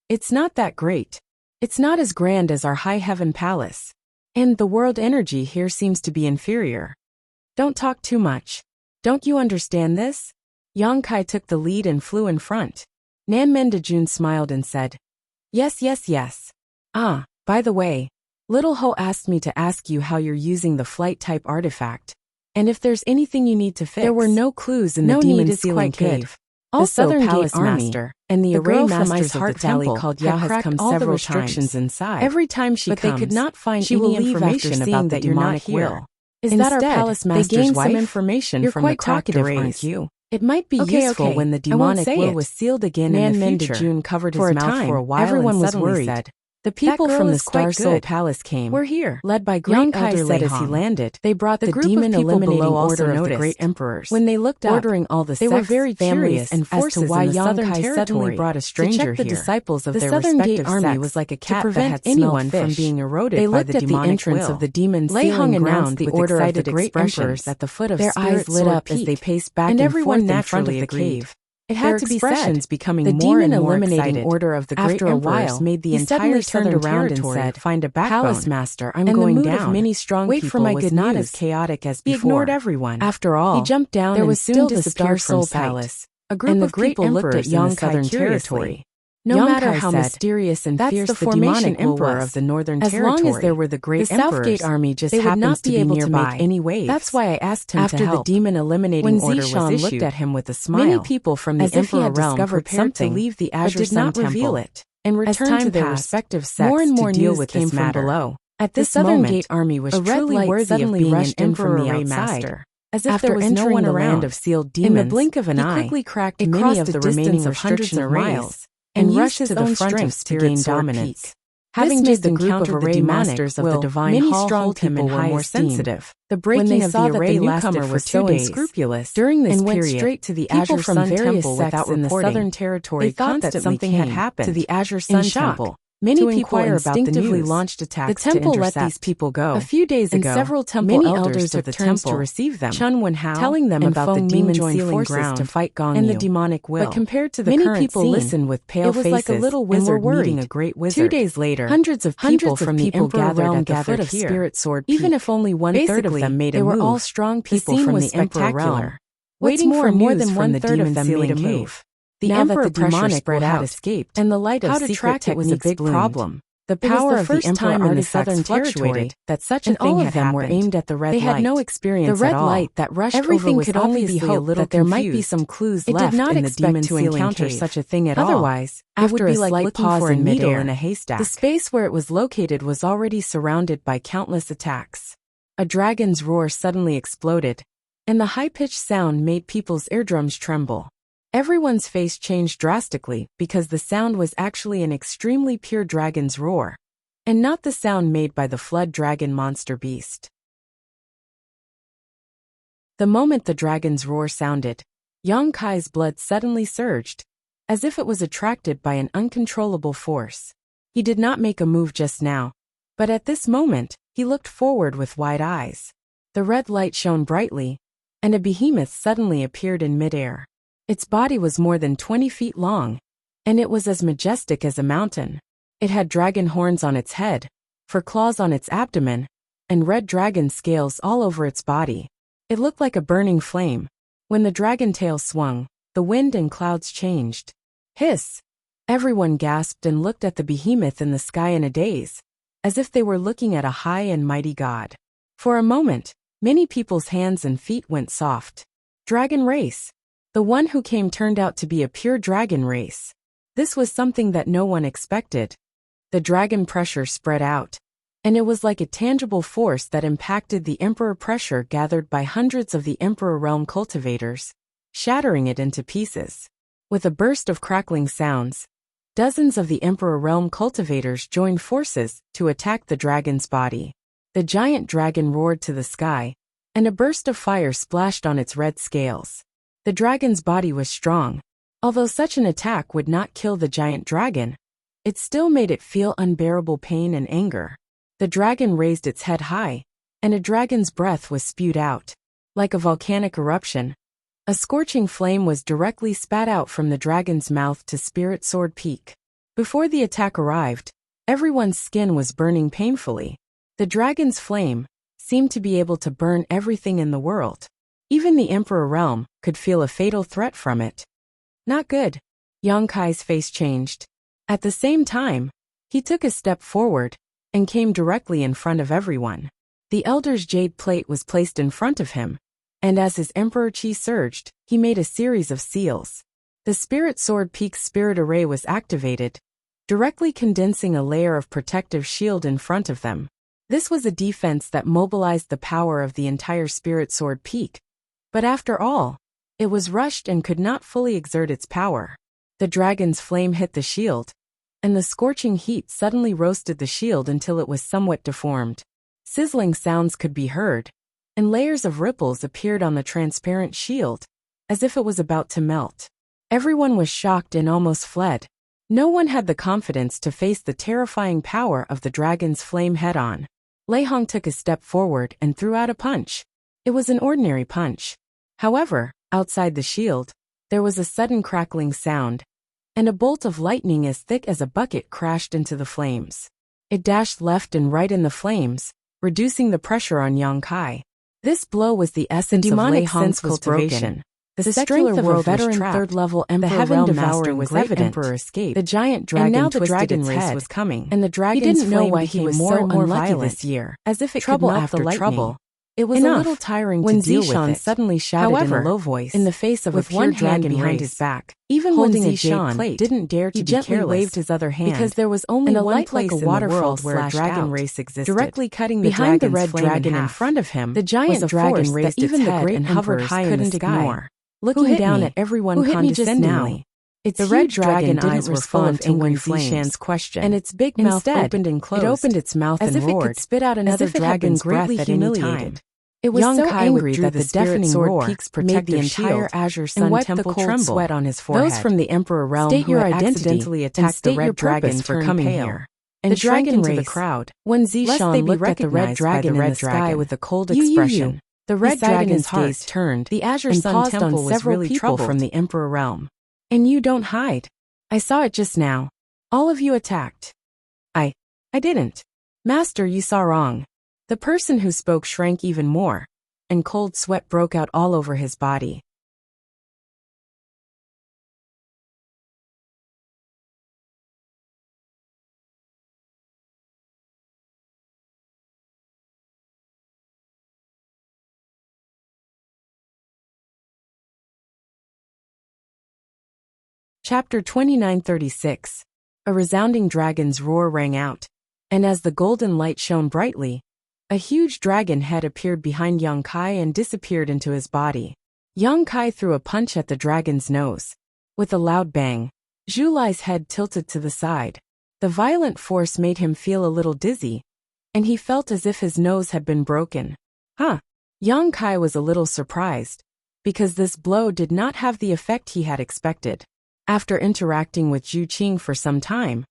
"It's not that great. It's not as grand as our High Heaven Palace. And the world energy here seems to be inferior. Don't talk too much. Don't you understand this?" Yang Kai took the lead and flew in front. Nanmen Dejun smiled and said, "Yes, yes, yes. Ah, by the way, Little Ho asked me to ask you how you're using the flight-type artifact, and if there's anything you need to fix." There were no clues in the Demon Sealing Cave. The Southern Palace Master and the array masters of the temple called Yao has come several restrictions inside. Every time she comes, they could not find any information about the demonic will. Is that our Palace Master's wife? Some information from the cracked arrays. It might be useful when the demonic will was sealed again in the future. June covered his mouth for a while. Everyone was worried. The people from the Star Soul Palace came. We're here. Led by Great Elder Kai said as he landed. They brought the demon eliminating order of the great emperors. When they looked up, ordering all the sects, they were very curious and as to why Yang Kai suddenly brought a stranger here. The disciples of their respective army was like a cat to prevent anyone from being eroded. They looked at the entrance of the demon sealing ground the order of the great emperors at the foot of their eyes lit up as they paced back and forth in front of the cave. It had to be said. Becoming the more demon and more eliminating excited. Order of the great emperors made the entire turned around and said, "Find a backbone. Palace Master, I'm going down." Of many strong Wait for my good not news. As chaotic as before. He ignored everyone. After all, he jumped down there was and soon the Star Soul Palace. A group and of the great people looked at Yang Kai curiously. No matter how mysterious and fierce the formation emperor of the Northern Territory, as long as there were the great emperors, the Southgate army just happens to be able to make any waves. That's why I asked him to help. After the demon eliminating order was issued, looked at him with a smile. Many people from the Emperor realm discovered something to leave the Azure Sun Temple, reveal it, and return to their respective sects more and more to deal with this matter. Below. At this Southern Gate army was truly worthy of being an emperor from the outside. As if there was no one around of sealed demons, in the blink of an eye, he quickly cracked many of the remaining restrictions of miles. And rushed to the front of to gain dominance. Having just the group of array masters of the divine many hall strong people were more sensitive. The breaking of the array newcomer was so unscrupulous. During this period, went straight to the Azure Sun Temple without reporting. In the Southern Territory, they thought that something had happened to the Azure Sun Temple. Many people instinctively launched attacks. The temple let these people go. A few days ago, several temple elders of the temple to receive them, Chun Wenhao, telling them about the demon sealing forces to fight Gong Yu and the demonic will. But compared to the current people scene, listened with pale faces. It was like a little wizard meeting a great wizard. 2 days later, hundreds of people from the Emperor realm gathered at Spirit Sword Peak. Even if only 1/3 of them made a move, they were all strong people from the Emperor realm. Waiting for more than 1/3 of them made a move. The emperor pressure spread out, escaped, and the light of secret techniques was a big problem. The power of the emperor in the Southern Territory that such a thing had happened. Were aimed at the red light. They had no experience. The red light that rushed everything over was could only be hoped that there might be some clues left in the demon to encounter such a thing at all. Otherwise, after a slight pause in midair in a haystack, the space where it was located was already surrounded by countless attacks. A dragon's roar suddenly exploded, and the high-pitched sound made people's eardrums tremble. Everyone's face changed drastically because the sound was actually an extremely pure dragon's roar, and not the sound made by the flood dragon monster beast. The moment the dragon's roar sounded, Yang Kai's blood suddenly surged, as if it was attracted by an uncontrollable force. He did not make a move just now, but at this moment, he looked forward with wide eyes. The red light shone brightly, and a behemoth suddenly appeared in midair. Its body was more than 20 feet long, and it was as majestic as a mountain. It had dragon horns on its head, fur claws on its abdomen, and red dragon scales all over its body. It looked like a burning flame. When the dragon tail swung, the wind and clouds changed. Hiss! Everyone gasped and looked at the behemoth in the sky in a daze, as if they were looking at a high and mighty god. For a moment, many people's hands and feet went soft. Dragon race. The one who came turned out to be a pure dragon race. This was something that no one expected. The dragon pressure spread out, and it was like a tangible force that impacted the Emperor pressure gathered by hundreds of the Emperor realm cultivators, shattering it into pieces. With a burst of crackling sounds, dozens of the Emperor realm cultivators joined forces to attack the dragon's body. The giant dragon roared to the sky, and a burst of fire splashed on its red scales. The dragon's body was strong. Although such an attack would not kill the giant dragon, it still made it feel unbearable pain and anger. The dragon raised its head high, and a dragon's breath was spewed out. Like a volcanic eruption, a scorching flame was directly spat out from the dragon's mouth to Spirit Sword Peak. Before the attack arrived, everyone's skin was burning painfully. The dragon's flame seemed to be able to burn everything in the world. Even the Emperor realm could feel a fatal threat from it. Not good. Yang Kai's face changed. At the same time, he took a step forward and came directly in front of everyone. The Elder's jade plate was placed in front of him, and as his Emperor Chi surged, he made a series of seals. The Spirit Sword Peak's spirit array was activated, directly condensing a layer of protective shield in front of them. This was a defense that mobilized the power of the entire Spirit Sword Peak. But after all, it was rushed and could not fully exert its power. The dragon's flame hit the shield, and the scorching heat suddenly roasted the shield until it was somewhat deformed. Sizzling sounds could be heard, and layers of ripples appeared on the transparent shield, as if it was about to melt. Everyone was shocked and almost fled. No one had the confidence to face the terrifying power of the dragon's flame head-on. Lei Hong took a step forward and threw out a punch. It was an ordinary punch. However, outside the shield, there was a sudden crackling sound, and a bolt of lightning as thick as a bucket crashed into the flames. It dashed left and right in the flames, reducing the pressure on Yang Kai. This blow was the essence of Lei Hong's cultivation. The strength of a veteran third-level Emperor realm master was evident. The giant dragon twisted its head was coming, and the dragon's flame became more and more violent this year, as if it trouble after trouble. It was a little tiring to deal with it. Suddenly shouted in a low voice, in the face of with one hand behind his back. Even when Zishan didn't dare to be careless, he gently waved his other hand, because there was only one place in the world where a dragon race existed, directly cutting behind the red dragon in front of him. The giant dragon raised its head and hovered high in the sky, looking down at everyone condescendingly. Its red dragon eyes were full of angry flames, question, and its big mouth opened and closed. It opened its mouth and roared, it could spit out another dragon's breath at any time. It was so angry that the deafening roar made the entire Azure Sun Temple tremble. Sweat on his forehead. Those from the Emperor realm who had accidentally attacked the red dragon for coming here, and shrank into the crowd. When Zishan looked at the red dragon in the sky with a cold expression, the red dragon's gaze turned. The Azure Sun Temple was several people from the Emperor realm. And you don't hide. I saw it just now. All of you attacked. I didn't. Master, you saw wrong. The person who spoke shrank even more, and cold sweat broke out all over his body. Chapter 2936. A resounding dragon's roar rang out, and as the golden light shone brightly, a huge dragon head appeared behind Yang Kai and disappeared into his body. Yang Kai threw a punch at the dragon's nose. With a loud bang, Zhu Lai's head tilted to the side. The violent force made him feel a little dizzy, and he felt as if his nose had been broken. Yang Kai was a little surprised, because this blow did not have the effect he had expected. After interacting with Zhu Qing for some time,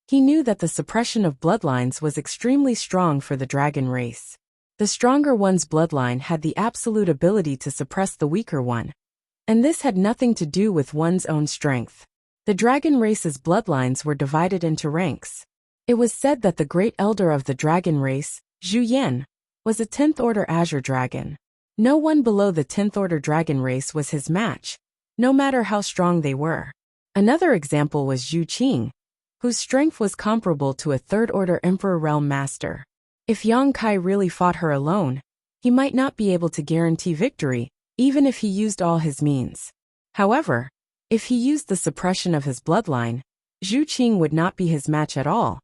he knew that the suppression of bloodlines was extremely strong for the dragon race. The stronger one's bloodline had the absolute ability to suppress the weaker one, and this had nothing to do with one's own strength. The dragon race's bloodlines were divided into ranks. It was said that the great elder of the dragon race, Zhu Yan, was a 10th order azure dragon. No one below the 10th order dragon race was his match, no matter how strong they were. Another example was Zhu Qing, whose strength was comparable to a third-order Emperor Realm Master. If Yang Kai really fought her alone, he might not be able to guarantee victory, even if he used all his means. However, if he used the suppression of his bloodline, Zhu Qing would not be his match at all,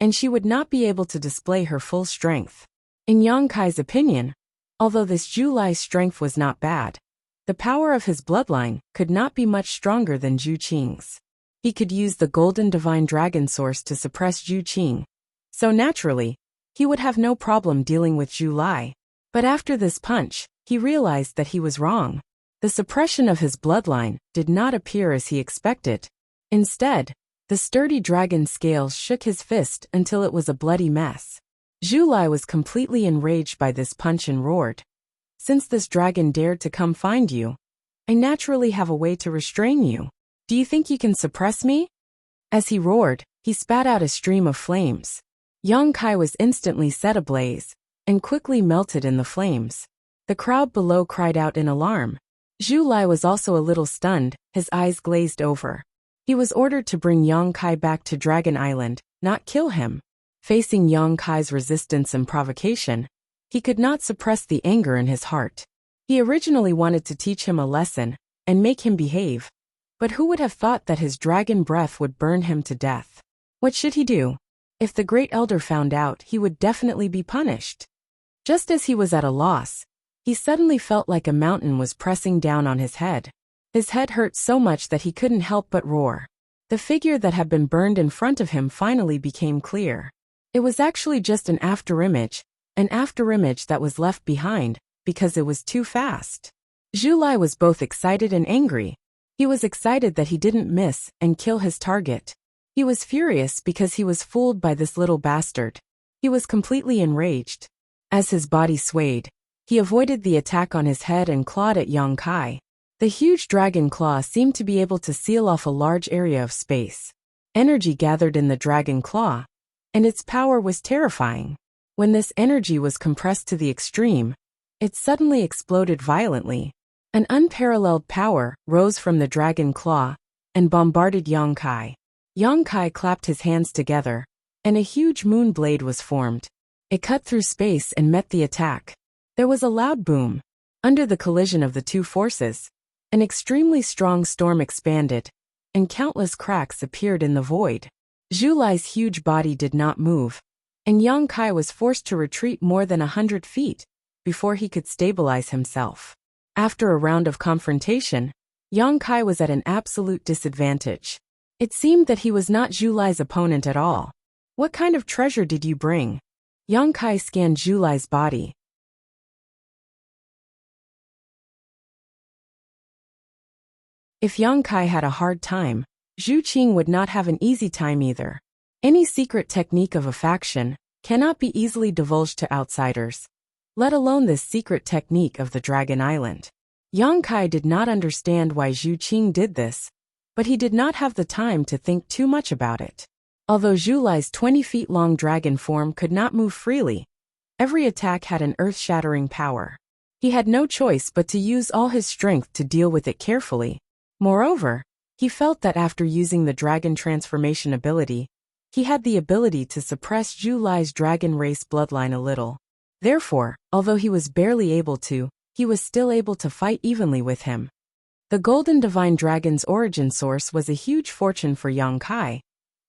and she would not be able to display her full strength. In Yang Kai's opinion, although this Zhu Lai's strength was not bad, the power of his bloodline could not be much stronger than Zhu Qing's. He could use the Golden Divine Dragon Source to suppress Zhu Qing, so naturally, he would have no problem dealing with Zhu Lai. But after this punch, he realized that he was wrong. The suppression of his bloodline did not appear as he expected. Instead, the sturdy dragon scales shook his fist until it was a bloody mess. Zhu Lai was completely enraged by this punch and roared, "Since this dragon dared to come find you, I naturally have a way to restrain you. Do you think you can suppress me?" As he roared, he spat out a stream of flames. Yang Kai was instantly set ablaze, and quickly melted in the flames. The crowd below cried out in alarm. Zhu Lai was also a little stunned, his eyes glazed over. He was ordered to bring Yang Kai back to Dragon Island, not kill him. Facing Yang Kai's resistance and provocation, he could not suppress the anger in his heart. He originally wanted to teach him a lesson and make him behave, but who would have thought that his dragon breath would burn him to death? What should he do? If the Great Elder found out, he would definitely be punished. Just as he was at a loss, he suddenly felt like a mountain was pressing down on his head. His head hurt so much that he couldn't help but roar. The figure that had been burned in front of him finally became clear. It was actually just an afterimage that was left behind because it was too fast. Zhu Lai was both excited and angry. He was excited that he didn't miss and kill his target. He was furious because he was fooled by this little bastard. He was completely enraged. As his body swayed, he avoided the attack on his head and clawed at Yang Kai. The huge dragon claw seemed to be able to seal off a large area of space. Energy gathered in the dragon claw, and its power was terrifying. When this energy was compressed to the extreme, it suddenly exploded violently. An unparalleled power rose from the dragon claw and bombarded Yang Kai. Yang Kai clapped his hands together, and a huge moon blade was formed. It cut through space and met the attack. There was a loud boom. Under the collision of the two forces, an extremely strong storm expanded, and countless cracks appeared in the void. Zhu Lai's huge body did not move, and Yang Kai was forced to retreat more than 100 feet before he could stabilize himself. After a round of confrontation, Yang Kai was at an absolute disadvantage. It seemed that he was not Zhu Lai's opponent at all. "What kind of treasure did you bring?" Yang Kai scanned Zhu Lai's body. If Yang Kai had a hard time, Zhu Qing would not have an easy time either. Any secret technique of a faction cannot be easily divulged to outsiders, let alone this secret technique of the Dragon Island. Yang Kai did not understand why Zhu Qing did this, but he did not have the time to think too much about it. Although Zhu Lai's 20 feet long dragon form could not move freely, every attack had an earth-shattering power. He had no choice but to use all his strength to deal with it carefully. Moreover, he felt that after using the dragon transformation ability, he had the ability to suppress Zhu Lai's dragon race bloodline a little. Therefore, although he was barely able to, he was still able to fight evenly with him. The Golden Divine Dragon's origin source was a huge fortune for Yang Kai,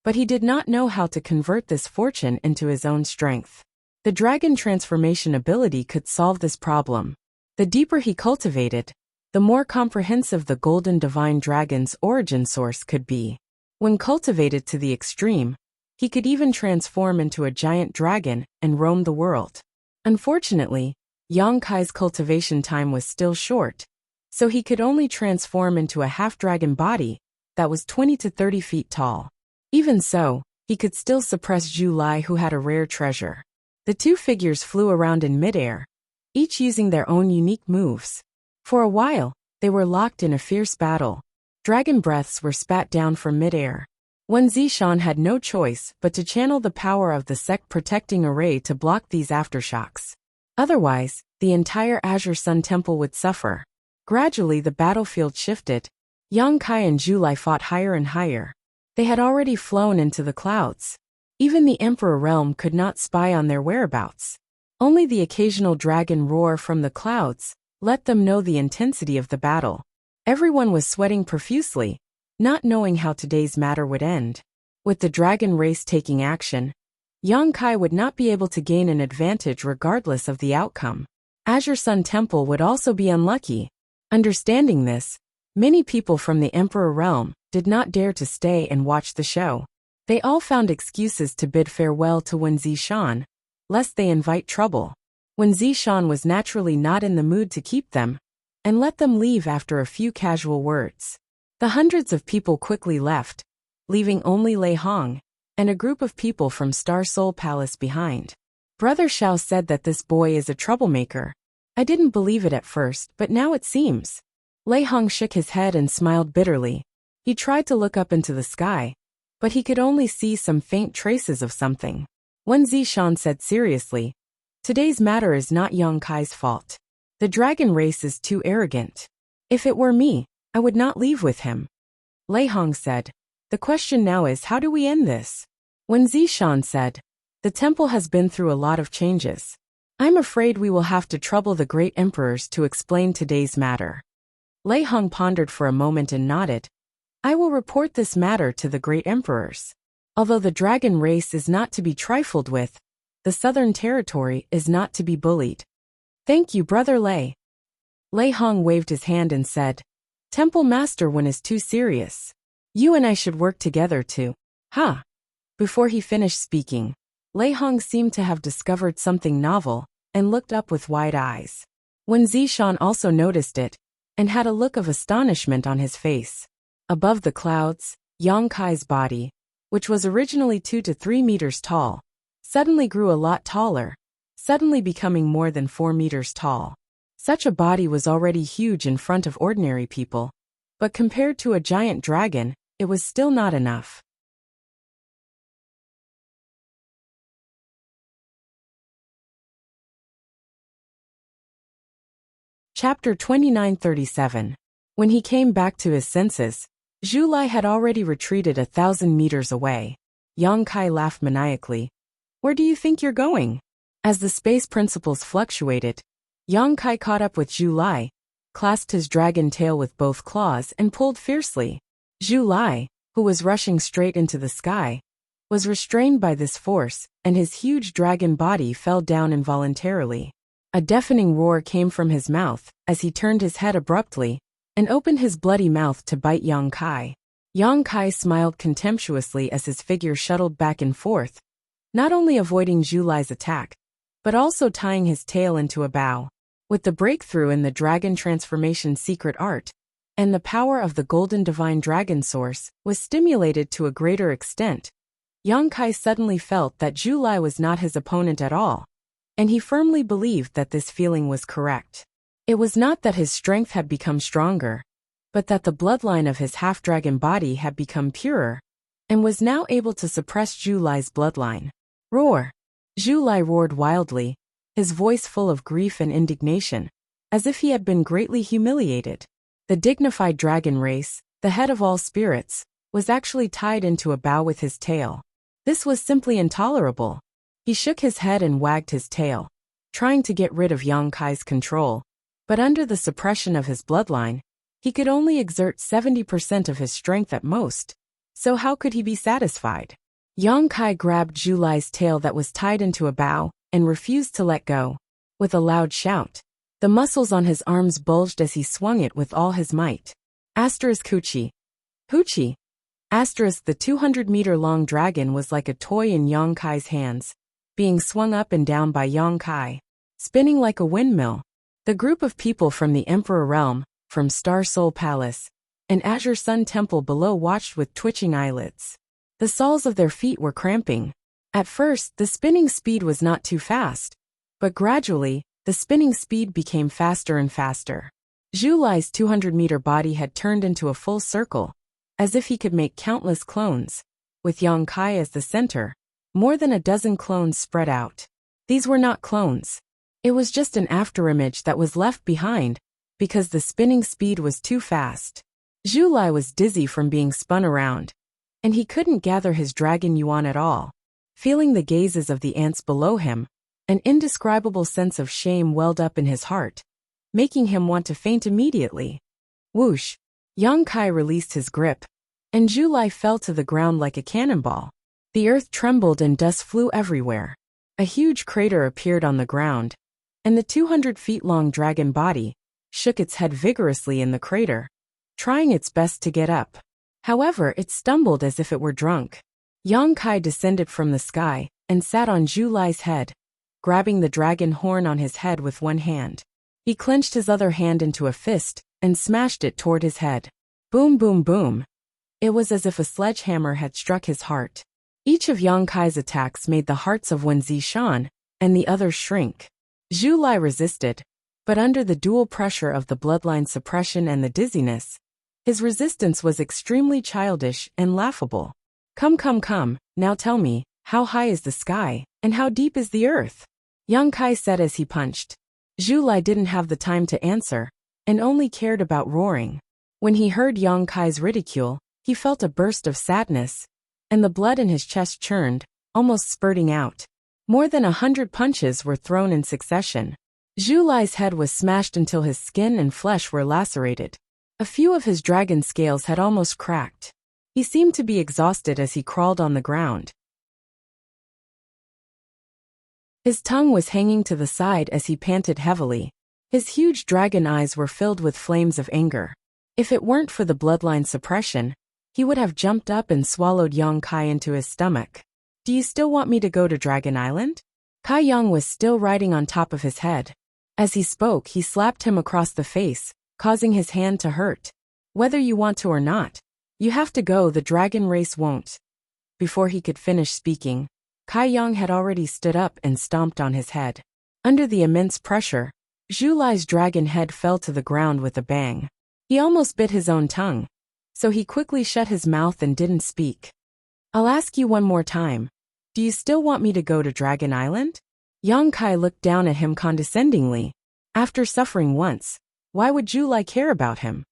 but he did not know how to convert this fortune into his own strength. The dragon transformation ability could solve this problem. The deeper he cultivated, the more comprehensive the Golden Divine Dragon's origin source could be. When cultivated to the extreme, he could even transform into a giant dragon and roam the world. Unfortunately, Yang Kai's cultivation time was still short, so he could only transform into a half-dragon body that was 20 to 30 feet tall. Even so, he could still suppress Zhu Lai, who had a rare treasure. The two figures flew around in midair, each using their own unique moves. For a while, they were locked in a fierce battle. Dragon breaths were spat down from midair. Wen Zishan had no choice but to channel the power of the sect protecting array to block these aftershocks. Otherwise, the entire Azure Sun Temple would suffer. Gradually the battlefield shifted, Yang Kai and Zhu Lai fought higher and higher. They had already flown into the clouds. Even the Emperor realm could not spy on their whereabouts. Only the occasional dragon roar from the clouds let them know the intensity of the battle. Everyone was sweating profusely, not knowing how today's matter would end. With the dragon race taking action, Yang Kai would not be able to gain an advantage regardless of the outcome. Azure Sun Temple would also be unlucky. Understanding this, many people from the Emperor realm did not dare to stay and watch the show. They all found excuses to bid farewell to Wen Zishan, lest they invite trouble. Wen Zishan was naturally not in the mood to keep them, and let them leave after a few casual words. The hundreds of people quickly left, leaving only Lei Hong and a group of people from Star Soul Palace behind. Brother Xiao said that this boy is a troublemaker. I didn't believe it at first, but now it seems. Lei Hong shook his head and smiled bitterly. He tried to look up into the sky, but he could only see some faint traces of something. Wen Zishan said seriously, "Today's matter is not Yang Kai's fault. The dragon race is too arrogant. If it were me, I would not leave with him." Lei Hong said, "The question now is, how do we end this?" Wen Zishan said, "The temple has been through a lot of changes. I'm afraid we will have to trouble the great emperors to explain today's matter." Lei Hong pondered for a moment and nodded. "I will report this matter to the great emperors. Although the dragon race is not to be trifled with, the southern territory is not to be bullied." "Thank you, Brother Lei." Lei Hong waved his hand and said, "Temple Master Wen is too serious. You and I should work together too." "Huh." Before he finished speaking, Lei Hong seemed to have discovered something novel and looked up with wide eyes. Wen Zishan also noticed it and had a look of astonishment on his face. Above the clouds, Yang Kai's body, which was originally 2 to 3 meters tall, suddenly grew a lot taller, suddenly becoming more than 4 meters tall. Such a body was already huge in front of ordinary people, but compared to a giant dragon, it was still not enough. Chapter 2937. When he came back to his senses, Zhu Lai had already retreated 1,000 meters away. Yang Kai laughed maniacally. "Where do you think you're going?" As the space principles fluctuated, Yang Kai caught up with Zhu Lai, clasped his dragon tail with both claws and pulled fiercely. Zhu Lai, who was rushing straight into the sky, was restrained by this force, and his huge dragon body fell down involuntarily. A deafening roar came from his mouth as he turned his head abruptly and opened his bloody mouth to bite Yang Kai. Yang Kai smiled contemptuously as his figure shuttled back and forth, not only avoiding Zhu Lai's attack, but also tying his tail into a bow. With the breakthrough in the dragon transformation secret art, and the power of the golden divine dragon source was stimulated to a greater extent, Yang Kai suddenly felt that Zhu Lai was not his opponent at all, and he firmly believed that this feeling was correct. It was not that his strength had become stronger, but that the bloodline of his half-dragon body had become purer, and was now able to suppress Zhu Lai's bloodline. Roar! Zhu Lai roared wildly, his voice full of grief and indignation, as if he had been greatly humiliated. The dignified dragon race, the head of all spirits, was actually tied into a bow with his tail. This was simply intolerable. He shook his head and wagged his tail, trying to get rid of Yang Kai's control, but under the suppression of his bloodline, he could only exert 70% of his strength at most. So how could he be satisfied? Yang Kai grabbed Zhu Lai's tail that was tied into a bow and refused to let go. With a loud shout, the muscles on his arms bulged as he swung it with all his might. Hoochie. Hoochie. The 200-meter-long dragon was like a toy in Yang Kai's hands, being swung up and down by Yang Kai, spinning like a windmill. The group of people from the Emperor realm, from Star Soul Palace, and Azure Sun Temple below watched with twitching eyelids. The soles of their feet were cramping. At first, the spinning speed was not too fast, but gradually, the spinning speed became faster and faster. Zhu Lai's 200-meter body had turned into a full circle, as if he could make countless clones. With Yang Kai as the center, more than a dozen clones spread out. These were not clones. It was just an afterimage that was left behind, because the spinning speed was too fast. Zhu Lai was dizzy from being spun around, and he couldn't gather his dragon yuan at all. Feeling the gazes of the ants below him, an indescribable sense of shame welled up in his heart, making him want to faint immediately. Whoosh! Yang Kai released his grip, and Zhu Lai fell to the ground like a cannonball. The earth trembled and dust flew everywhere. A huge crater appeared on the ground, and the 200-feet-long dragon body shook its head vigorously in the crater, trying its best to get up. However, it stumbled as if it were drunk. Yang Kai descended from the sky and sat on Zhu Lai's head, grabbing the dragon horn on his head with one hand. He clenched his other hand into a fist and smashed it toward his head. Boom, boom, boom. It was as if a sledgehammer had struck his heart. Each of Yang Kai's attacks made the hearts of Wen Zishan and the others shrink. Zhu Lai resisted, but under the dual pressure of the bloodline suppression and the dizziness, his resistance was extremely childish and laughable. Come, now tell me, how high is the sky, and how deep is the earth? Yang Kai said as he punched. Zhu Lai didn't have the time to answer, and only cared about roaring. When he heard Yang Kai's ridicule, he felt a burst of sadness, and the blood in his chest churned, almost spurting out. More than 100 punches were thrown in succession. Zhu Lai's head was smashed until his skin and flesh were lacerated. A few of his dragon scales had almost cracked. He seemed to be exhausted as he crawled on the ground. His tongue was hanging to the side as he panted heavily. His huge dragon eyes were filled with flames of anger. If it weren't for the bloodline suppression, he would have jumped up and swallowed Yang Kai into his stomach. Do you still want me to go to Dragon Island? Kai Yang was still riding on top of his head. As he spoke, he slapped him across the face, causing his hand to hurt. Whether you want to or not, you have to go, the dragon race won't. Before he could finish speaking, Kai Yang had already stood up and stomped on his head. Under the immense pressure, Zhu Lai's dragon head fell to the ground with a bang. He almost bit his own tongue, so he quickly shut his mouth and didn't speak. I'll ask you one more time. Do you still want me to go to Dragon Island? Yang Kai looked down at him condescendingly. After suffering once, why would Zhu Lai care about him?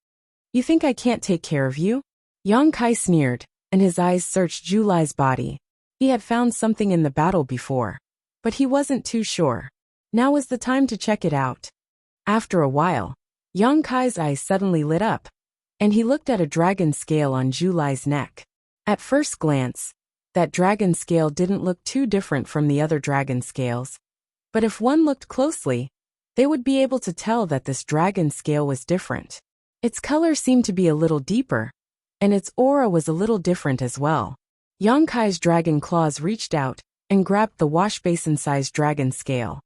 You think I can't take care of you? Yang Kai sneered, and his eyes searched Zhu Lai's body. He had found something in the battle before, but he wasn't too sure. Now was the time to check it out. After a while, Yang Kai's eyes suddenly lit up, and he looked at a dragon scale on Zhu Lai's neck. At first glance, that dragon scale didn't look too different from the other dragon scales. But if one looked closely, they would be able to tell that this dragon scale was different. Its color seemed to be a little deeper, and its aura was a little different as well. Yang Kai's dragon claws reached out and grabbed the wash basin-sized dragon scale.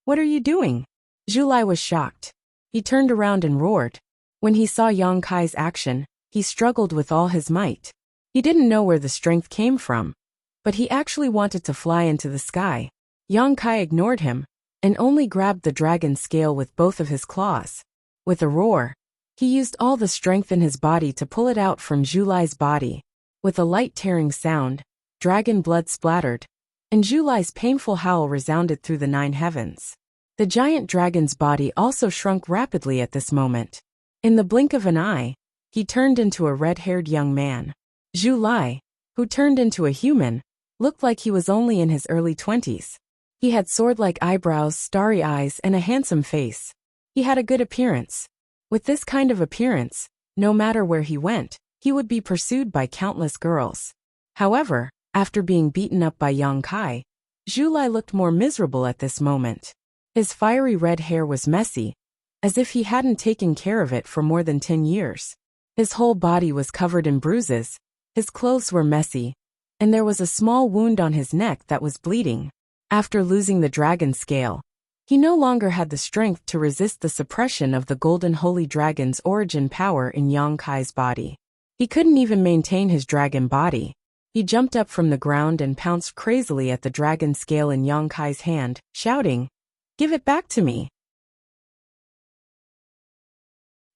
What are you doing? Zhu Lai was shocked. He turned around and roared. When he saw Yang Kai's action, he struggled with all his might. He didn't know where the strength came from, but he actually wanted to fly into the sky. Yang Kai ignored him and only grabbed the dragon scale with both of his claws. With a roar, he used all the strength in his body to pull it out from Zhu Lai's body. With a light tearing sound, dragon blood splattered, and Zhu Lai's painful howl resounded through the 9 heavens. The giant dragon's body also shrunk rapidly at this moment. In the blink of an eye, he turned into a red-haired young man. Zhu Lai, who turned into a human, looked like he was only in his early 20s. He had sword-like eyebrows, starry eyes, and a handsome face. He had a good appearance. With this kind of appearance, no matter where he went, he would be pursued by countless girls. However, after being beaten up by Yang Kai, Zhu Lai looked more miserable at this moment. His fiery red hair was messy, as if he hadn't taken care of it for more than 10 years. His whole body was covered in bruises, his clothes were messy, and there was a small wound on his neck that was bleeding. After losing the dragon scale, he no longer had the strength to resist the suppression of the golden holy dragon's origin power in Yang Kai's body. He couldn't even maintain his dragon body. He jumped up from the ground and pounced crazily at the dragon scale in Yang Kai's hand, shouting, "Give it back to me!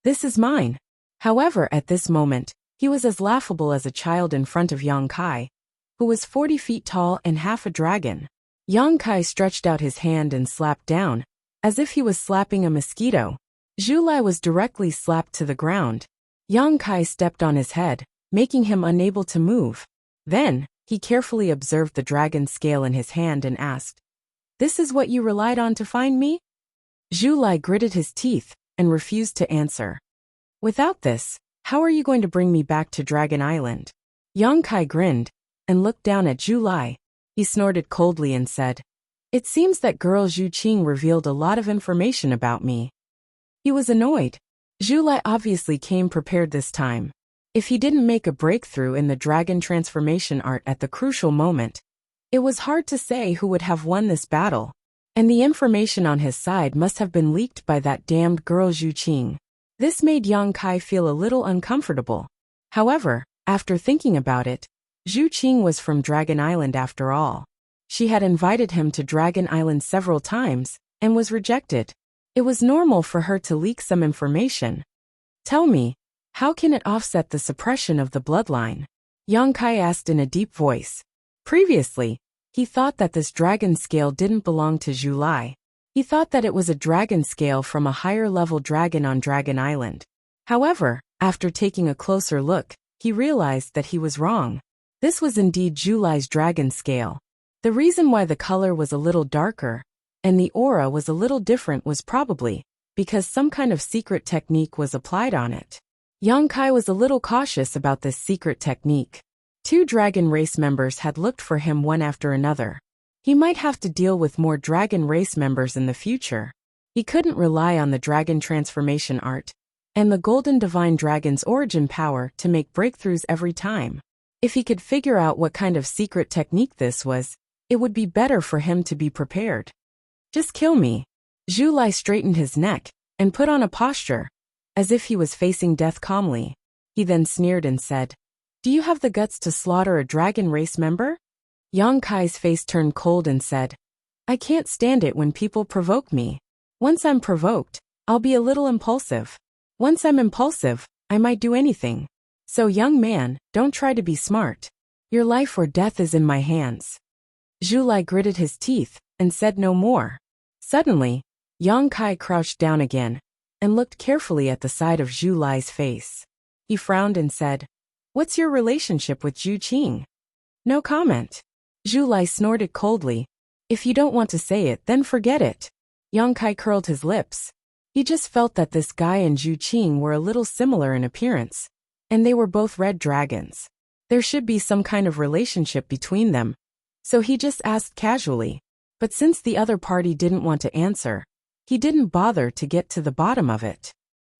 This is mine!" However, at this moment, he was as laughable as a child in front of Yang Kai, who was 40 feet tall and half a dragon. Yang Kai stretched out his hand and slapped down, as if he was slapping a mosquito. Zhu Lai was directly slapped to the ground, Yang Kai stepped on his head, making him unable to move. Then, he carefully observed the dragon scale in his hand and asked, "This is what you relied on to find me?" Zhu Lai gritted his teeth and refused to answer. "Without this, how are you going to bring me back to Dragon Island?" Yang Kai grinned and looked down at Zhu Lai. He snorted coldly and said, "It seems that girl Zhu Qing revealed a lot of information about me." He was annoyed. Zhu Lai obviously came prepared this time. If he didn't make a breakthrough in the dragon transformation art at the crucial moment, it was hard to say who would have won this battle. And the information on his side must have been leaked by that damned girl Zhu Qing. This made Yang Kai feel a little uncomfortable. However, after thinking about it, Zhu Qing was from Dragon Island after all. She had invited him to Dragon Island several times and was rejected. It was normal for her to leak some information. "Tell me, how can it offset the suppression of the bloodline?" Yang Kai asked in a deep voice. Previously, he thought that this dragon scale didn't belong to Zhu Lai. He thought that it was a dragon scale from a higher-level dragon on Dragon Island. However, after taking a closer look, he realized that he was wrong. This was indeed Zhu Lai's dragon scale. The reason why the color was a little darker and the aura was a little different was probably because some kind of secret technique was applied on it. Yang Kai was a little cautious about this secret technique. 2 dragon race members had looked for him one after another. He might have to deal with more dragon race members in the future. He couldn't rely on the dragon transformation art and the golden divine dragon's origin power to make breakthroughs every time. If he could figure out what kind of secret technique this was, it would be better for him to be prepared. "Just kill me." Zhu Lai straightened his neck and put on a posture, as if he was facing death calmly. He then sneered and said, "Do you have the guts to slaughter a dragon race member?" Yang Kai's face turned cold and said, "I can't stand it when people provoke me. Once I'm provoked, I'll be a little impulsive. Once I'm impulsive, I might do anything. So young man, don't try to be smart. Your life or death is in my hands." Zhu Lai gritted his teeth and said no more. Suddenly, Yang Kai crouched down again and looked carefully at the side of Zhu Lai's face. He frowned and said, "What's your relationship with Zhu Qing?" "No comment." Zhu Lai snorted coldly. "If you don't want to say it, then forget it." Yang Kai curled his lips. He just felt that this guy and Zhu Qing were a little similar in appearance, and they were both red dragons. There should be some kind of relationship between them. So he just asked casually. But since the other party didn't want to answer, he didn't bother to get to the bottom of it.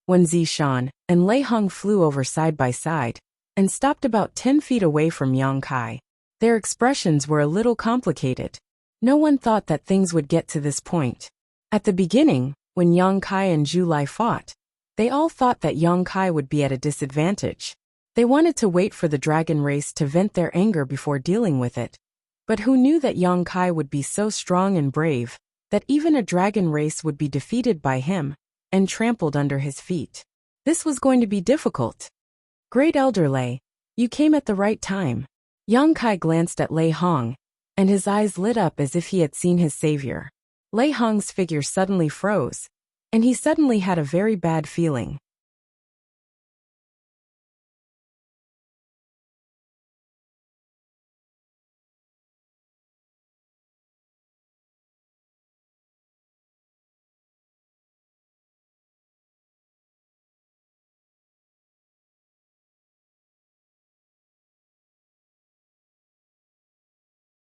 When Zishan and Lei Hong flew over side by side and stopped about 10 feet away from Yang Kai, their expressions were a little complicated. No one thought that things would get to this point. At the beginning, when Yang Kai and Zhu Lai fought, they all thought that Yang Kai would be at a disadvantage. They wanted to wait for the dragon race to vent their anger before dealing with it. But who knew that Yang Kai would be so strong and brave that even a dragon race would be defeated by him and trampled under his feet? This was going to be difficult. "Great Elder Lei, you came at the right time." Yang Kai glanced at Lei Hong, and his eyes lit up as if he had seen his savior. Lei Hong's figure suddenly froze, and he suddenly had a very bad feeling.